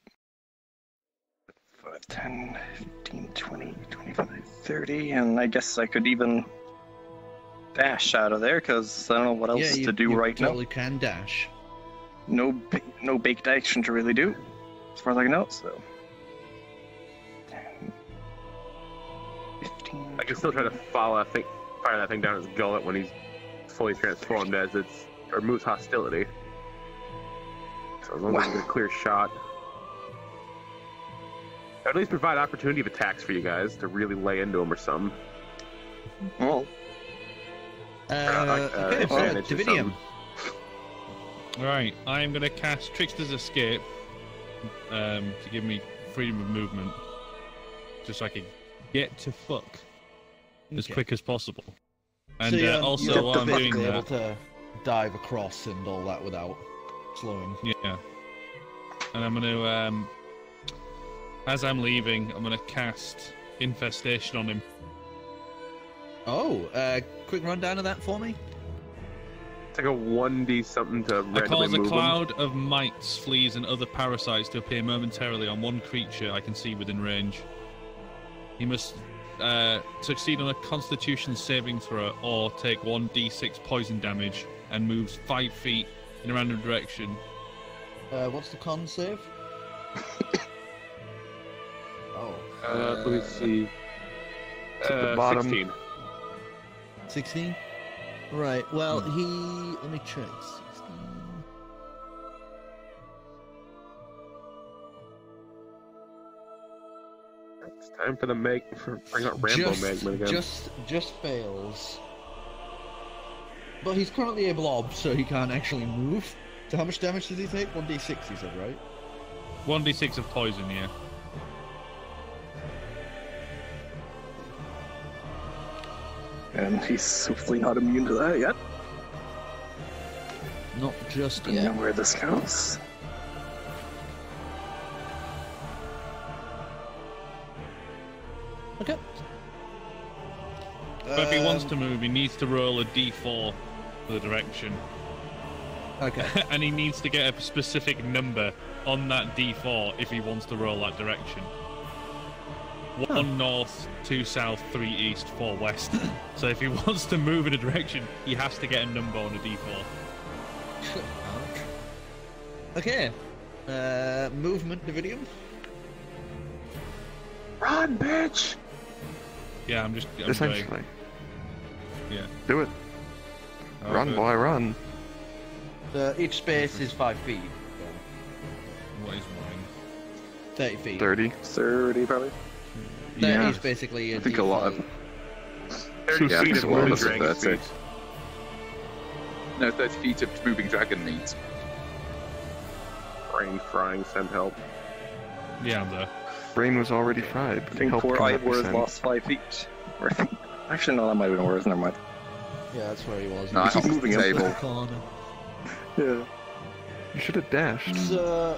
5, 10, 15, 20, 25, 30, and I guess I could even dash out of there, because I don't know what else you to do right totally can dash. now. No baked action to really do, as far as I can know, so... 15, I can still try to fire that thing down his gullet when he's fully transformed, as it's removes hostility. So as long as I get a clear shot, at least provide opportunity of attacks for you guys to really lay into him or something. Well, Okay, so advantage or Dividium. Right, I am going to cast Trickster's Escape to give me freedom of movement, just so I can get to fuck as Okay. quick as possible. And So, yeah, also, you're while I'm doing basically able that, to dive across and all that without slowing. yeah, and I'm going to, as I'm leaving, I'm going to cast Infestation on him. Oh, quick rundown of that for me. It's like a 1d something to I randomly cause a move him. cloud of mites, fleas, and other parasites to appear momentarily on one creature I can see within range. He must succeed on a Constitution saving throw or take 1d6 poison damage and moves 5 feet in a random direction. What's the con save? Oh. Let me see. the bottom. 16. 16? Right, well, let me check. 16. It's time for the bring out Rambo Magma again. Just fails. But he's currently a blob, so he can't actually move. So how much damage does he take? 1d6, you said, right? 1d6 of poison, yeah. and he's hopefully not immune to that yet. Not just Don't yet. know where this goes. Okay. But if he wants to move, he needs to roll a d4 for the direction. Okay. And he needs to get a specific number on that d4 if he wants to roll that direction. 1 north, 2 south, 3 east, 4 west. So if he wants to move in a direction, he has to get a number on a d4. Okay. Movement, Dividium. Run, bitch! Yeah, I'm essentially. going. Yeah. Do it. Run, boy, run. Each space is 5 feet. What is running? 30 feet. 30. 30 probably. 30 is basically I think a lot of 30 Yeah, feet it's of a lot moving of dragon 30. speed. No, 30 feet of moving dragon needs. Brain frying, send help. Yeah, I'm there. Brain was already fried. I think Help poor cannot Ivor be has sent. lost 5 feet. Or I think, actually, no, that might have been worse. Never mind. Yeah, that's where he was. No, I Keep hopped moving the up. table. Corner. Yeah. You should have dashed. So,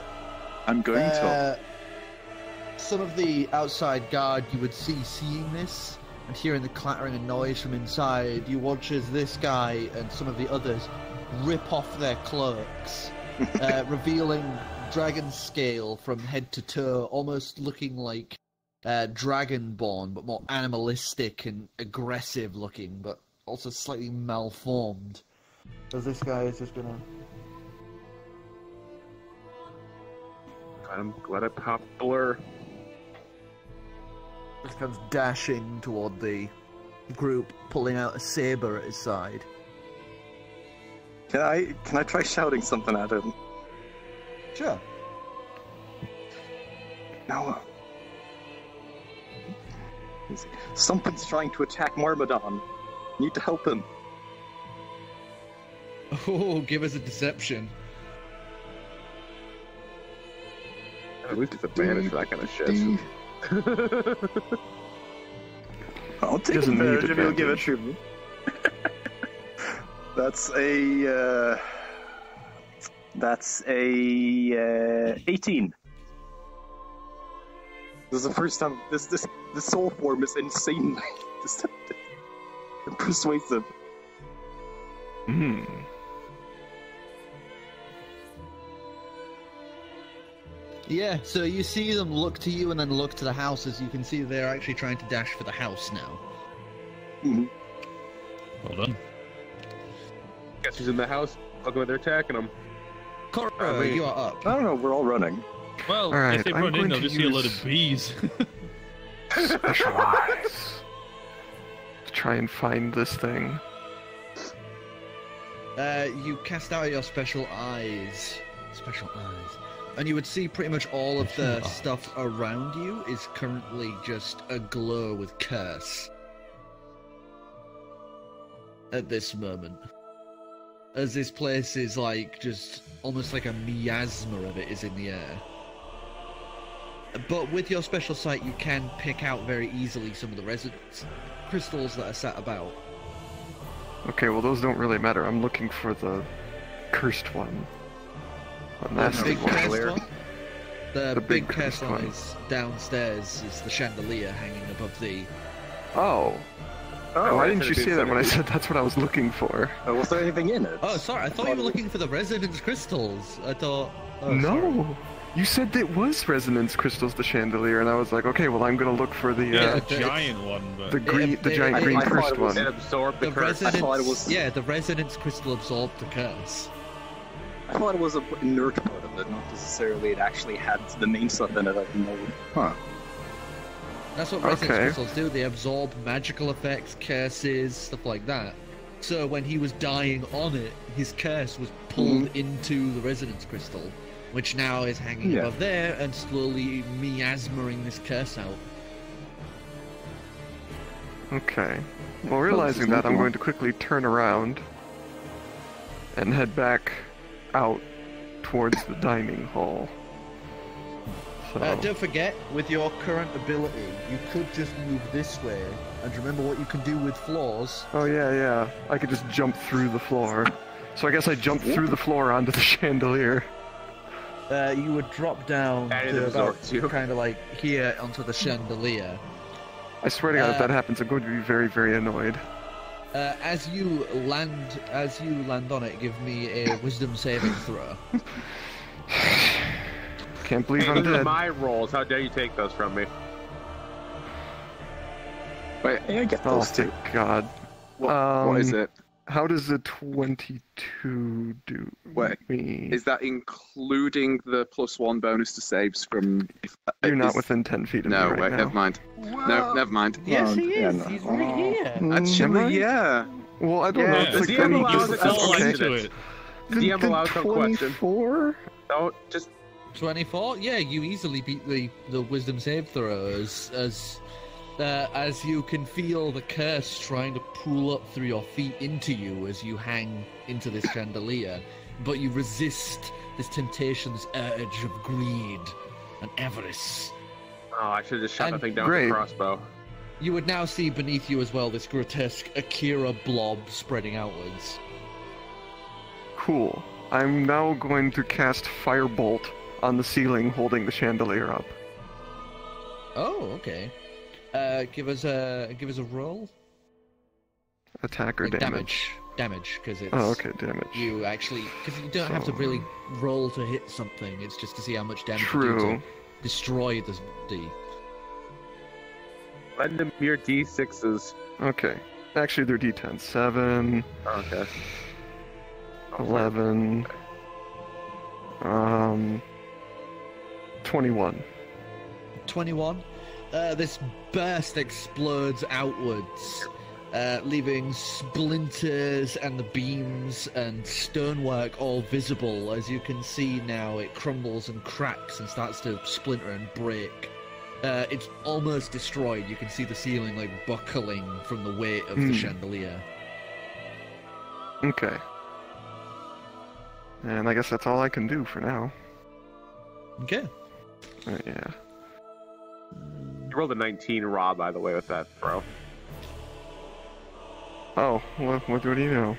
I'm going to. some of the outside guard you would see seeing this and hearing the clattering and noise from inside. You watch as this guy and some of the others rip off their cloaks, revealing dragon scale from head to toe, almost looking like Dragonborn, but more animalistic and aggressive looking, but also slightly malformed. As this guy is just gonna... I'm glad I popped Blur. Just comes dashing toward the group, pulling out a saber at his side. Can I try shouting something at him? Sure. No. Something's trying to attack Myrmidon. Need to help him. Oh, give us a deception. At least it's advantage for that kind of shit. I'll take Doesn't need advantage if you'll give it advantage. to me. That's a 18. This is the first time this soul form is insanely deceptive and persuasive. Hmm. Yeah, so you see them look to you and then look to the house. As you can see, they're actually trying to dash for the house now. Mm-hmm. Well done. Guess who's in the house? Fucking with, they're attacking him. Korro, you are up. I don't know, we're all running. Well, Alright, if they I'm run in, going they'll to just see a load use- of bees. Specialize. To try and find this thing. You cast out your special eyes. Special eyes. And you would see pretty much all of the stuff around you is currently just aglow with curse. At this moment. As this place is like, just almost like a miasma of it is in the air. But with your special sight, you can pick out very easily some of the resonance crystals that are sat about. Okay, well those don't really matter. I'm looking for the cursed one. The nasty big one. cursed one? The The big big cursed cursed one one. is downstairs, is the chandelier hanging above the... Oh. Oh, Why didn't you say that when I said that's what I was looking for? Was there anything in it? Oh, sorry, I thought you were looking for the resonance crystals. I thought... Oh, No! sorry. You said it was resonance crystals, the chandelier, and I was like, okay, well I'm gonna look for the yeah, the- a giant one, but the green, the it- giant I- green I thought cursed it was- one. It absorbed the The curse. resonance... thought it was- Yeah, the resonance crystal absorbed the curse. I thought it was a inert part of it, not necessarily it actually had the main stuff in it. I didn't know. Huh. That's what resonance Okay. crystals do. They absorb magical effects, curses, stuff like that. So when he was dying on it, his curse was pulled into the resonance crystal, which now is hanging Yeah. above there and slowly miasmering this curse out. Okay. Well, realizing that, I'm going to quickly turn around and head back out towards the dining hall. So, Don't forget, with your current ability, you could just move this way, and remember what you can do with floors. oh yeah, I could just jump through the floor. So I guess I jumped through the floor onto the chandelier. You would drop down And it to about absorbs you. kind of like here onto the chandelier. I swear to God, if that happens, I'm going to be very, very annoyed. As you land on it, give me a wisdom saving throw. Can't believe I'm Those are dead. my rolls. How dare you take those from me? Wait, Yeah, I get Oh, those too. thank God. what is it? How does a 22 do Wait, me? Is that including the +1 bonus to saves from? You're not within 10 feet of No, me right wait, now. never mind. No, never mind. Yes, he Yeah, is. no. He's right here. Am I? Actually, yeah. Well, I don't Yeah, know. the It's like DM then allows just- it to fall okay. into it. DM Then allows no question. 24? Don't just 24? Yeah, you easily beat the wisdom save throws as you can feel the curse trying to pull up through your feet into you as you hang into this chandelier, but you resist this temptation's urge of greed and avarice. Oh, I should have just shot And that thing down great. with the crossbow. You would now see beneath you as well this grotesque Akira blob spreading outwards. Cool. I'm now going to cast Firebolt on the ceiling holding the chandelier up. Oh, okay. Give us a roll. Attack or Like damage? Damage, because it's. Oh, okay, damage. You actually, because you don't have to So- really roll to hit something. It's just to see how much damage you do True. to destroy the D. Lend them your D6s. Okay. Actually, they're D10. 7, Okay. 11, 21. 21. This burst explodes outwards, leaving splinters and the beams and stonework all visible. As you can see now, it crumbles and cracks and starts to splinter and break. It's almost destroyed. You can see the ceiling like buckling from the weight of the chandelier. Okay. And I guess that's all I can do for now. Okay. Yeah. You rolled a 19 raw, by the way, with that throw. Oh, what do you know?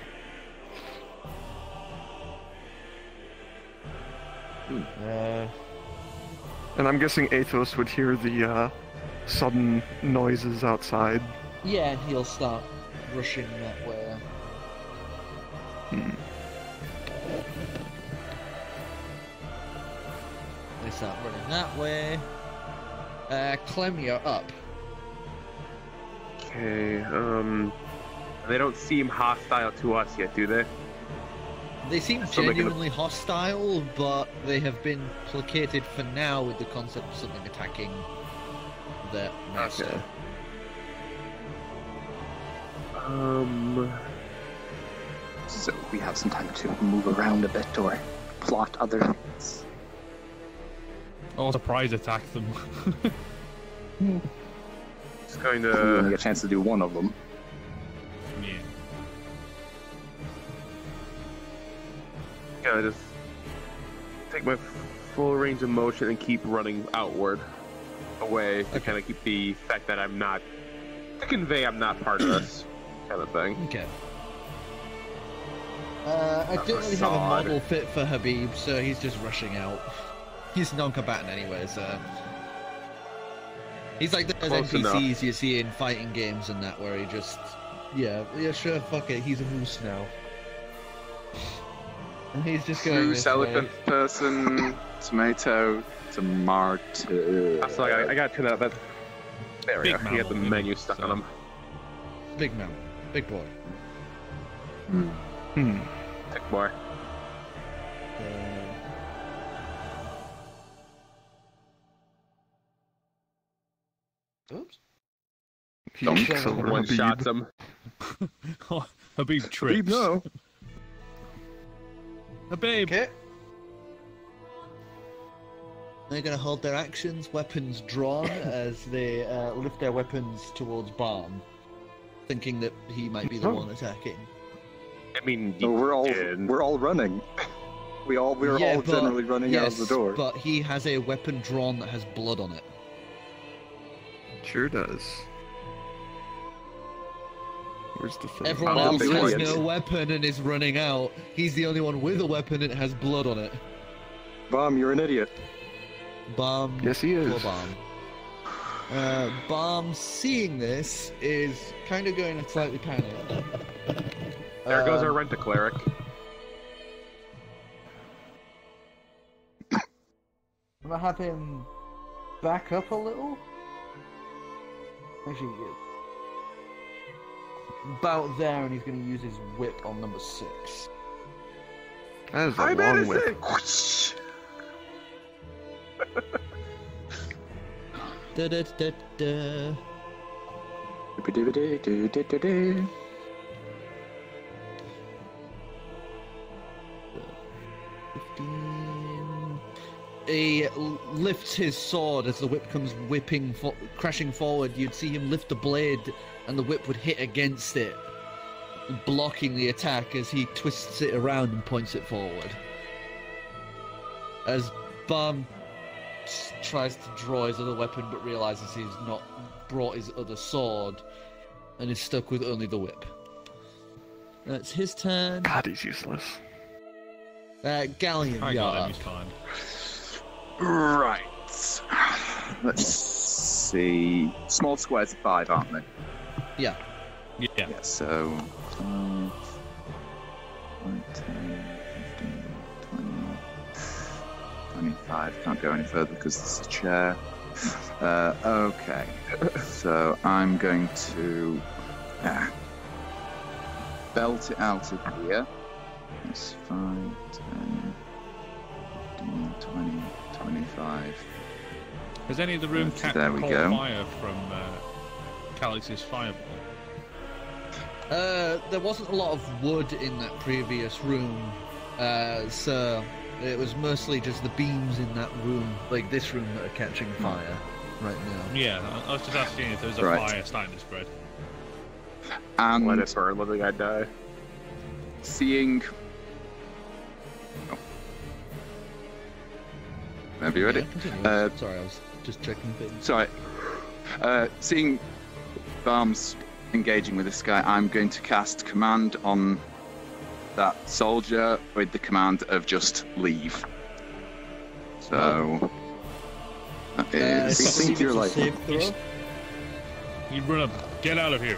And I'm guessing Athos would hear the sudden noises outside. Yeah, and he'll start rushing that way. They start running that way. Clem, you're up. Okay, they don't seem hostile to us yet, do they? They seem So making genuinely hostile, but they have been placated for now with the concept of something attacking their master. Okay. So we have some time to move around a bit or plot other things. Or surprise attack them. Just going We only to. get a chance to do one of them. Yeah. Gonna just take my full range of motion and keep running outward, away to kind of keep the fact that I'm not, to convey I'm not part of this kind of thing. Okay. I don't really have a Facade. model fit for Habib, so he's just rushing out. He's non-combatant anyway, so... He's like those Close NPCs enough. you see in fighting games and that, where he just... Yeah, sure, fuck it, he's a moose now. And he's just going Moose, this way. elephant, person, tomato, tomato. So I got to that. There we Big go. He got the mammal, menu stuck so- on him. Big man. Big boy. Tick boy. Oops. He Don't kicks over One Habib. shots him. Habib trips. no. Habib. Okay. They're going to hold their actions, weapons drawn, as they lift their weapons towards Balm, thinking that he might be the one attacking. I mean, No, we're did. all running. We're all generally running out of the door. But he has a weapon drawn that has blood on it. Sure does. Where's the thing? Everyone Oh, else big has boy. no weapon and is running out. He's the only one with a weapon and it has blood on it. Bomb, you're an idiot. Bomb. Yes, he is. Poor Bomb. Bomb, seeing this, is kind of going to slightly panic. There goes our rent-a-cleric. I'm gonna have him back up a little. Actually, about there, and he's going to use his whip on number 6. That is a long whip. Da da da da. He lifts his sword as the whip comes crashing forward. You'd see him lift the blade, and the whip would hit against it, blocking the attack as he twists it around and points it forward. As Bum tries to draw his other weapon, but realizes he's not brought his other sword, and is stuck with only the whip. That's his turn. God, he's useless. Gallium, I got him, he's kind. Right. Let's see. Small squares are 5, aren't they? Yeah. Yeah. So 5, 10, 15, 20, 25. Can't go any further because there's a chair. Okay. So I'm going to belt it out of here. That's 5, 10, 15, 20, 25. Has any of the room caught fire from Calix's fireball? There wasn't a lot of wood in that previous room, so it was mostly just the beams in that room, like this room, that are catching fire right now. Yeah, I was just asking if there was a fire starting to spread. And let it burn, let the guy die. Seeing... Have you ready? Yeah, sorry, I was just checking things. Sorry. Seeing Barms engaging with this guy, I'm going to cast command on that soldier with the command of just leave. So... That is... your life. You run up. Get out of here.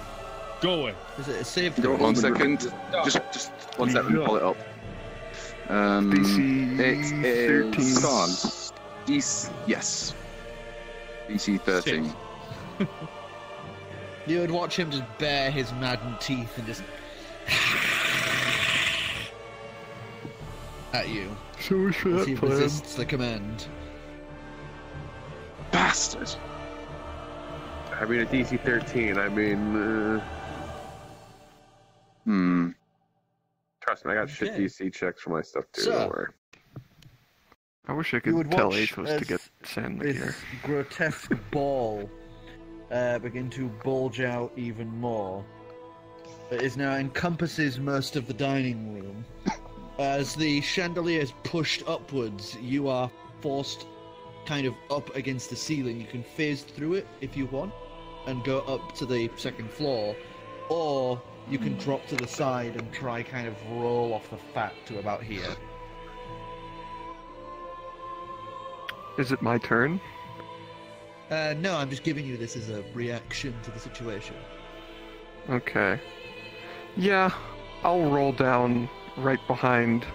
Go away. Is it a save throw? 1 second. Just 1 second. Pull it up. DC it is 13. Yes. DC 13. You would watch him just bare his maddened teeth and just at you. So much for that he plan. resists the command. Bastard. I mean, a DC 13. I mean, trust me, I got shit DC checks for my stuff too. Don't worry. I wish I could tell Athos to get Sandley this here. Grotesque ball begin to bulge out even more. It now encompasses most of the dining room. As the chandelier is pushed upwards, you are forced kind of up against the ceiling. You can phase through it if you want and go up to the second floor, or you can drop to the side and try kind of roll off the fat to about here. Is it my turn? No, I'm just giving you this as a reaction to the situation. Okay. Yeah, I'll roll down right behind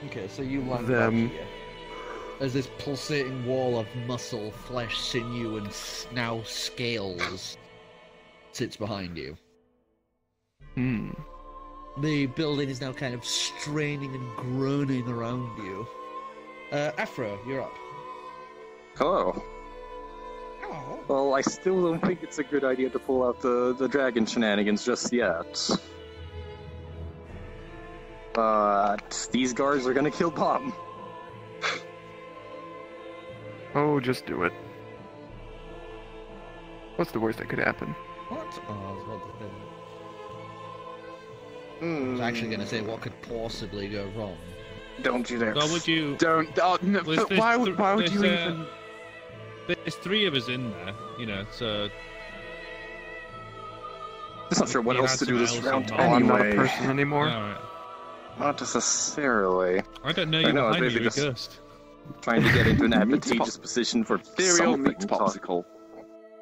Okay, so you land them. back here. As this pulsating wall of muscle, flesh, sinew, and now scales sits behind you. The building is now kind of straining and groaning around you. Afro, you're up. Hello. Hello. Well, I still don't think it's a good idea to pull out the dragon shenanigans just yet. But these guards are gonna kill Bomb. Oh, just do it. What's the worst that could happen? What? Oh, I was about to say. I was actually going to say, what could possibly go wrong? Don't you dare. Why would you... Don't... Oh, no, but why would you even... There's 3 of us in there, you know, so... I'm not sure what else to do this round Oh, I'm not a anyway. person anymore? Alright. Not necessarily. I don't know you behind you, maybe you're a just ghost. trying to get into an advantageous position for Ethereal something meat popsicle.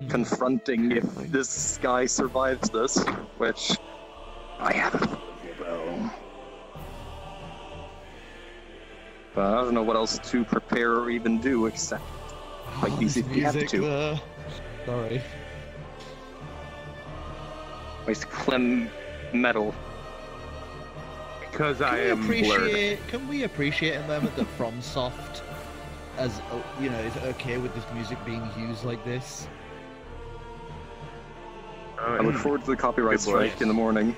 confronting if this guy survives this, which I haven't well. But I don't know what else to prepare or even do except fight these if we have to. Sorry. Nice Clem metal. Because I am blurred. Can we appreciate a moment that FromSoft, as you know, is okay with this music being used like this? I look forward to the copyright strike in the morning.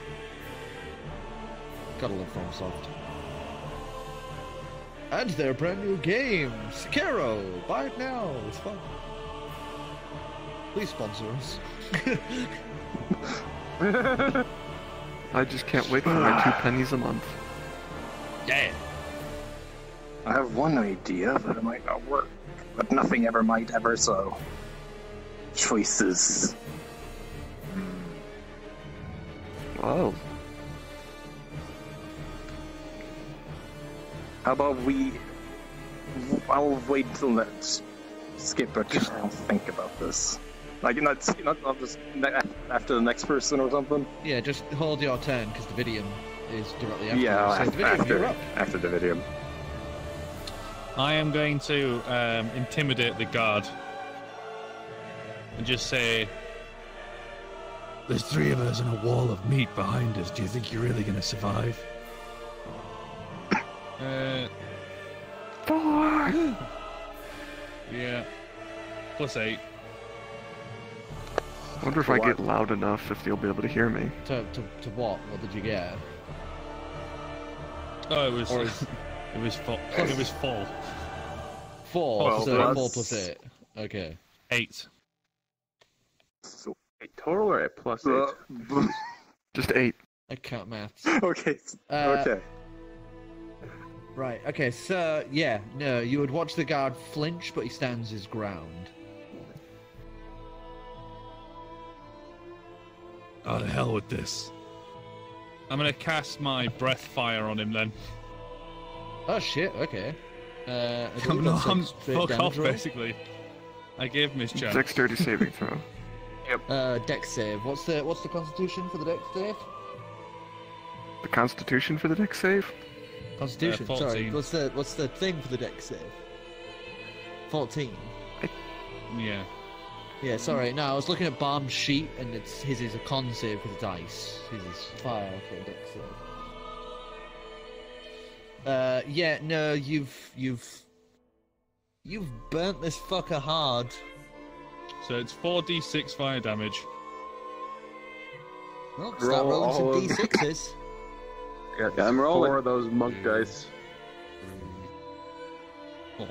Gotta love FromSoft. And their brand new game, Sekiro. Buy it now. It's fun. Please sponsor us. I just can't wait for my 2 pennies a month. Yeah. I have one idea, but it might not work. But nothing ever might ever so. Choices. Oh. How about I'll wait till next. Skip it. I'll think about this. Like, not just after the next person or something? Yeah, just hold your turn, because Dividium is directly after Yeah, you. So Dividium, you're up. after Dividium. I am going to intimidate the guard and just say, There's 3 of us and a wall of meat behind us. Do you think you're really gonna survive? 4! Yeah. +8. I wonder if I get loud enough if you'll be able to hear me. To what? What did you get? Oh, it was. It was 4. It was 4. 4, Well, so plus- 4 + 8. Okay. 8. So 8 total or 8 plus 8? Just 8. I can't maths. Okay. Okay. Right, okay, so, yeah, no, you would watch the guard flinch, but he stands his ground. Oh, the hell with this. I'm gonna cast my breath fire on him then. Oh shit, okay. I'm fuck off, basically. I gave him his chance. Dexterity saving throw. Dex save. What's the constitution for the dex save? The constitution for the dex save? Constitution, 14. sorry. What's the thing for the dex save? 14. Yeah. Yeah, sorry. No, I was looking at Balm's sheet, and his is a con save for the dice. His is fire for the dex save. Yeah, no, you've burnt this fucker hard. So it's 4d6 fire damage. Well, start rolling some d6s. Yeah, I'm rolling 4 of those monk dice. 4.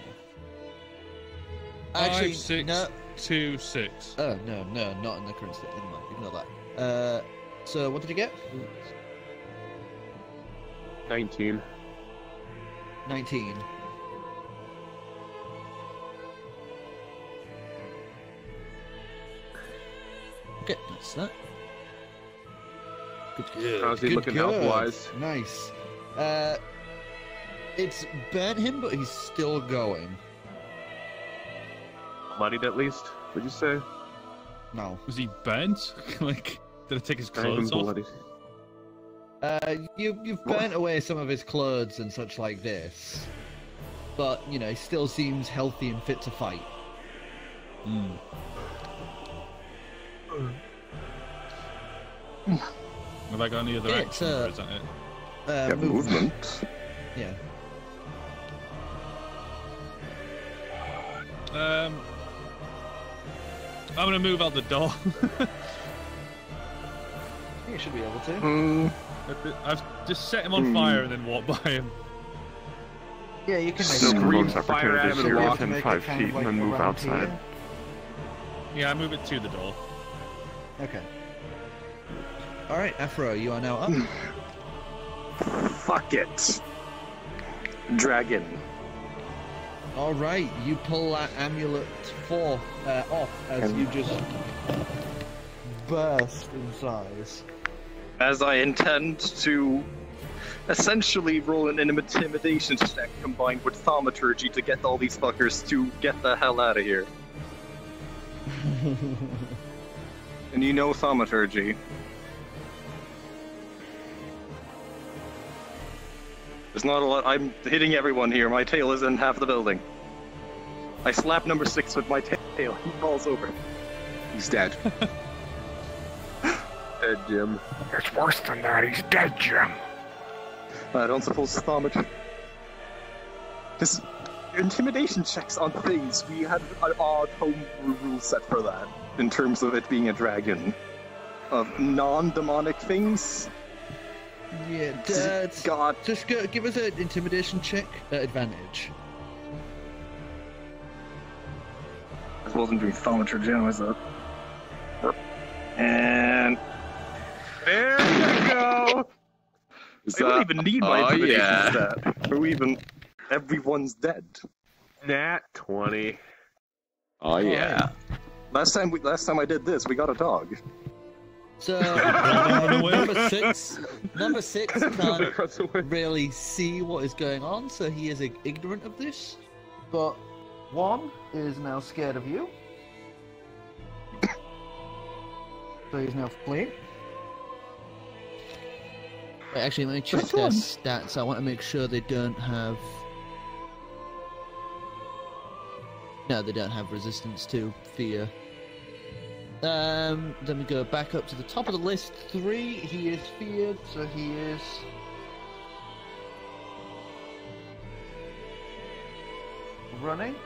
Actually, 5, 6, no. 2, 6. Oh, no, not in the current state. Never mind, ignore that. So what did you get? 19. 19. Okay, that's that. Good. How's he Good, looking good. health-wise? Nice. It's burnt him, but he's still going. Bloodied at least, would you say? No. Was he burnt? Like, did it take his Not even clothes off? bloodied. You've burnt away some of his clothes and such like this, but you know he still seems healthy and fit to fight. Hmm. Have I got any other Yeah, action, or is that it? Yeah, movement. Yeah. I'm gonna move out the door. I think you should be able to. I've just set him on fire and then walk by him. Yeah, you can Still make provokes fire at opportunity him to and hear walk. within Make it 5 kind of feet like and then move around outside. here. Yeah, I move it to the door. Okay. Alright, Afro, you are now up. Fuck it. Dragon. Alright, you pull that amulet off as you just burst in size. As I intend to essentially roll an intimidation check combined with thaumaturgy to get all these fuckers to get the hell out of here. And you know thaumaturgy. There's not a lot. I'm hitting everyone here. My tail is in half the building. I slap number 6 with my tail. He falls over. He's dead. Dead Jim. It's worse than that. He's dead, Jim. I don't suppose Stomach. This intimidation checks on things. We had an odd home rule set for that in terms of it being a dragon. Of non-demonic things. Yeah, God. Just give us an intimidation check at advantage. I wasn't doing thaumaturgy, Jim, was it? And There you go! I don't even need my intimidation stat. Who even? Everyone's dead. Nat 20. Oh yeah. Last time I did this, we got a dog. So number six can't really see what is going on, so he is ignorant of this. But 1 is now scared of you, so he's now fleeing. Wait, actually, let me check their stats. I want to make sure they don't have. No, they don't have resistance to fear. Then we go back up to the top of the list. 3, he is feared, so he is... running.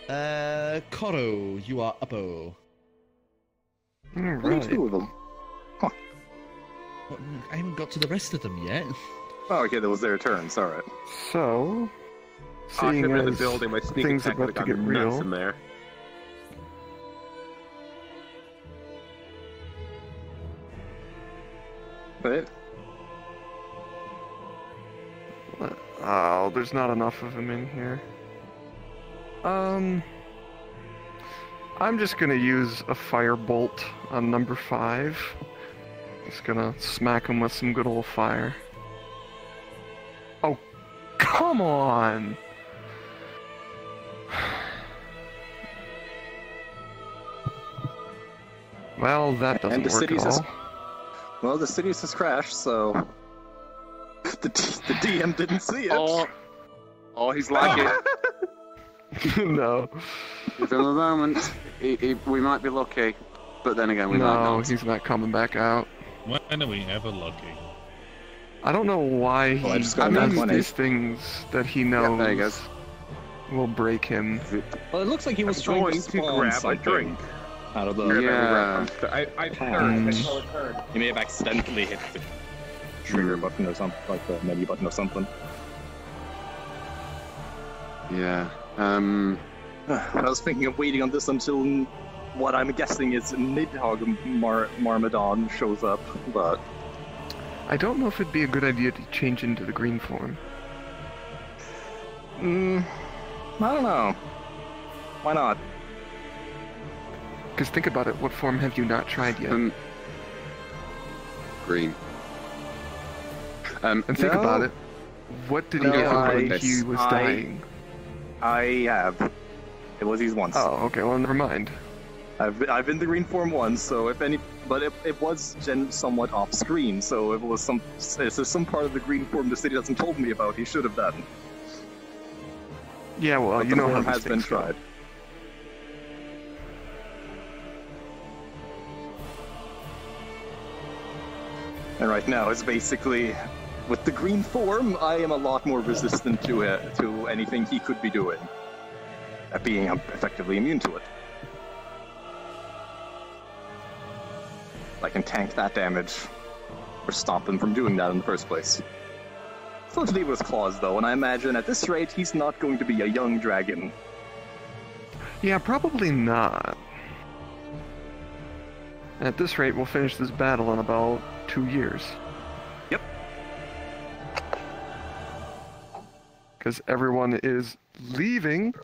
Korro, you are uppo. Only 2 of them. Huh. What, I haven't got to the rest of them yet. Oh, okay, that was their turn. Sorry. So, I seeing could have been in the as building. My sneak things attack would about have to gotten get nuts real, in there. But oh, there's not enough of him in here. I'm just gonna use a firebolt on number 5. Just gonna smack him with some good old fire. Oh, come on! Well, that doesn't work at all. Well, the city has crashed, so the DM didn't see it. Oh, he's like it. No. Give him a moment. We might be lucky, but then again, we might not. No, he's not coming back out. When are we ever lucky? I don't know why Well, I he just got that does one these things that he knows there he goes. will break him. Well, it looks like he was I'm trying going to to spawn grab a something drink. out of the. Yeah. I He may have accidentally hit the trigger button or something, like the menu button or something. Yeah. I was thinking of waiting on this until what I'm guessing is Nidhogg Marmadon shows up, but I don't know if it'd be a good idea to change into the green form. I don't know. Why not? Because think about it, what form have you not tried yet? Green. And think no. about it, what did he No, do I- when he was dying? I have. It was these once. Oh, okay, well, never mind. I've been the green form once, so if any, but it was somewhat off screen. So if it was some part of the green form the city hasn't told me about, he should have done. Yeah, well, But you the know how form these has been things go. tried. And right now, it's basically with the green form. I am a lot more resistant to anything he could be doing, at being effectively immune to it. I can tank that damage, or stop him from doing that in the first place. Still to deal with his claws, though, and I imagine at this rate, he's not going to be a young dragon. Yeah, probably not. At this rate, we'll finish this battle in about 2 years. Yep. Because everyone is leaving.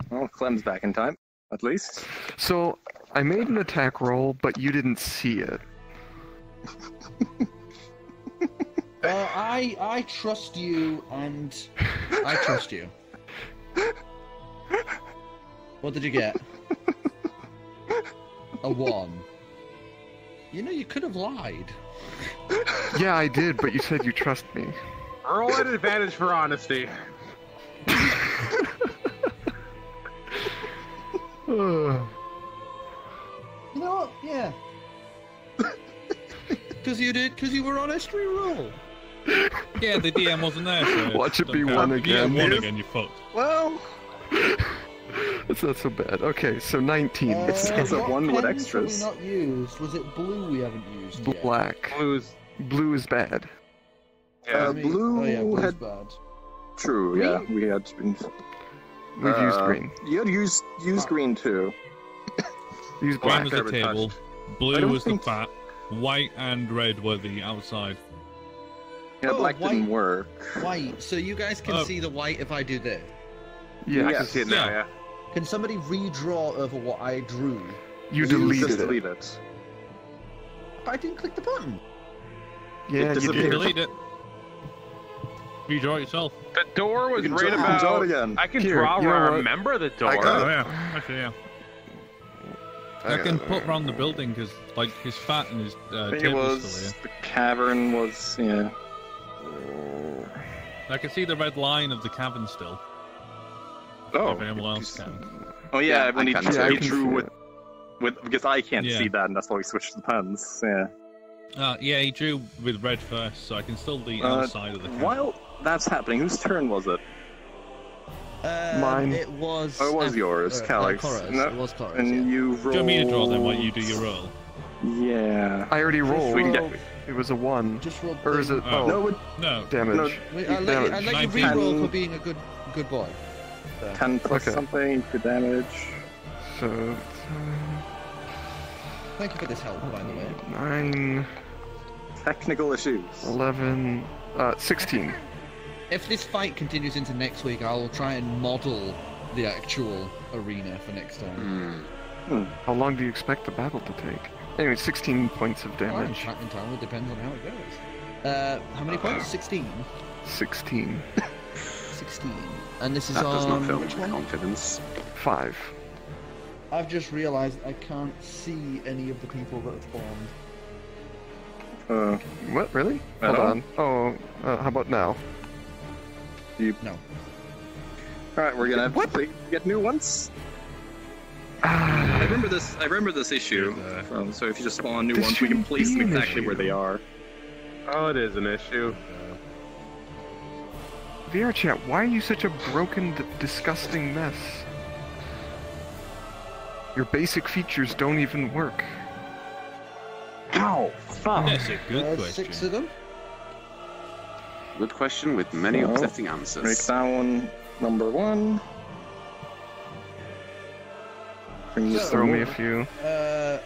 Well, Clem's back in time, at least. So, I made an attack roll, but you didn't see it. I trust you, and I trust you. What did you get? A 1. You know, you could have lied. Yeah, I did, but you said you trust me. Roll at advantage for honesty. You know what? Yeah. Because you were on S3 roll. Yeah, the DM wasn't there. So Watch it be don't one count. again. Yeah, one again, you fucked. Well, It's not so bad. Okay, so 19. It's a what one with pens extras. Have we not used? Was it blue we haven't used yet? Black. Blues. Blue is bad. Yeah. Blue Oh yeah, blue's had bad. true. Yeah, we had been. We've used green. You had used green too. Use Green black. was the Never table. touched. I Blue don't was the think- fat. White and red were the outside. Yeah, Oh, black white. didn't work. White. So you guys can Oh. see the white if I do this. I Yeah, can see it now, Yeah. yeah. Can somebody redraw over what I drew? you Just deleted it. delete it. But I didn't click the button. Yeah, It you disappeared. did. Delete it. Redraw it yourself. The door was You can right draw about. it again. I can Here, draw you where know I what? remember the door. I got it. Yeah, actually, yeah. I can put around the building because, like, his fat and his I think it table's was still the cavern was yeah. here. I can see the red line of the cavern still. Oh, If anyone else can. oh yeah, Yeah, when I he can drew, see I he can drew see with it. because I can't Yeah. see that, and that's why we switched to the pens. Yeah. Yeah, he drew with red first, so I can still the outside of the cavern. While that's happening, whose turn was it? Mine. It was. Oh, it was yours, Calix. Korro's. No, It was Korro's, And yeah. you rolled. Do you want me to draw them while you do your roll? Yeah. I already rolled. We can get. It was a 1. Just roll. Or is it? Oh. Oh, No, No. damage. I'll let you Damage. 19. reroll for being a good boy. 10 plus Okay. something for damage. So, Thank you for this help, by the way. 9, Technical issues. 11, 16. If this fight continues into next week, I'll try and model the actual arena for next time. How long do you expect the battle to take? Anyway, 16 points of damage. That entirely depends on how it goes. How many points? 16. 16. 16. And this is That does not on fill me which with one? confidence. 5. I've just realised I can't see any of the people that have spawned. What? Really? I Hold don't. on. Oh, how about now? No. Alright, we're gonna get new ones. I remember this issue. So if you just spawn new This ones, we can shouldn't place be them an exactly where issue. they are. Oh, it is an issue. VR chat, why are you such a broken, disgusting mess? Your basic features don't even work. Ow! Fuck! That's a good 6 question. of them. Good question with many So, upsetting Make answers. that one number 1. Bring this Throw me a over. few.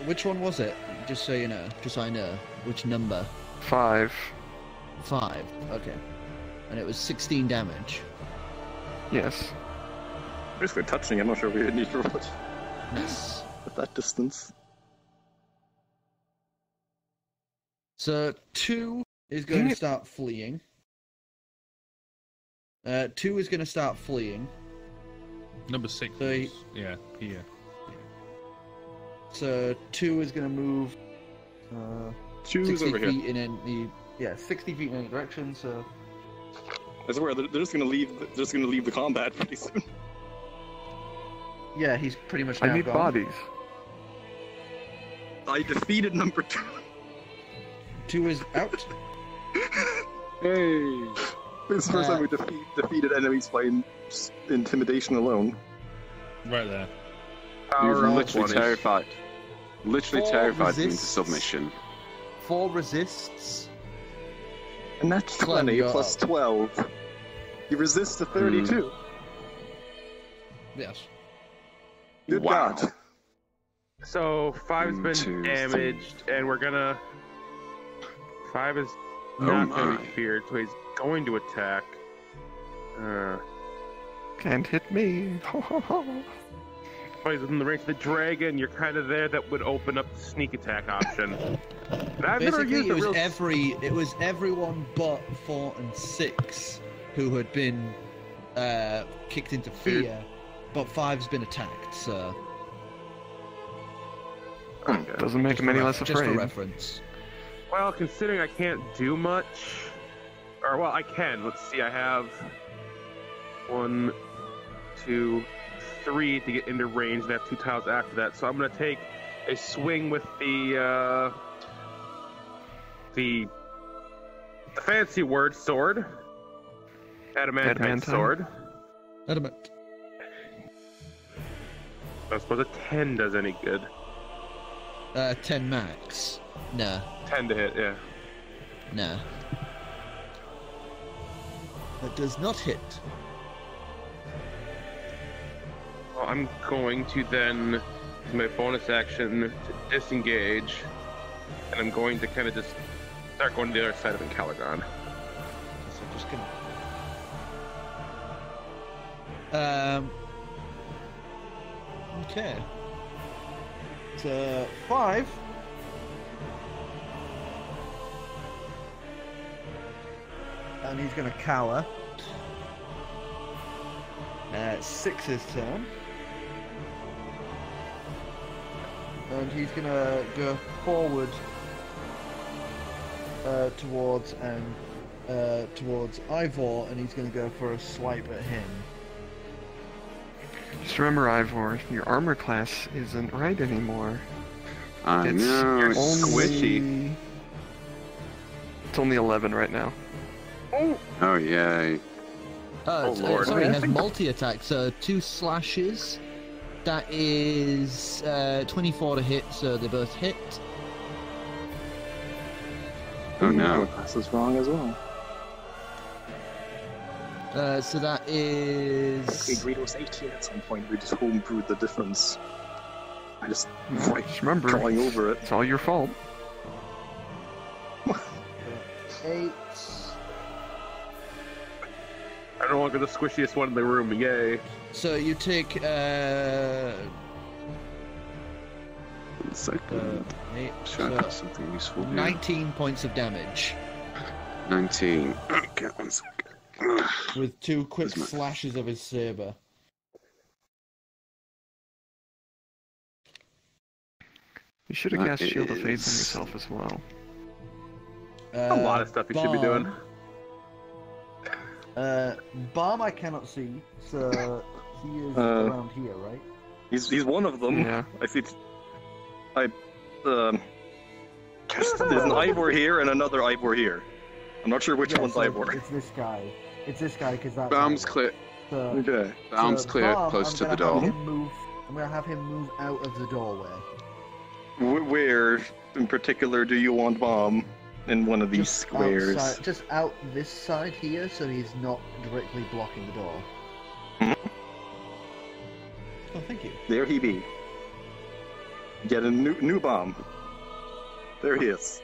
Which one was it? Just so you know. Just so I know. Which number? 5. 5. Okay. And it was 16 damage. Yes. Basically touching, I'm not sure if we need to roll it Yes. at that distance. So 2 is going to start fleeing. 2 is going to start fleeing. Number 6. So he- Yeah, here. So 2 is going to move Choose 60 over here. feet in any 60 feet in any direction. So I swear, they're just gonna leave. They're just gonna leave the combat pretty soon. yeah, he's pretty much now I need gone. bodies. I defeated number 2. 2 is out. Hey! This is the first time we defeated enemies by intimidation alone. Right there. Power You've of literally 20. terrified. Literally 4 terrified me into resists. submission. 4 resists. And that's Clem, 20 you're plus up. 12. You resist to 32. Yes. Good Wow. God. So 5's One, been two, damaged, and we're gonna. 5 is not going to be my. feared, so he's going to attack. Can't hit me. But he's within the range of the dragon. You're kind of there. That would open up the sneak attack option. And I've never Basically, used a real. it was everyone but 4 and 6 who had been kicked into fear, but 5's been attacked. So Doesn't make him any less just for afraid. reference. Well, considering I can't do much, or well, I can. Let's see. I have 1, 2, 3 to get into range, and I have 2 tiles after that. So I'm gonna take a swing with the fancy word sword. Adamantine sword. Adamant. I don't suppose a 10 does any good. 10 max. Nah. 10 to hit, yeah. Nah. That does not hit. Well, I'm going to then use my bonus action to disengage, and I'm going to kind of just start going to the other side of Ancalagon. So I'm just gonna. Okay. It's 5. And he's gonna cower. 6's turn. And he's gonna go forward towards Ivor, and he's gonna go for a swipe at him. Just remember, Ivor, your armor class isn't right anymore. I It's know, it's only- squishy. It's only 11 right now. Oh, yay. Oh, Lord. Sorry, he has multi-attack, so 2 slashes. That is 24 to hit, so they both hit. Oh, no. This is wrong as well. So that is... Okay, Grayllost 18 at some point. We just homebrewed the difference. I just Just remember, drawing over it. it's all your fault. 8... I'm no longer the squishiest one in the room, yay. So you take... 1 second. 8, Should I so have something useful here? 19 points of damage. 19. Okay, 1 second. With 2 quick Where's my- slashes of his saber. You should have That cast Shield of Faith on is- yourself as well. A lot of stuff you should be doing. Bomb I cannot see, so he is around here, right? He's one of them. Yeah. I see. There's an Ivor here and another Ivor here. I'm not sure which one's so Ivor. It's this guy. It's this guy because that's... Bomb's Ivor. clear. So, Okay. Bomb's so clear, Bomb, close to the I'm gonna door. have him move- I'm gonna have him move out of the doorway. Where, in particular, do you want Bomb? In one of these Just squares. outside- just out this side here, so he's not directly blocking the door. Oh, thank you. There he be. Get a new Bomb. There he is.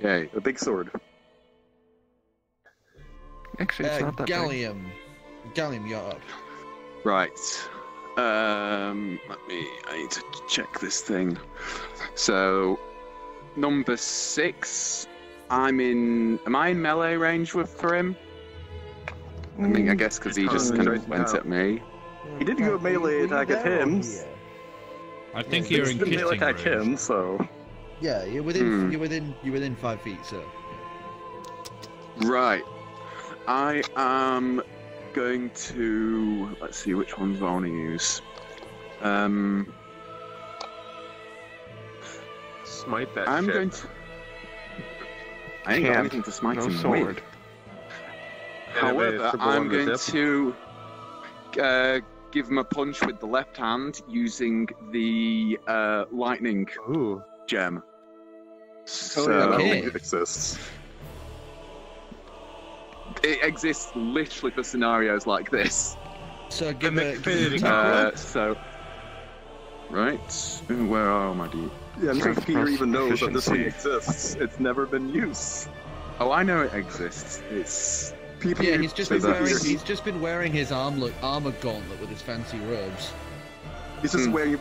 Yay. A big sword. Actually, it's not that big. Gallium. Gallium, you're up. Right. I need to check this thing. So, number 6. Am I in melee range for him? I guess because he just kind of went at me. He did go melee attack at him. I think Yeah, you're He in did melee kissing attack range. him, so. Yeah, you're within. You're within 5 feet. So. Right. I am going to... Let's see, which ones I want to use. Smite that I'm shit. going to... I ain't got Can't. anything to smite No him sword. with. Anyway, However, triple I'm one going with to give him a punch with the left hand using the lightning Ooh. gem. Oh, So yeah, I don't Okay. think it exists. it exists literally for scenarios like this. So give The a. Infinity So, right, Ooh, where are my dude? Yeah, I'm sure Strength Peter plus even knows that this thing efficiency. exists. It's never been used. Oh, I know it exists. It's Peter, Yeah, he's just been So that's- wearing. He's just been wearing his armor gauntlet with his fancy robes. He's just wearing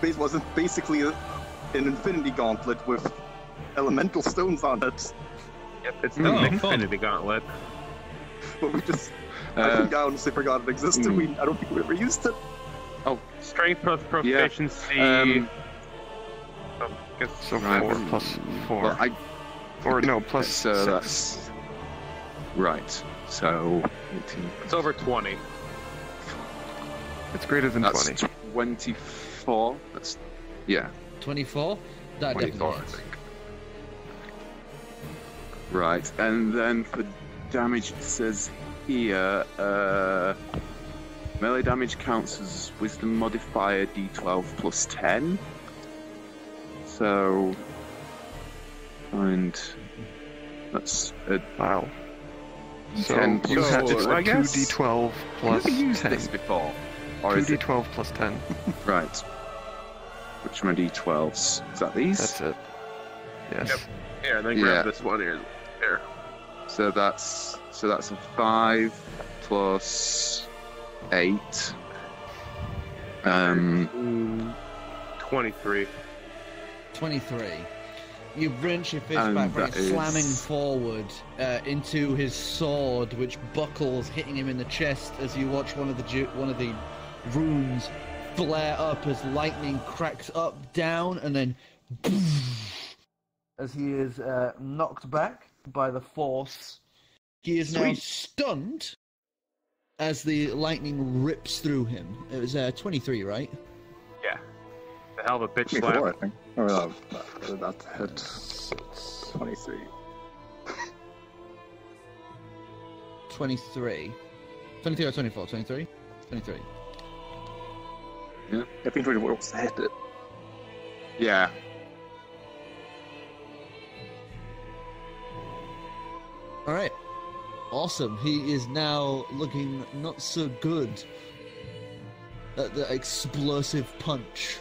basically an infinity gauntlet with elemental stones on it. Yep, it's the Infinity Gauntlet. But we just, I think I honestly forgot it existed. I don't think we ever used it. Strength plus proficiency. I guess So Right. 4 plus 4. well, Or no, plus so 6. that's right. So 18. it's over 20. It's greater than That's 20. 24. That's yeah. 24? That 24, definitely I hits. think. Right, and then for damage, it says here, melee damage counts as wisdom modifier d12 plus 10. So, and that's a Wow. So 10 you plus had two, it's I a guess. 2d12 plus Have you used 10. this before? Or is it 2d12 plus 10. right? Which are my d12s? Is that these? That's it. Yes. Yep. Here, then grab this one here. Here. So that's a 5 plus 8. 23. 23. You wrench your fist And back, right, that is- slamming forward into his sword, which buckles, hitting him in the chest as you watch one of the runes flare up as lightning cracks up, down, and then as he is knocked back by the force. He is now Sweet. stunned as the lightning rips through him. It was 23, right? Yeah. The hell of a bitch 24, I slap. think. Or that hit 23. 23. 23 or 24? 23? 23. I think 24 was the hit it. Yeah. Alright. Awesome. He is now looking not so good at the explosive punch.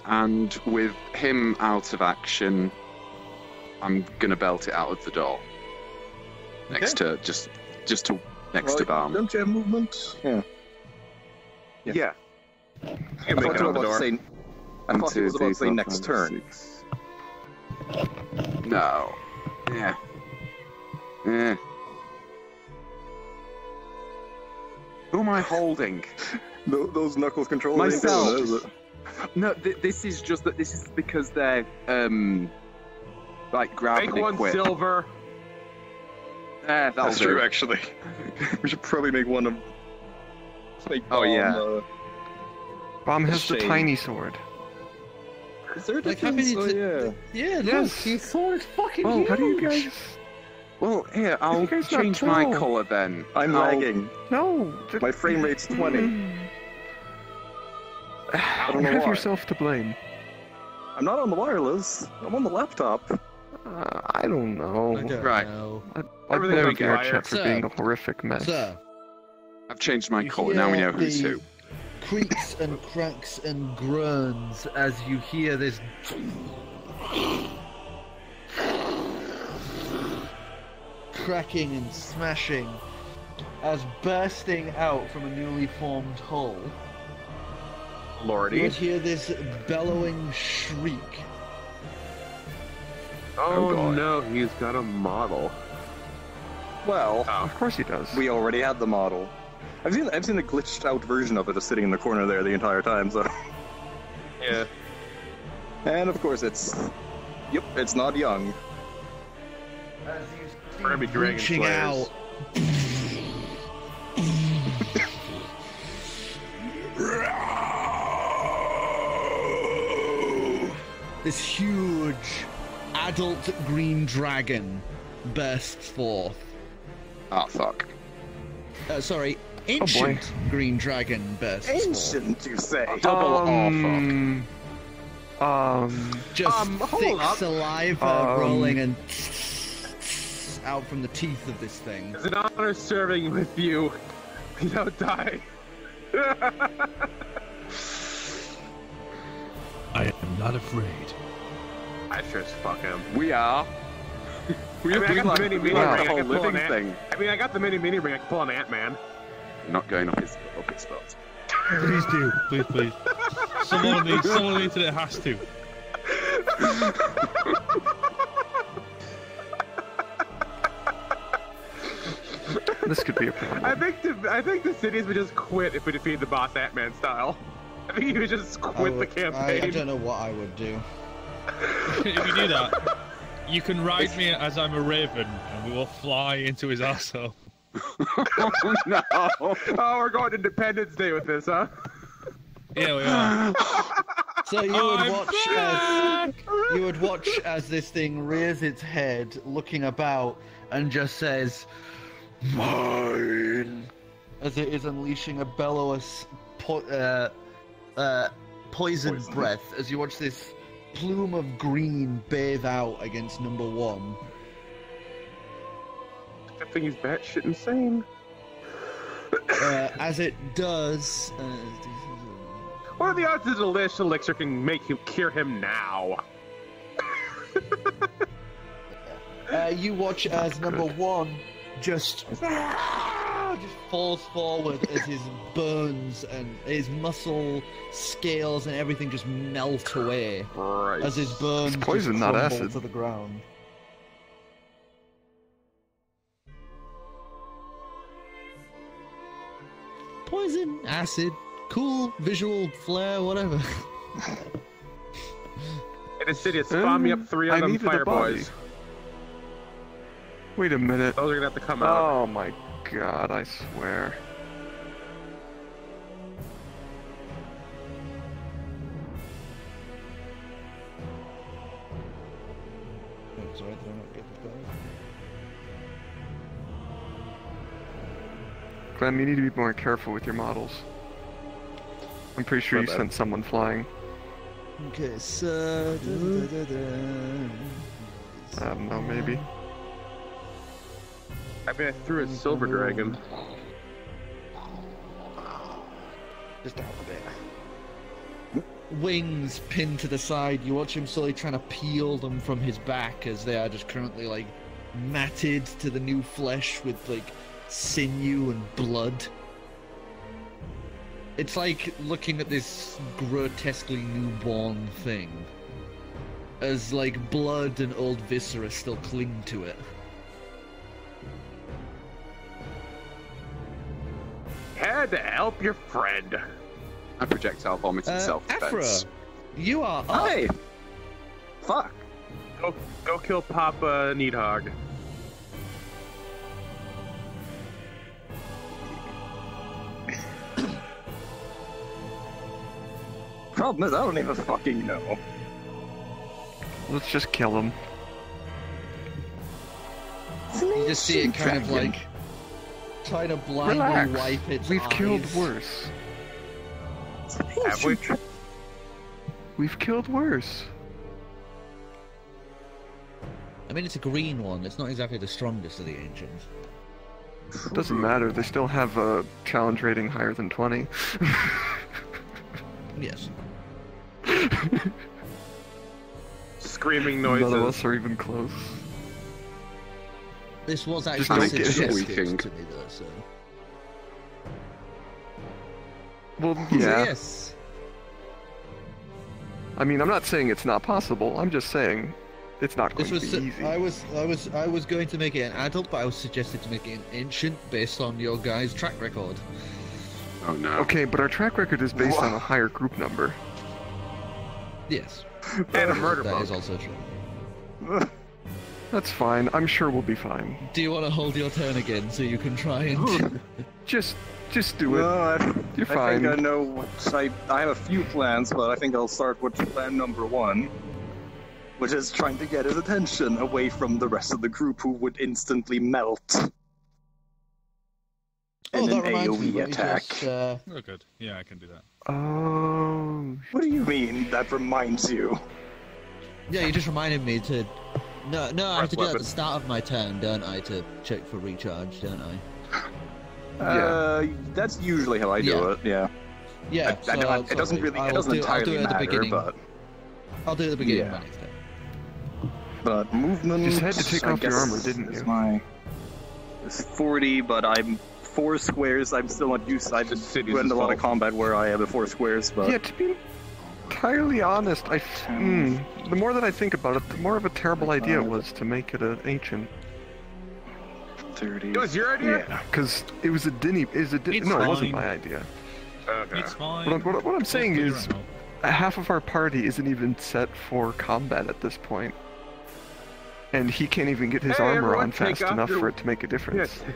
And with him out of action, I'm gonna belt it out of the door. Next to just to next to Balm. Don't you have movement? Yeah. Yeah. You I can thought make you it were on the about to door. say. I thought he was about to say next turn. No. Yeah. Yeah. Who am I holding? Those knuckles control Myself. is it? No, this is just that. This is because they're like grabbing Make one equip. silver. That'll That's do. true, actually. We should probably make one of. Let's make Oh, yeah. Bomb has the Shame. tiny sword. Is there a Like, how difference? many Oh, yeah. Yeah, Yes. look, his sword is fucking Oh, huge. How do you guys... Well, here I'll guys not change my pro? colour then. I'm I'll- lagging. No! My frame rate's 20. I don't know have why. yourself to blame. I'm not on the wireless. I'm on the laptop. I don't know. I don't Right. know. I've Everything's never on given fire. chat for Sir. being a horrific mess. Sir, I've changed my you colour. Now we hear know who's the who. creaks and cracks and groans as you hear this cracking and smashing as bursting out from a newly formed hole. You Lordy. would hear this bellowing shriek. Oh, God. no, he's got a model. Well, Of course he does. we already had the model. I've seen a glitched out version of it just sitting in the corner there the entire time. So, Yeah. and of course it's not young. As you Furby dragon reaching slayers. out. This huge adult green dragon bursts forth. Oh fuck. Sorry, ancient green dragon bursts forth. Ancient, you say? Just hold thick up. saliva rolling and out from the teeth of this thing. It's an honor serving with you. You don't die. I am not afraid. I sure as fuck am. We are. We I mean, I got the mini we ring. like I the whole can pull an living ant. thing. I mean, I got the mini ring. I can pull an Ant-Man. Not going up his spot. Please do, please. Someone on the internet has to. This could be a problem. I think the cities would just quit if we defeat the boss Ant-Man style. I think he would just quit the campaign. I don't know what I would do. If you do that, you can ride me as I'm a raven, and we will fly into his arsehole. Oh no! Oh, we're going to Independence Day with this, huh? Yeah, we are. So you would watch as this thing rears its head, looking about, and just says, "Mine," as it is unleashing a bellowous poison breath. As you watch this plume of green bathe out against number one. Good thing he's batshit insane. As it does. What are the odds that the delicious elixir can make you cure him now? You watch as number one just falls forward as his bones and his muscle scales and everything just melt away. Right. As his bones It's poison, just not crumble acid. to the ground. Poison, acid, cool, visual, flare, whatever. And Insidious, spawn me up 3 of them needed a fire body. boys. Wait a minute. Those are gonna have to come out. Oh my god, I swear. Sorry, did I not get the guy? Clem, you need to be more careful with your models. I'm pretty sure My you bad. sent someone flying. Okay, so... I don't know, maybe. I mean, I threw a silver dragon. Just out of it. Wings pinned to the side. You watch him slowly trying to peel them from his back as they are just currently like matted to the new flesh with like sinew and blood. It's like looking at this grotesquely newborn thing as like blood and old viscera still cling to it. Had to help your friend. I projectile vomit in self-defense. Afro, you are up. Hi! Fuck. Go kill Papa Nidhogg. Problem is, I don't even fucking know. Let's just kill him. You just see it kind of like trying to blindly Relax. wipe its We've eyes. killed worse. Have we? We've killed worse. I mean, it's a green one. It's not exactly the strongest of the ancients. Doesn't matter, they still have a challenge rating higher than 20. Yes. Screaming noises. None of us are even close. This was Just actually don't get it. suggested to me, though, so... Well, yeah. Yes. I mean, I'm not saying it's not possible. I'm just saying it's not going This was. to be easy. I was going to make it an adult, but I was suggested to make it an ancient based on your guys' track record. Oh no. Okay, but our track record is based on a higher group number. Yes. And a murder That boat. is also true. That's fine. I'm sure we'll be fine. Do you want to hold your turn again so you can try and? Just do it. No, You're I fine. think I know what I have a few plans, but I think I'll start with plan number 1, which is trying to get his attention away from the rest of the group who would instantly melt in an AoE attack. Oh, good. Yeah, I can do that. Oh. What do you mean that reminds you? Yeah, you just reminded me to. No, I have to do that at Weapon. the start of my turn, don't I? To check for recharge, don't I? That's usually how I do Yeah. it. Yeah. Yeah. It doesn't really. It doesn't I'll do entirely it at the matter, beginning. but I'll do it at the beginning Yeah. of my next turn. but movement. You just had to take I off your guess, armor, didn't is you? It's 40, but I'm 4 squares. I'm still not used. I've Just City's run a lot fault. of combat where I have the 4 squares, but Yeah, to be entirely honest, the more that I think about it, the more of a terrible idea it was to make it an ancient. 30. It was your idea? Yeah. Because it was a dinny. It's No, it wasn't fine. my idea. Okay. It's fine. What I'm saying We'll is, figure it out. half of our party isn't even set for combat at this point. And he can't even get his Hey, armor everyone, on take fast off enough your- for it to make a difference. Yes.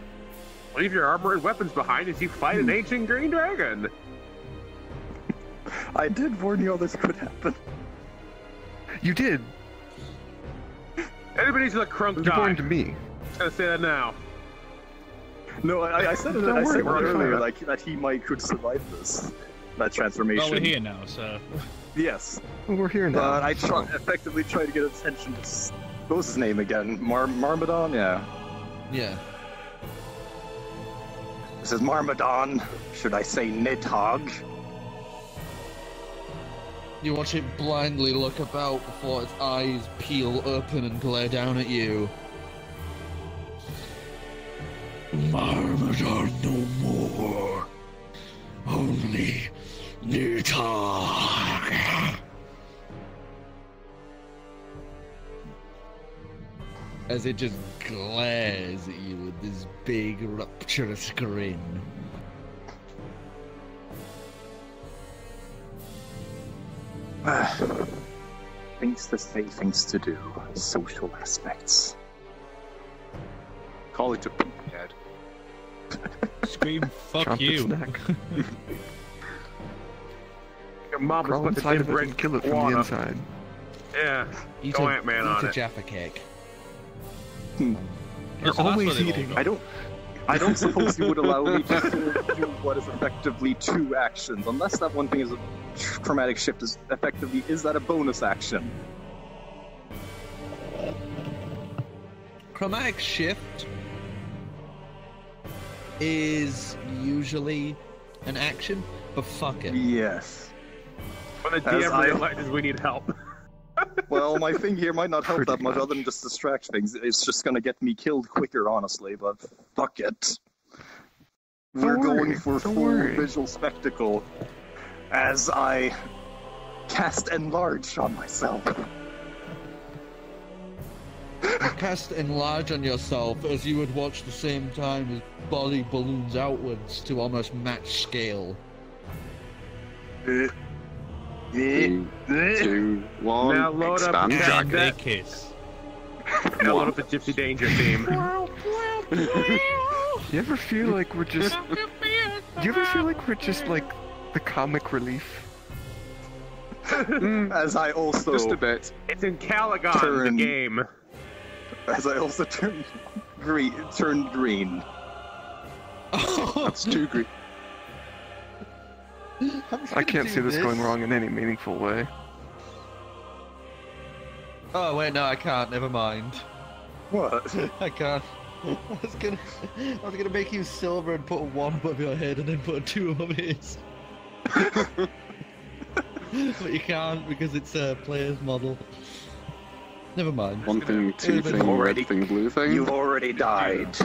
Leave your armor and weapons behind as you fight an ancient green dragon. I did warn you all this could happen. You did. Anybody's a crunk You guy. warned me. I'm gonna say that now. No, I said it. Don't I worry, said we're earlier, fine. like that he could survive this, that transformation. Well, we're here now, so. Yes, Well, we're here now. but I effectively tried to get attention to. What was his name again? Marmadon? Yeah. Yeah. This is Marmadon. Should I say Nidhogg? You watch it blindly look about before its eyes peel open and glare down at you. Marmadon no more. Only Nidhogg. As it just glares at you with this big rapturous grin. Things to say, things to do, social aspects. Call it a poop head. Scream, fuck Chomp you. its neck. Your mom Crawl was inside put of it and kill it from the water. inside. Yeah. Eat Go a, Ant-Man eat on a it. Jaffa cake. You're That's always where they all eating. go. I don't suppose you would allow me to do what is effectively 2 actions, unless that one thing is a chromatic shift. Is that a bonus action? Chromatic shift is usually an action, but fuck it. Yes. When the As DM I- realizes we need help. Well, my thing here might not help Pretty that much, much. other than just distract things. It's just gonna get me killed quicker, honestly. But fuck it. We're Don't going worry, for don't full worry. visual spectacle as I cast Enlarge on myself. You cast Enlarge on yourself as you would watch the same time as body balloons outwards to almost match scale. 3, 2, 1. Now load up expand that- jacket. They kiss. Now load up the Gypsy Danger theme. You ever feel like we're just? You ever feel like we're just like the comic relief? As I also Just a bit. It's Ancalagon, Turn. the game. as I also turned green. That's too green. I can't see this going wrong in any meaningful way. Oh wait, no, I can't. Never mind. What? I can't. I was gonna make you silver and put a 1 above your head and then put a 2 above his. But you can't because it's a player's model. Never mind. One thing, two Would've been thing, already- red thing, blue thing. You've already died.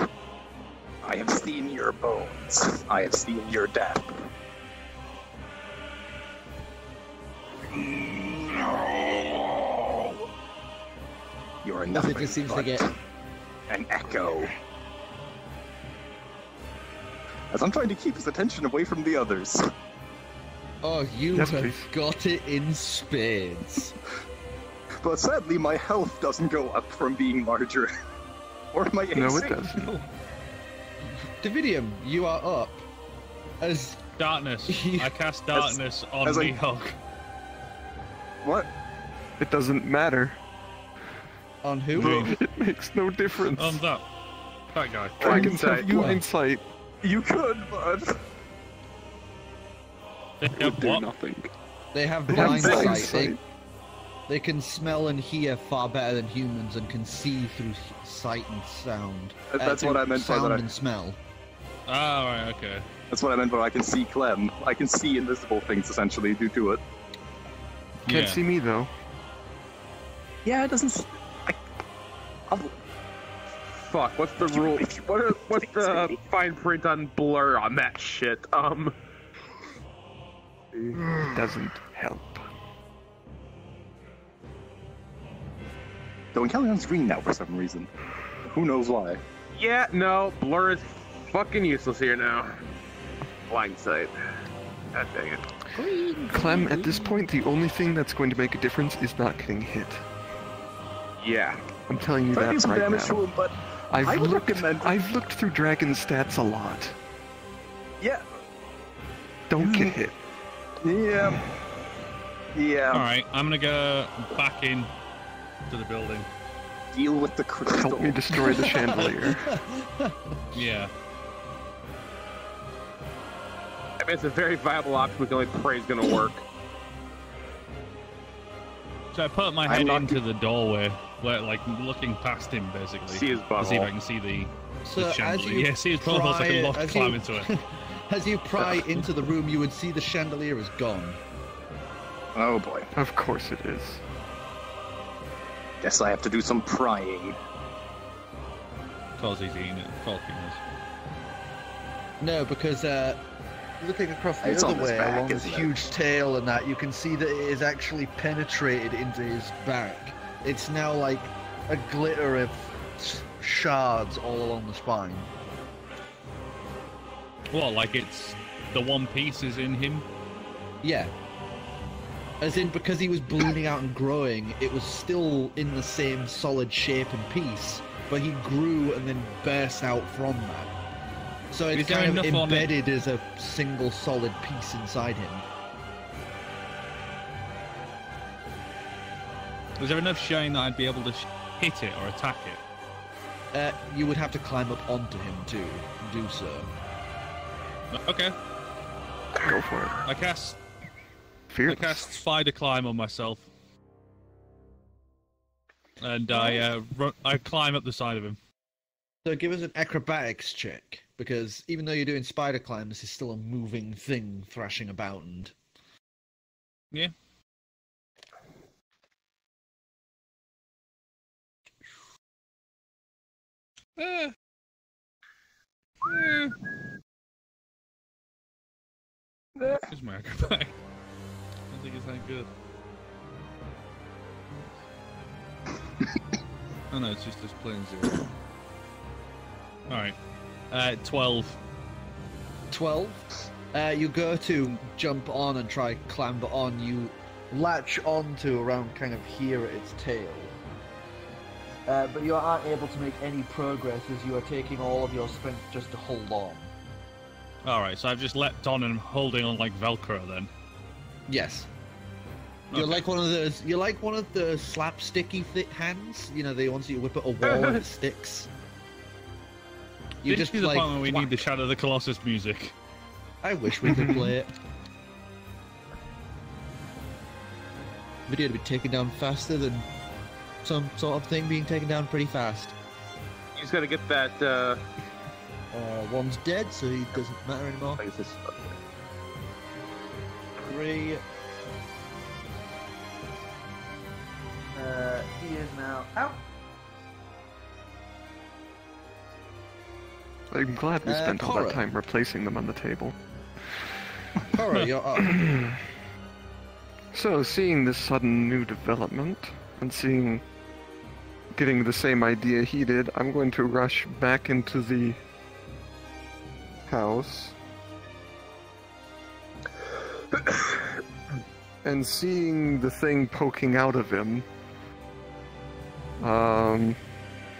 I have seen your bones. I have seen your death. You're As nothing it just seems to but get. an echo. As I'm trying to keep his attention away from the others. Oh, you Yes, have please. got it in spades. But sadly, my health doesn't go up from being larger. Or my AC. No, it doesn't. Dividium, you are up. As Darkness. I cast darkness on as I- Nidhogg. What? It doesn't matter. on who? It makes no difference. On that guy. Dragons have Blindsight. blind sight. You could, but They Would have do what? nothing. They have They have blind blind sight. sight. They can smell and hear far better than humans and can see through sight and sound. That's through what I meant by sound that. and smell. Oh, right, okay. That's what I meant by I can see Clem. I can see invisible things, essentially, due to it. Can't Yeah. see me though. Yeah, it doesn't... Fuck, what's the rule? What's the fine print on blur on that shit? Doesn't help. Though Ancalagon's green now for some reason. Who knows why. Yeah, no, blur is fucking useless here now. Blindsight. God dang it. Clem, at this point, the only thing that's going to make a difference is not getting hit. Yeah. I'm telling you Try to do that some right damage to now. him, but I I've would looked. recommend- I've looked through Dragon's stats a lot. yeah, Don't get hit. Yeah. Yeah. Alright, I'm gonna go back in to the building. Deal with the crystal. Help me destroy the chandelier. Yeah. I mean, it's a very viable option. We can only pray is gonna work. So I put my head into the doorway, where, like, looking past him, basically. See his butthole. To see if I can see the So as chandelier. you Yeah, see his butthole so I can as climb you- into it. As you pry into the room, you would see the chandelier is gone. Oh boy. Of course it is. Guess I have to do some prying. Because he's eating it. Talking is. No, because looking across the It's on other his way back, along his isn't it? huge tail and that, you can see that it is actually penetrated into his back. It's now like a glitter of shards all along the spine. What, like it's the one piece is in him? Yeah. As in, because he was ballooning out and growing, it was still in the same solid shape and piece, but he grew and then burst out from that. So it's Is there kind of enough on it? embedded as a single solid piece inside him. Was there enough shine that I'd be able to hit it or attack it? You would have to climb up onto him to do so. Okay. Go for it. I cast Fearless. spider climb on myself. And I climb up the side of him. So give us an acrobatics check, because even though you're doing spider climb, this is still a moving thing thrashing about and... Yeah. Here's my acrobatic. I don't think it's that good. Oh no, it's just this plain 0. Alright. 12. 12. You go to jump on and try clamber on. You latch onto around kind of here at its tail. But you aren't able to make any progress as you are taking all of your strength just to hold on. Alright, so I've just leapt on and I'm holding on like Velcro then. Yes. You're Okay. like one of those. You're like one of the slapsticky hands. You know, the ones you whip at a wall and it sticks. You This just is the like. point where we need the Shadow of the Colossus music. I wish we could play it. Video to be taken down faster than some sort of thing being taken down pretty fast. You just gotta get that. One's dead, so he doesn't matter anymore. What is this? 3. He is now out. I'm glad we spent all Korro. that time replacing them on the table. Korro, you're up. So, seeing this sudden new development, and getting the same idea he did, I'm going to rush back into the house. And seeing the thing poking out of him,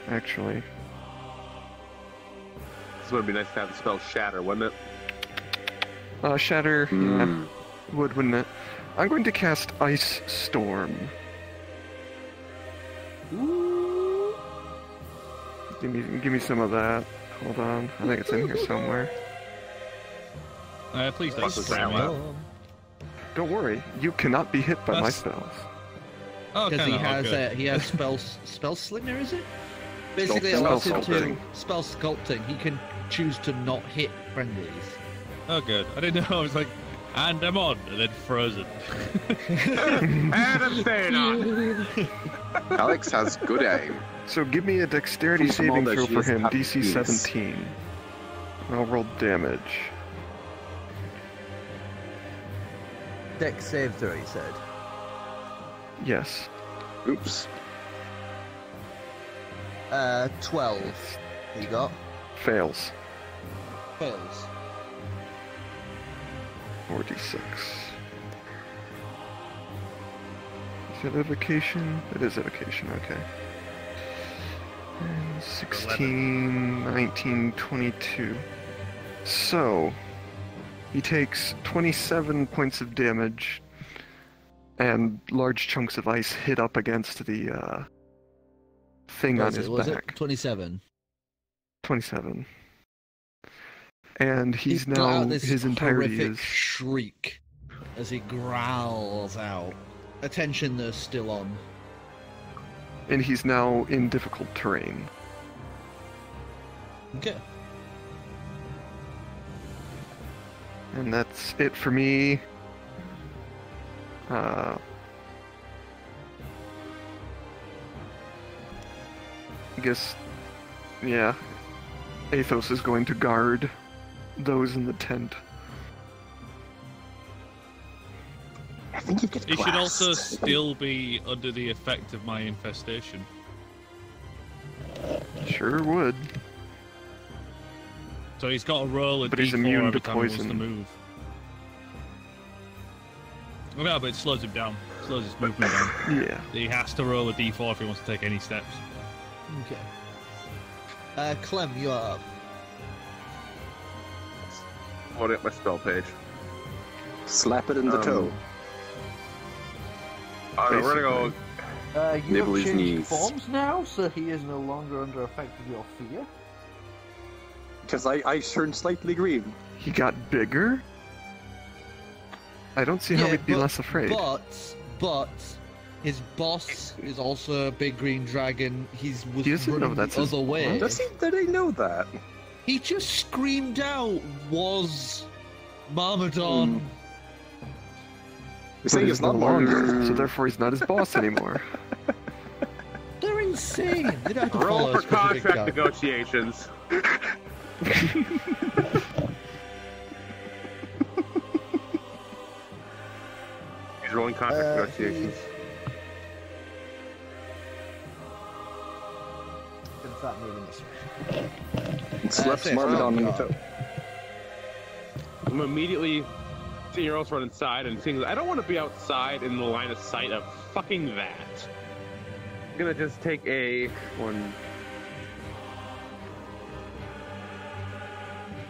actually, This would be nice to have the spell Shatter, wouldn't it? Shatter, yeah, wouldn't it? I'm going to cast Ice Storm. Give me some of that. Hold on, I think it's in here somewhere. Please don't Plus spray me. around Don't worry, you cannot be hit by my That's- spells. Oh, Because okay, he has spell slinger, is it? Basically, Spell allows him to sculpting. spell sculpting. He can choose to not hit friendlies. Oh, good. I didn't know. I was like, and I'm on, and then frozen. And I'm staying on. Calix has good aim. So give me a dexterity From small saving that throw she for is him, happy DC penis. 17. And I'll roll damage. Dex save throw, he said. Yes. Oops. 12. You got? Fails. Fails. 4d6. Is it evocation? It is evocation, okay. And 16, 19, 22. So, He takes 27 points of damage, and large chunks of ice hit up against the thing on his Was back. it 27? 27. And he's let now, out this his entirety horrific is... shriek as he growls out. Attention, they're still on. And he's now in difficult terrain. Okay. And that's it for me. I guess, yeah, Athos is going to guard those in the tent. I think you get He should also glassed. still be under the effect of my infestation. Sure would. So he's got to roll a But he's d4 immune every to time he wants to poison. move. No, but it slows him down. Slows his movement down. Yeah. He has to roll a d4 if he wants to take any steps. Okay. Clem, you are up. Loading up my spell page. Slap it in the toe. We're gonna go. You Nibble have his changed knees. forms now, so he is no longer under effect of your fear. Because I turned slightly green. He got bigger? I don't see how he'd be less afraid. But his boss is also a big green dragon. He doesn't running know that's the his other way. Does he? Did I know that? He just screamed out, "Was Marmadon?" You're But saying he's it's no not longer, longer. so therefore he's not his boss anymore. They're insane. They don't have to Roll follow for a specific contract guy. negotiations. He's rolling contract negotiations. Can start moving this way. And slaps Say, Marmadon in the oh, toe. I'm immediately seeing your else run inside and seeing I don't want to be outside in the line of sight of fucking that. I'm gonna just take a one.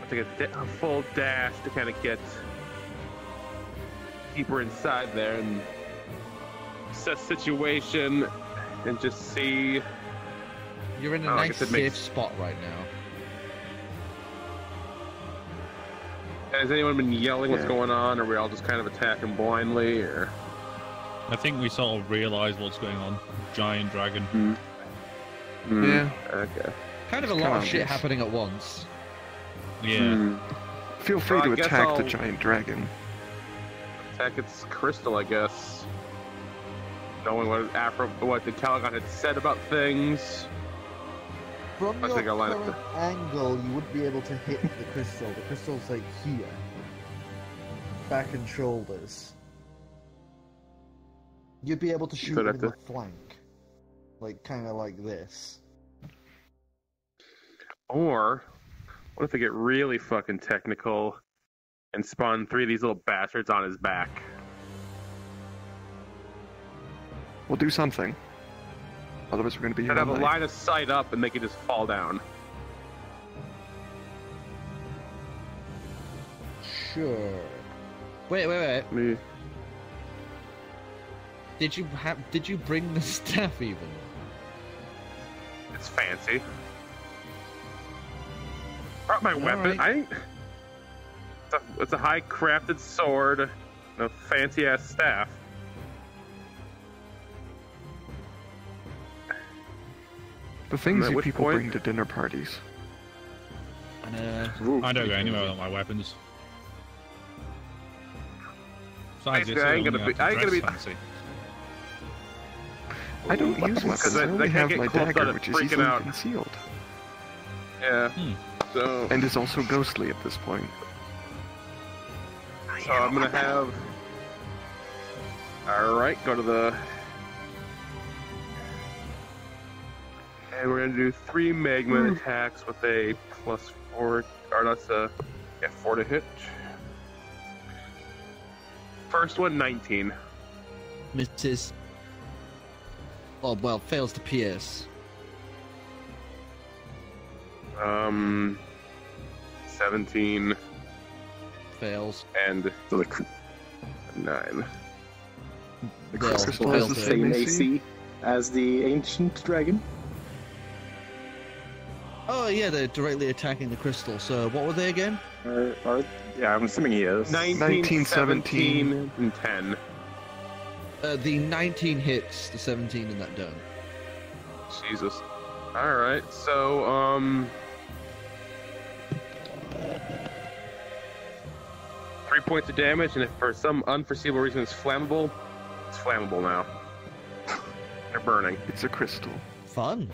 I'll take a full dash to kind of get deeper inside there and assess situation and just see. You're in a Oh, I nice guess it safe makes- spot right now. Has anyone been yelling what's Yeah. going on, or are we all just kind of attacking blindly, or? I think we sort of realise what's going on. Giant dragon. Yeah. Okay. Kind of a It's lot kinda of shit obvious. happening at once. Yeah. Feel free Well, I to guess attack the I'll- giant dragon. Attack its crystal, I guess. Knowing what the Ancalagon had said about things. From I your think I'll line up current angle, you would be able to hit the crystal. The crystal's like here. Back and shoulders. You'd be able to shoot So with that's the flank. Like, kind of like this. Or, what if they get really fucking technical and spawn 3 of these little bastards on his back? We'll do something. Otherwise we're going to be here Should have all a night. line of sight up and they could just fall down. Sure. Wait. Me. Did you bring the staff even? It's fancy. Brought my weapon. right. It's a high crafted sword, and a fancy ass staff. The things At you which people point- bring to dinner parties. I don't go anywhere without my weapons. Besides, Basically, I ain't gonna be- fancy. I don't use weapons. I I only can't have get my close dagger, without it which is freaking easily out. concealed. Yeah. So And is also ghostly at this point. I'm gonna have. Alright, go to the. And we're gonna do 3 magma attacks with a +4, or that's a 4 to hit. First one, 19. Misses. Oh well, fails to pierce. 17. fails. And So 9. the They'll crystal fail has the to- same AC as the ancient dragon. Oh yeah, they're directly attacking the crystal. So what were they again? Yeah, I'm assuming he is. 19, 17, and 10. The 19 hits, the 17 in that dome. Jesus. Alright, so, 3 points of damage, and if for some unforeseeable reason it's flammable now. They're burning. It's a crystal. Fun.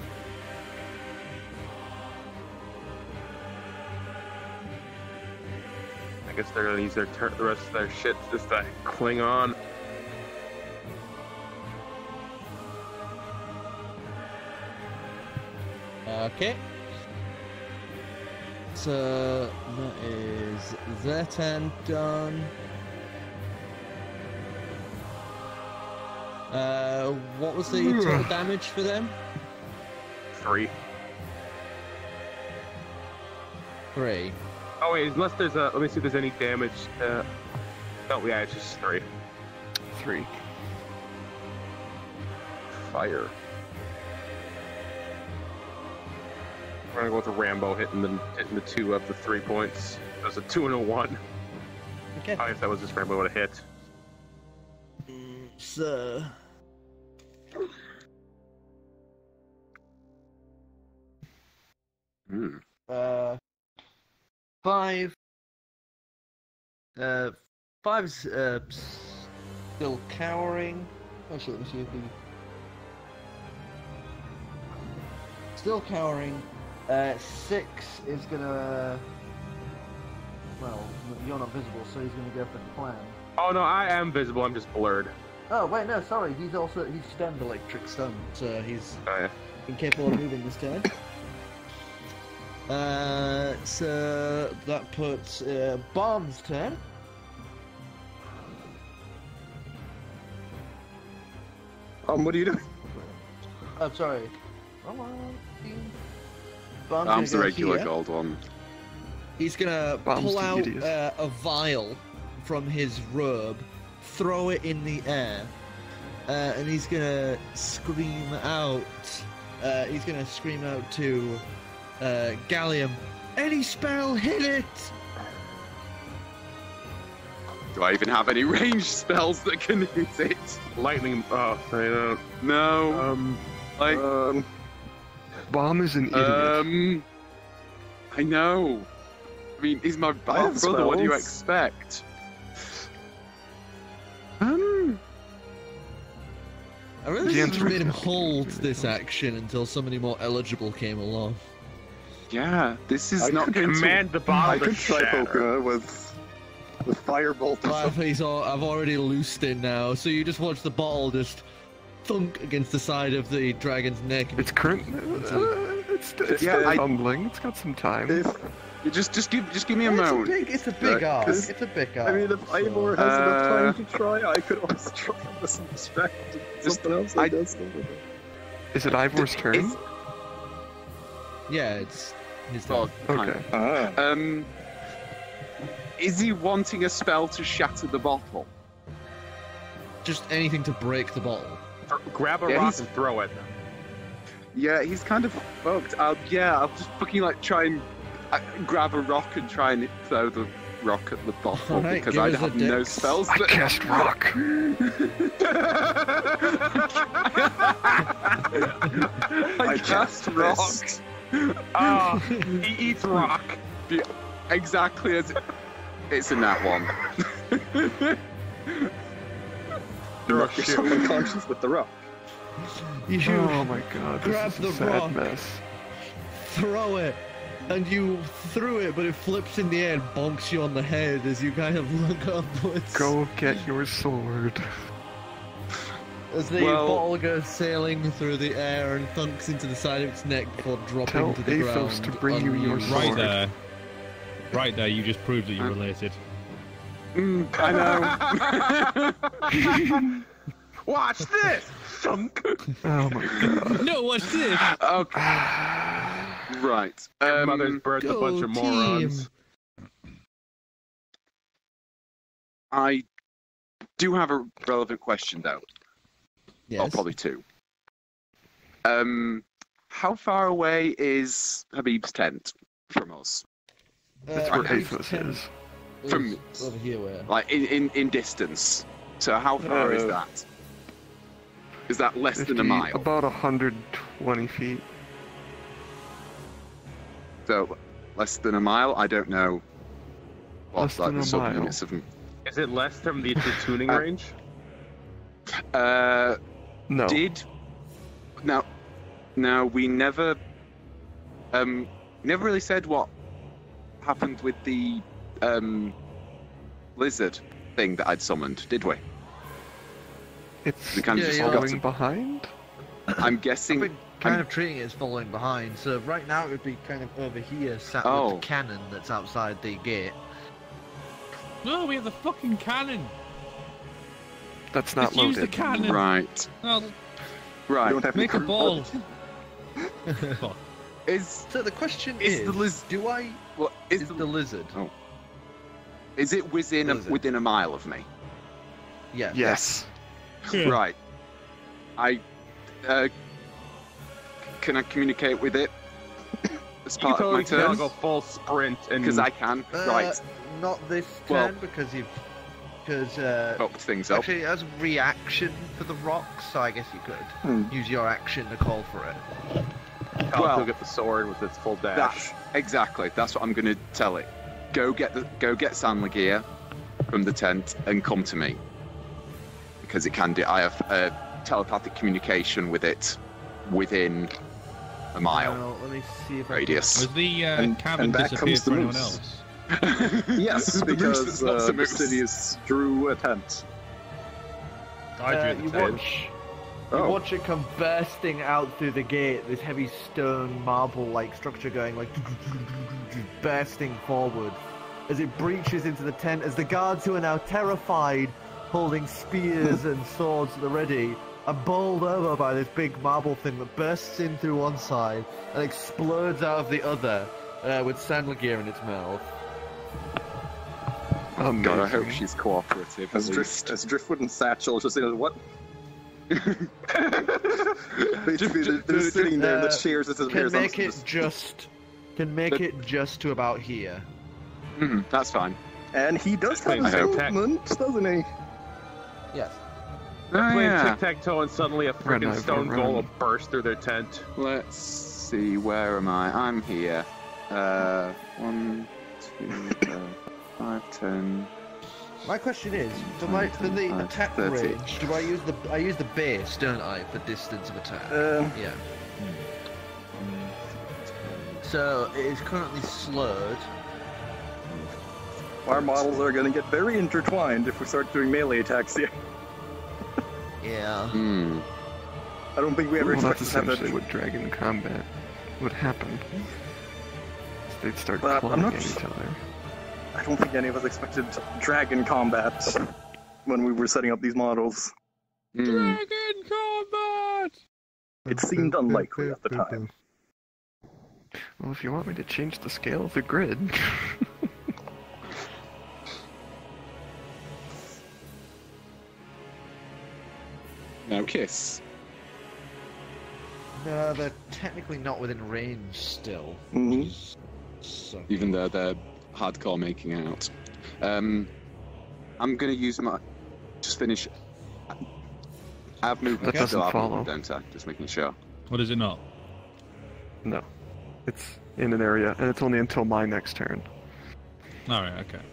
I guess they're gonna use the rest of their shit just to cling on. Okay. So that is their turn done. What was the total damage for them? 3. 3. Oh wait, unless there's a... Let me see if there's any damage. Oh yeah, it's just 3. 3. Fire. We're gonna go with a Rambo hitting the 2 of the 3 points. There's a 2 and a 1. Okay. I guess that was just Rambo would have hit. So. Hmm. 5. 5's still cowering. Actually, let me see if he. Still cowering. 6 is gonna. Well, you're not visible, so he's gonna go for Clam. Oh no, I am visible. I'm just blurred. Oh wait, no, sorry. He's stunned, electric stun, so he's Oh yeah. incapable of moving this turn. So that puts Bomb's turn. What are you doing? Oh, sorry. Come on. Bomb's the gonna go regular here. gold one. He's gonna Bomb's pull the out idiot. a vial from his robe, throw it in the air, and he's gonna scream out. He's gonna scream out to Gallium. Any spell, hit it! Do I even have any ranged spells that can hit it? Lightning. Oh, I don't. No. Like, Bomb is an idiot. I know. I mean, he's my I have half brother. What do you spells. expect? I really The just answer made is him no. hold this action until somebody more eligible came along. Yeah, this is I not could going Command the I bottle to could try shatter. Poka with firebolt or something. I've already loosed it now, so you just watch the bottle just thunk against the side of the dragon's neck. And It's current. It's Yeah, still I- tumbling. It's got some time. You just give me a moment. It's a big arc. Because- It's a big arc. I mean, if Ivor has enough time to try, I could always try with some respect. Just- Something else I- I does something with it. Is it Ivor's turn? It's- Yeah, it's his Oh, turn. Okay. Ah. Is he wanting a spell to shatter the bottle? Just anything to break the bottle. Grab a Yeah, rock he's- and throw it. Yeah, he's kind of fucked. I'll just fucking like try and grab a rock and try and throw the rock at the bottle Alright, because give I us a have no dex. spells. I that- cast rock. I cast rock. fist. Oh, he eats rock. Exactly as it's in that one. Knock yourself unconscious with the rock. You Oh my god, Grab this the is a sad rock. mess. throw it, and you threw it, but it flips in the air and bonks you on the head as you kind of look upwards. Go get your sword. As the Well- bottle goes sailing through the air and thunks into the side of its neck before dropping Tell to the Athos ground. to bring you your unused. sword. Right there. Right there, you just proved that you're related. I know. Watch this! Thunk! Oh my god. No, what's this? Okay. Right. Your mother's birthed a bunch of go morons. I do have a relevant question, though. Yes. Oh, probably two. How far away is Habib's tent from us? That's where Habib's Athos tent is. From over here, where? like in distance. So how far is that? Is that less than a 50 mile? About 120 feet. So less than a mile? I don't know. What's Less like than the a mile. sub-units of? Is it less from the tuning range? No. No, we never never really said what happened with the lizard thing that I'd summoned, did we? It's We kind of just following got behind. I'm I've guessing. been kind of treating it as following behind, so right now it would be kind of over here, sat with the cannon that's outside the gate. No, we have the fucking cannon. That's not Just use loaded. the cannon. Right. Well, Right. You don't have make a any ball. Is So the question Is is, the liz- do I... what Is the lizard? Oh. Is it within Lizard. within a mile of me? Yes. Yes. Right. I can I communicate with it as You part of my totally cannot turn? go full sprint and Because I can. Right. Not this Well- turn, because you've... Because, Fucked things up. actually, it has reaction for the rocks, so I guess you could use your action to call for it. I'll Well, get the sword with its full dash. Exactly. That's what I'm going to tell it. Go get Sandlagear from the tent and come to me because it can do. I have telepathic communication with it within a mile Now, let me see if radius. Has the And cabin back disappeared comes the for anyone moose. else? Yes, The moose because is not a moose. Sidious drew a tent. I drew You the tent. watch. Oh. You watch it come bursting out through the gate, this heavy stone marble-like structure going like bursting forward as it breaches into the tent, as the guards who are now terrified, holding spears and swords at the ready, are bowled over by this big marble thing that bursts in through one side and explodes out of the other, with Sandlagear in its mouth. God, I hope she's cooperative. As at least. Driftwood and Satchel just saying, what? Basically, they're sitting there in the chairs as Can make it just to about here. That's fine. And he does have Playing his tic-tac. movement, doesn't he? Yes. Oh, Playing yeah. tic-tac-toe and suddenly a freaking Ivor, stone run. golem burst through their tent. Let's see. Where am I? I'm here. 1, 2, 5, 10. My question is, for the 25, attack 30. range, do I use the base, don't I, for distance of attack? Yeah. So it is currently slowed. Our models are going to get very intertwined if we start doing melee attacks here. Yeah. I don't think we ever Well, that's expected to have essentially that. what dragon combat would happen. They'd start But I'm cloning not each s- other. I don't think any of us expected dragon combat when we were setting up these models. Dragon combat! It seemed unlikely at the time. Well, if you want me to change the scale of the grid. No kiss. No, they're technically not within range still. Mhm. So. Even though they're hardcore making out. I'm gonna use my. Just finish. I have movement. That still doesn't have movement, follow. don't I? Just making sure. What is it not? No. It's in an area, and it's only until my next turn. Alright, okay.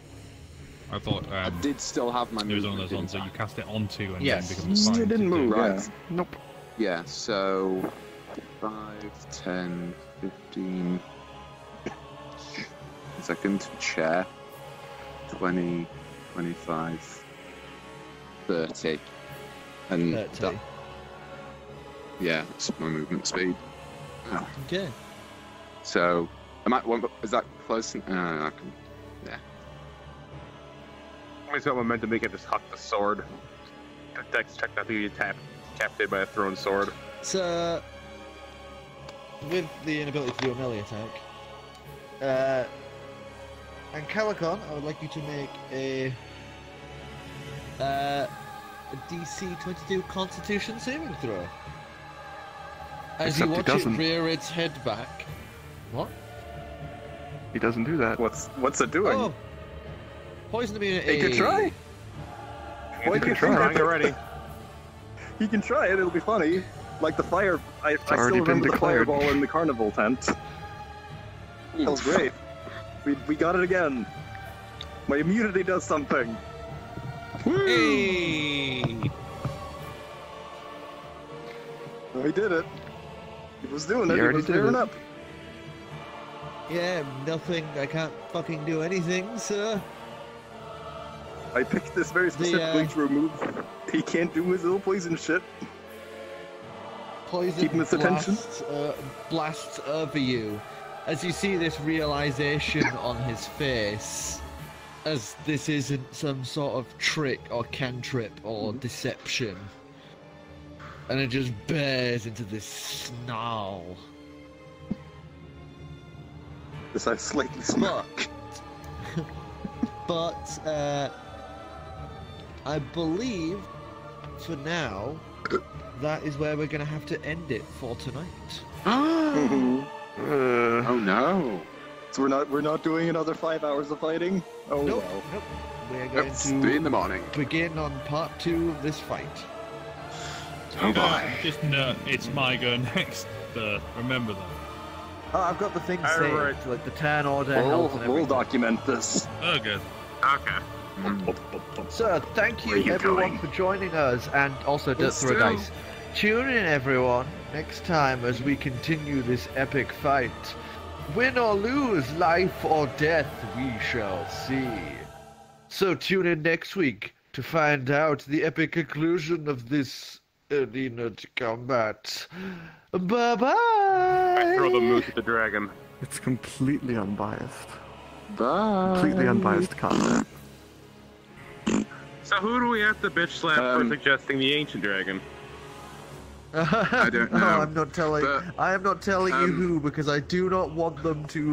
I thought I did still have my it was one movement. of those ones that didn't you cast it onto and Yes. then becomes fine. You didn't to do. move, Right. yeah. Nope. Yeah, so 5, 10, 15. Second chair. 20, 25, 30. And 30. that, yeah, that's my movement speed. Okay. So, is that close? I can, yeah. Somebody's got momentum, they can just huck the sword. The dex check not to be decapitated by a thrown sword. So, with the inability to do a melee attack, Ancalagon, I would like you to make a a DC 22 Constitution saving throw. As Except you he watch it doesn't. rear its head back. What? He doesn't do that. What's it doing? Oh! Poison immunity. He could try. Why He's can't trying try already. He can try it. It'll be funny. Like the fire. I still already been remember the declared. fireball in the carnival tent. That was great. We got it again. My immunity does something. Hey! Oh, he did it. He was doing He it. He already was did gearing it. up. Yeah, nothing. I can't fucking do anything, sir. I picked this very specifically to remove. He can't do his little poison shit. Poison Keeping his attention. blasts over you. As you see this realization on his face, as this isn't some sort of trick or cantrip or deception. And it just bears into this snarl. This I slightly smirk. But, I believe, for now, that is where we're going to have to end it for tonight. Oh no. So we're not doing another 5 hours of fighting? Oh Nope, well. nope. We're going It's to 3 in the morning. begin on part 2 of this fight. Oh boy. Just no, it's my go next. Remember that. Oh, I've got the things Alright. saved, like the turn order, We'll health, and everything. document this. Oh, good. Okay. So, thank Where are you you everyone going? for joining us, and also don't Let's throw do. dice. Tune in, everyone, next time as we continue this epic fight. Win or lose, life or death, we shall see. So tune in next week to find out the epic conclusion of this arena to combat. Bye-bye! I throw the moose at the dragon. It's completely unbiased. Bye. Completely unbiased content. So who do we have to bitch slap for suggesting the ancient dragon? I don't know. No, I'm not telling. But, I am not telling you who, because I do not want them to